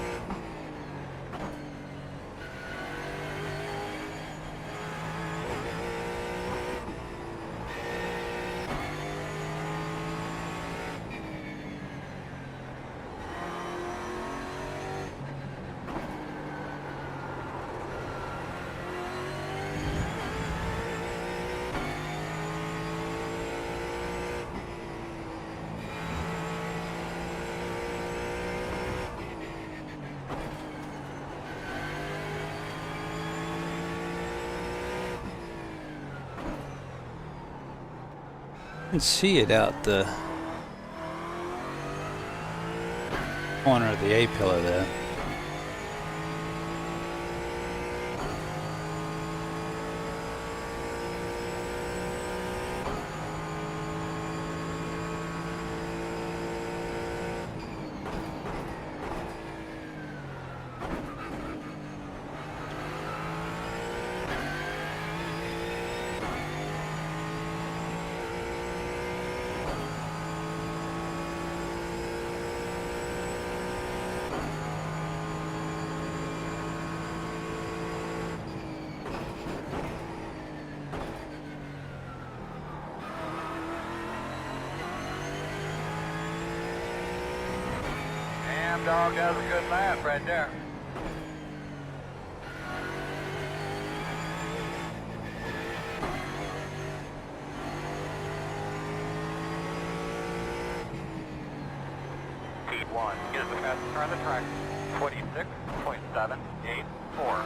You can see it out the corner of the A-pillar there. Damn dog has a good lap right there. P1 is the fastest car on the track. 26.784.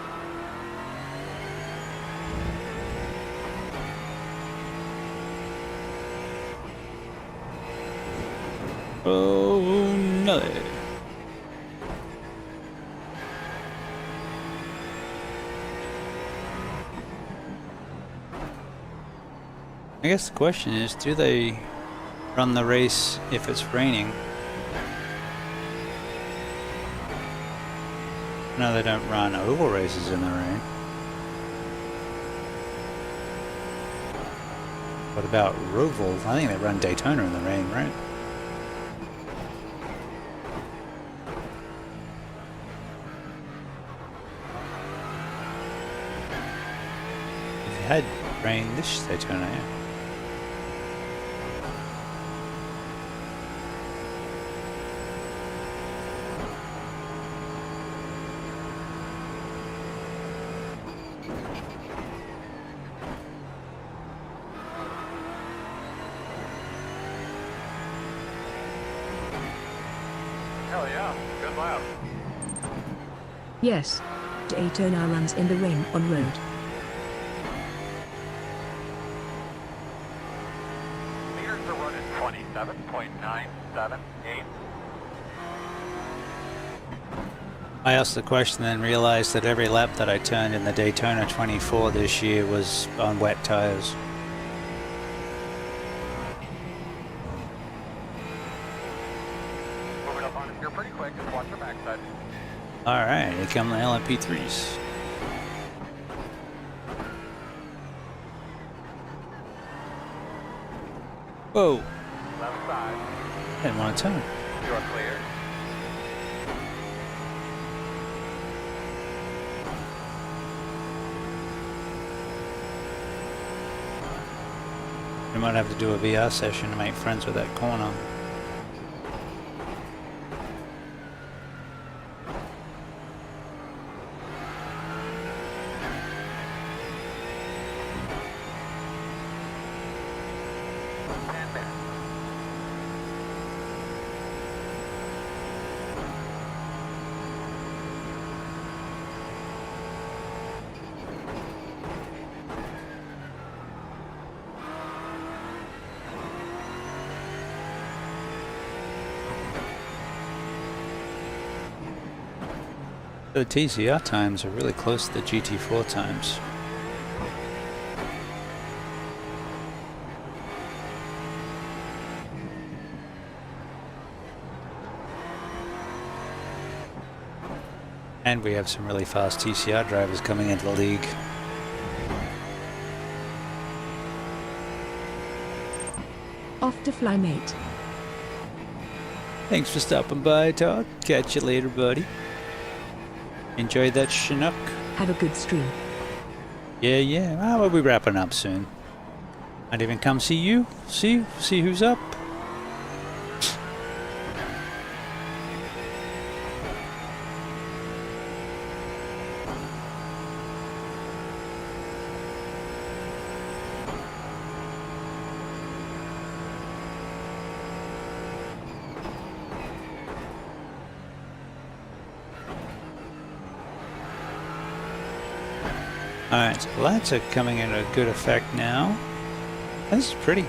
Oh no. I guess the question is, do they run the race if it's raining? No, they don't run oval races in the rain. What about Roval? I think they run Daytona in the rain, right? It had rain this Daytona, yeah. Hell yeah, good lap. Yes. Daytona runs in the rain on road. Meters are running 27.978. I asked the question and realized that every lap that I turned in the Daytona 24 this year was on wet tires. Moving up on it here pretty quick, just watch your backside. Alright, here come the LMP3s. Whoa, Left side, didn't want to turn. you are clear. We might have to do a VR session to make friends with that corner. The TCR times are really close to the GT4 times. And we have some really fast TCR drivers coming into the league. Off to fly, mate. Thanks for stopping by, Todd. Catch you later, buddy. Enjoy that Chinook. Have a good stream. Yeah, yeah. Ah, we'll be wrapping up soon. Might even come see you. See who's up. Alright, so lights are coming into good effect now. This is pretty.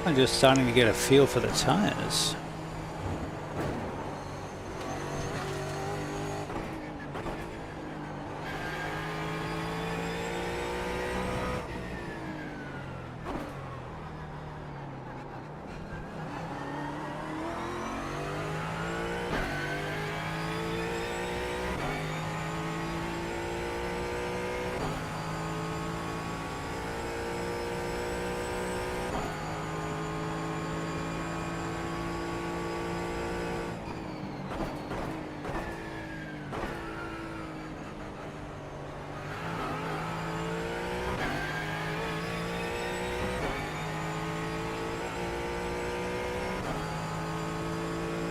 I'm just starting to get a feel for the tires.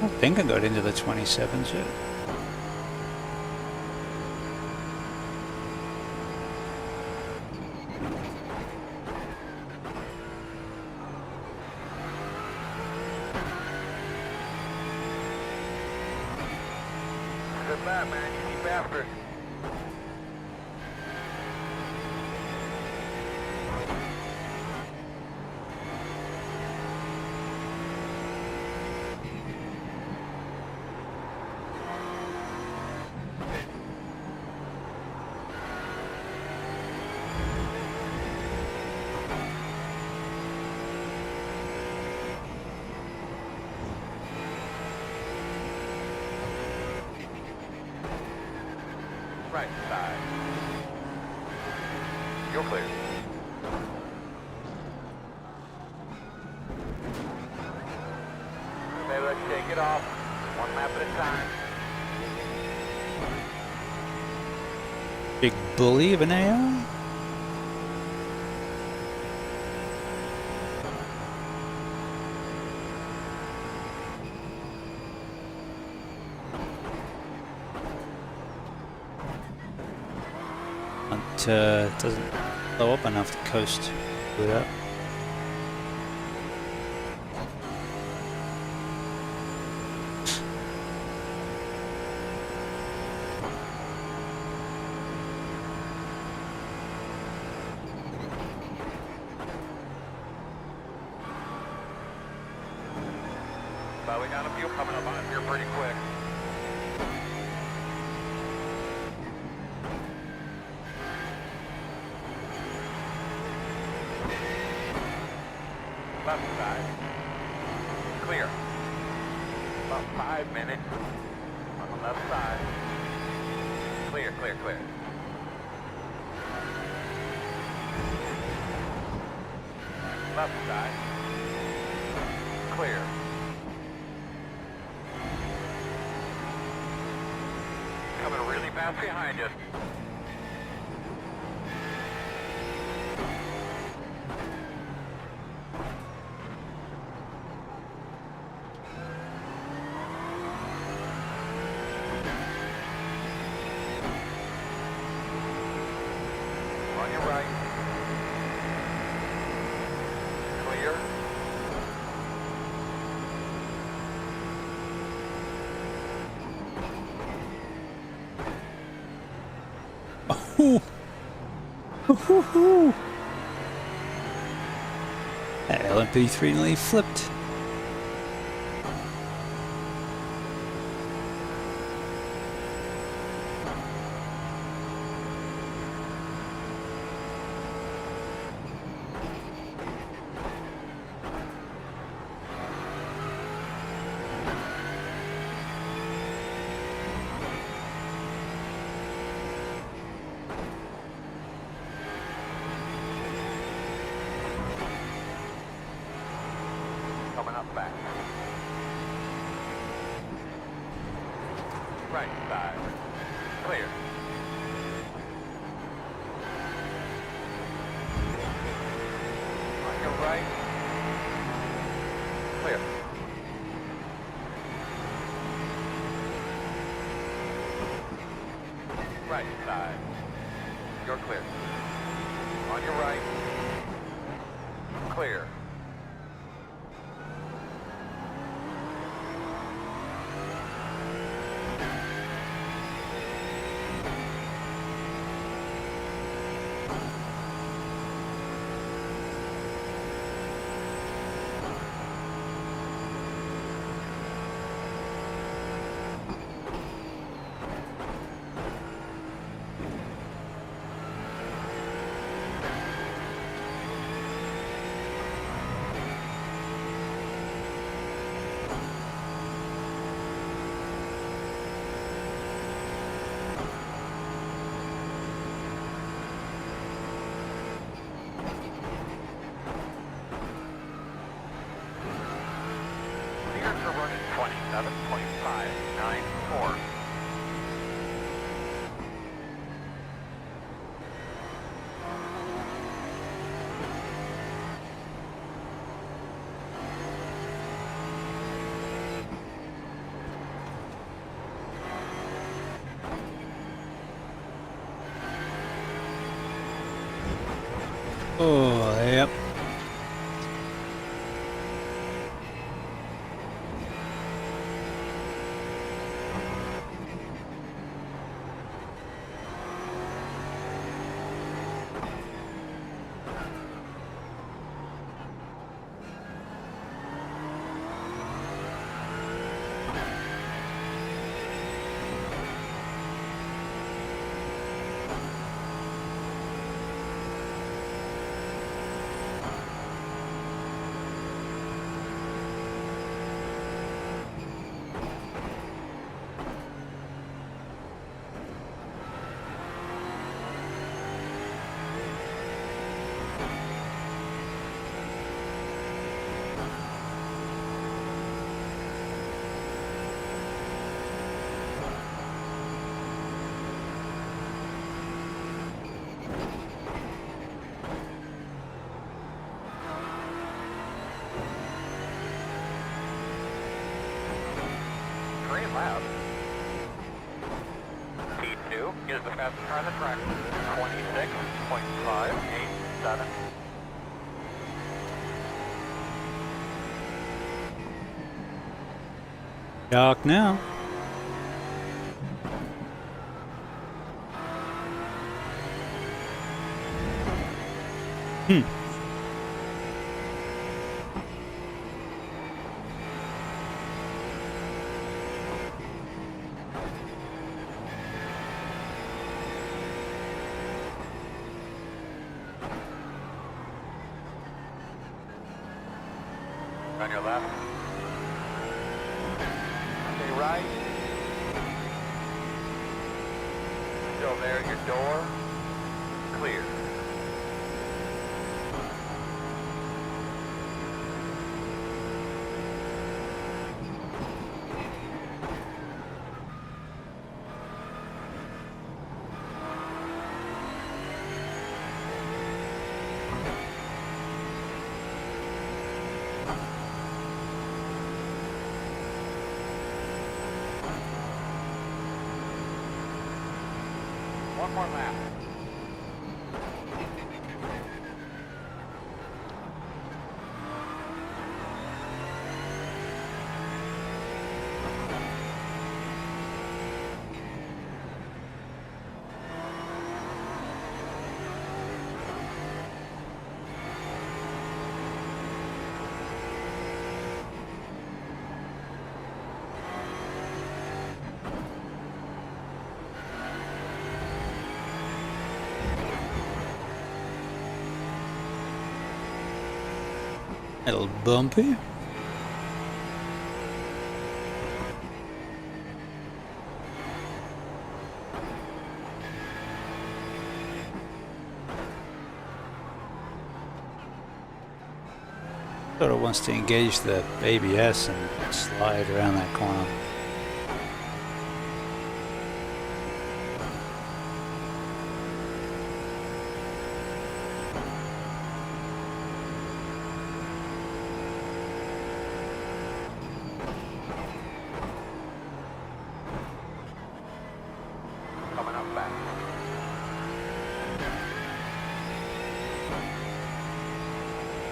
I think I got into the 27s yet. Good lap, man. You keep after it. Right side. You're clear. Okay, let's shake it off. One lap at a time. Big bully of an AI? Doesn't blow up enough to coast with it. We got a few coming up on here pretty quick. Left side. Clear. About 5 minutes on the left side. Clear, clear, clear. Left side. Clear. Coming really fast behind you. On your right. Clear. Ooh. Ooh. That LMP3 nearly flipped. Coming up back. Right side. Clear. On your right. Clear. Right side. You're clear. On your right. Clear. Clear for running 27.594. Oh, yep. Green lap. P2 is the fastest car on the track. 26.587. Dark now. Hmm. On your left. Stay right. Still there at your door. Clear. One more lap. A little bumpy. Sort of wants to engage the ABS and slide around that corner. Coming up fast.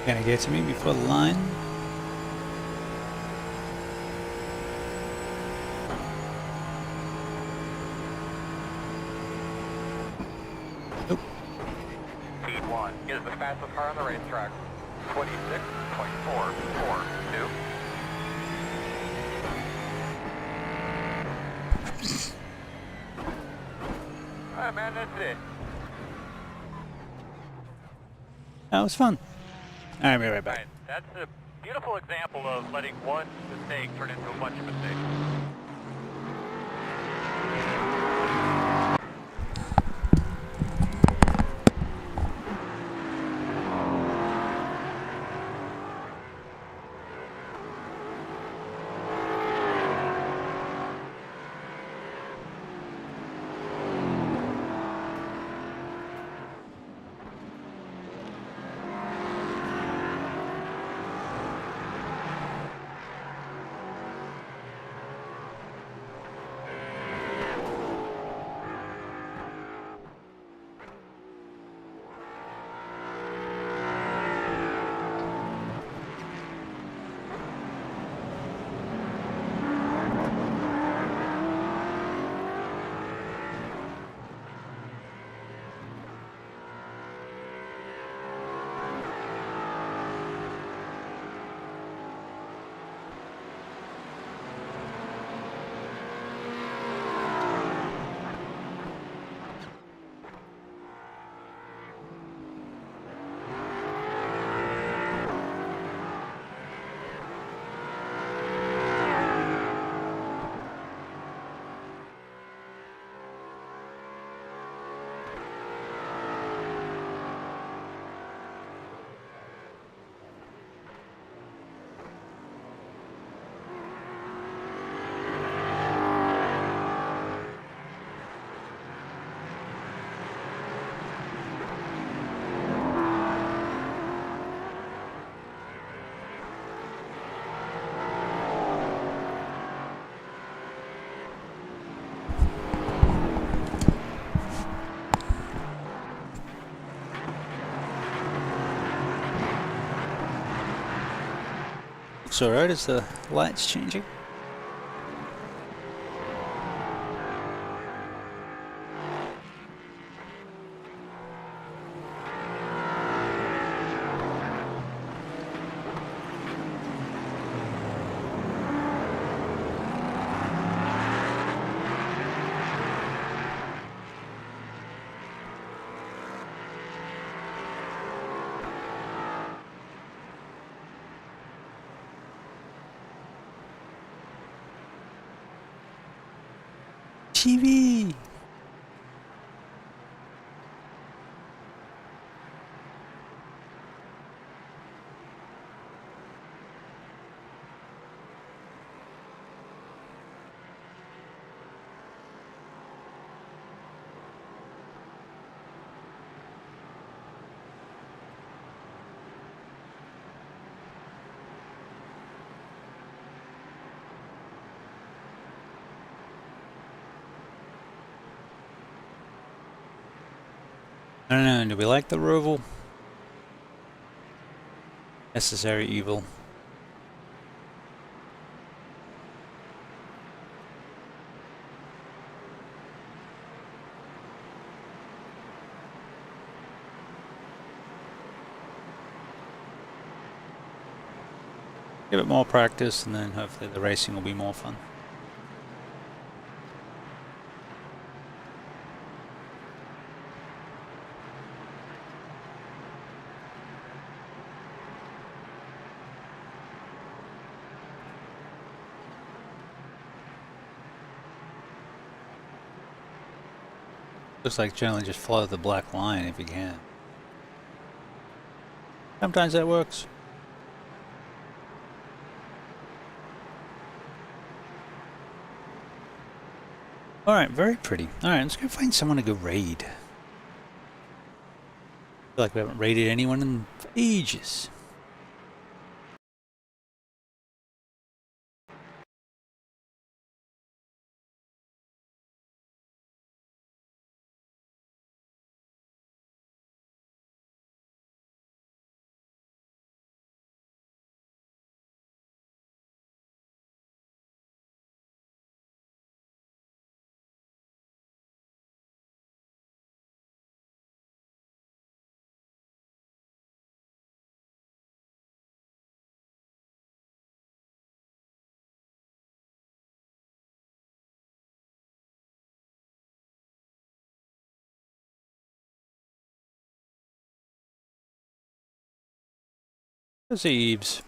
Gonna get to me before the line. Nope. Speed 1 is the fastest car on the racetrack. 26.442. Alright, man, that's it. That was fun. Alright, be right back. Right. That's a beautiful example of letting one mistake turn into a bunch of mistakes. Looks alright as the light's changing. ATV! I don't know, do we like the Roval? Necessary evil. Give it more practice and then hopefully the racing will be more fun. Looks like generally just follow the black line if you can. Sometimes that works. Alright, very pretty. Alright, let's go find someone to go raid. I feel like we haven't raided anyone in ages. There's Eves.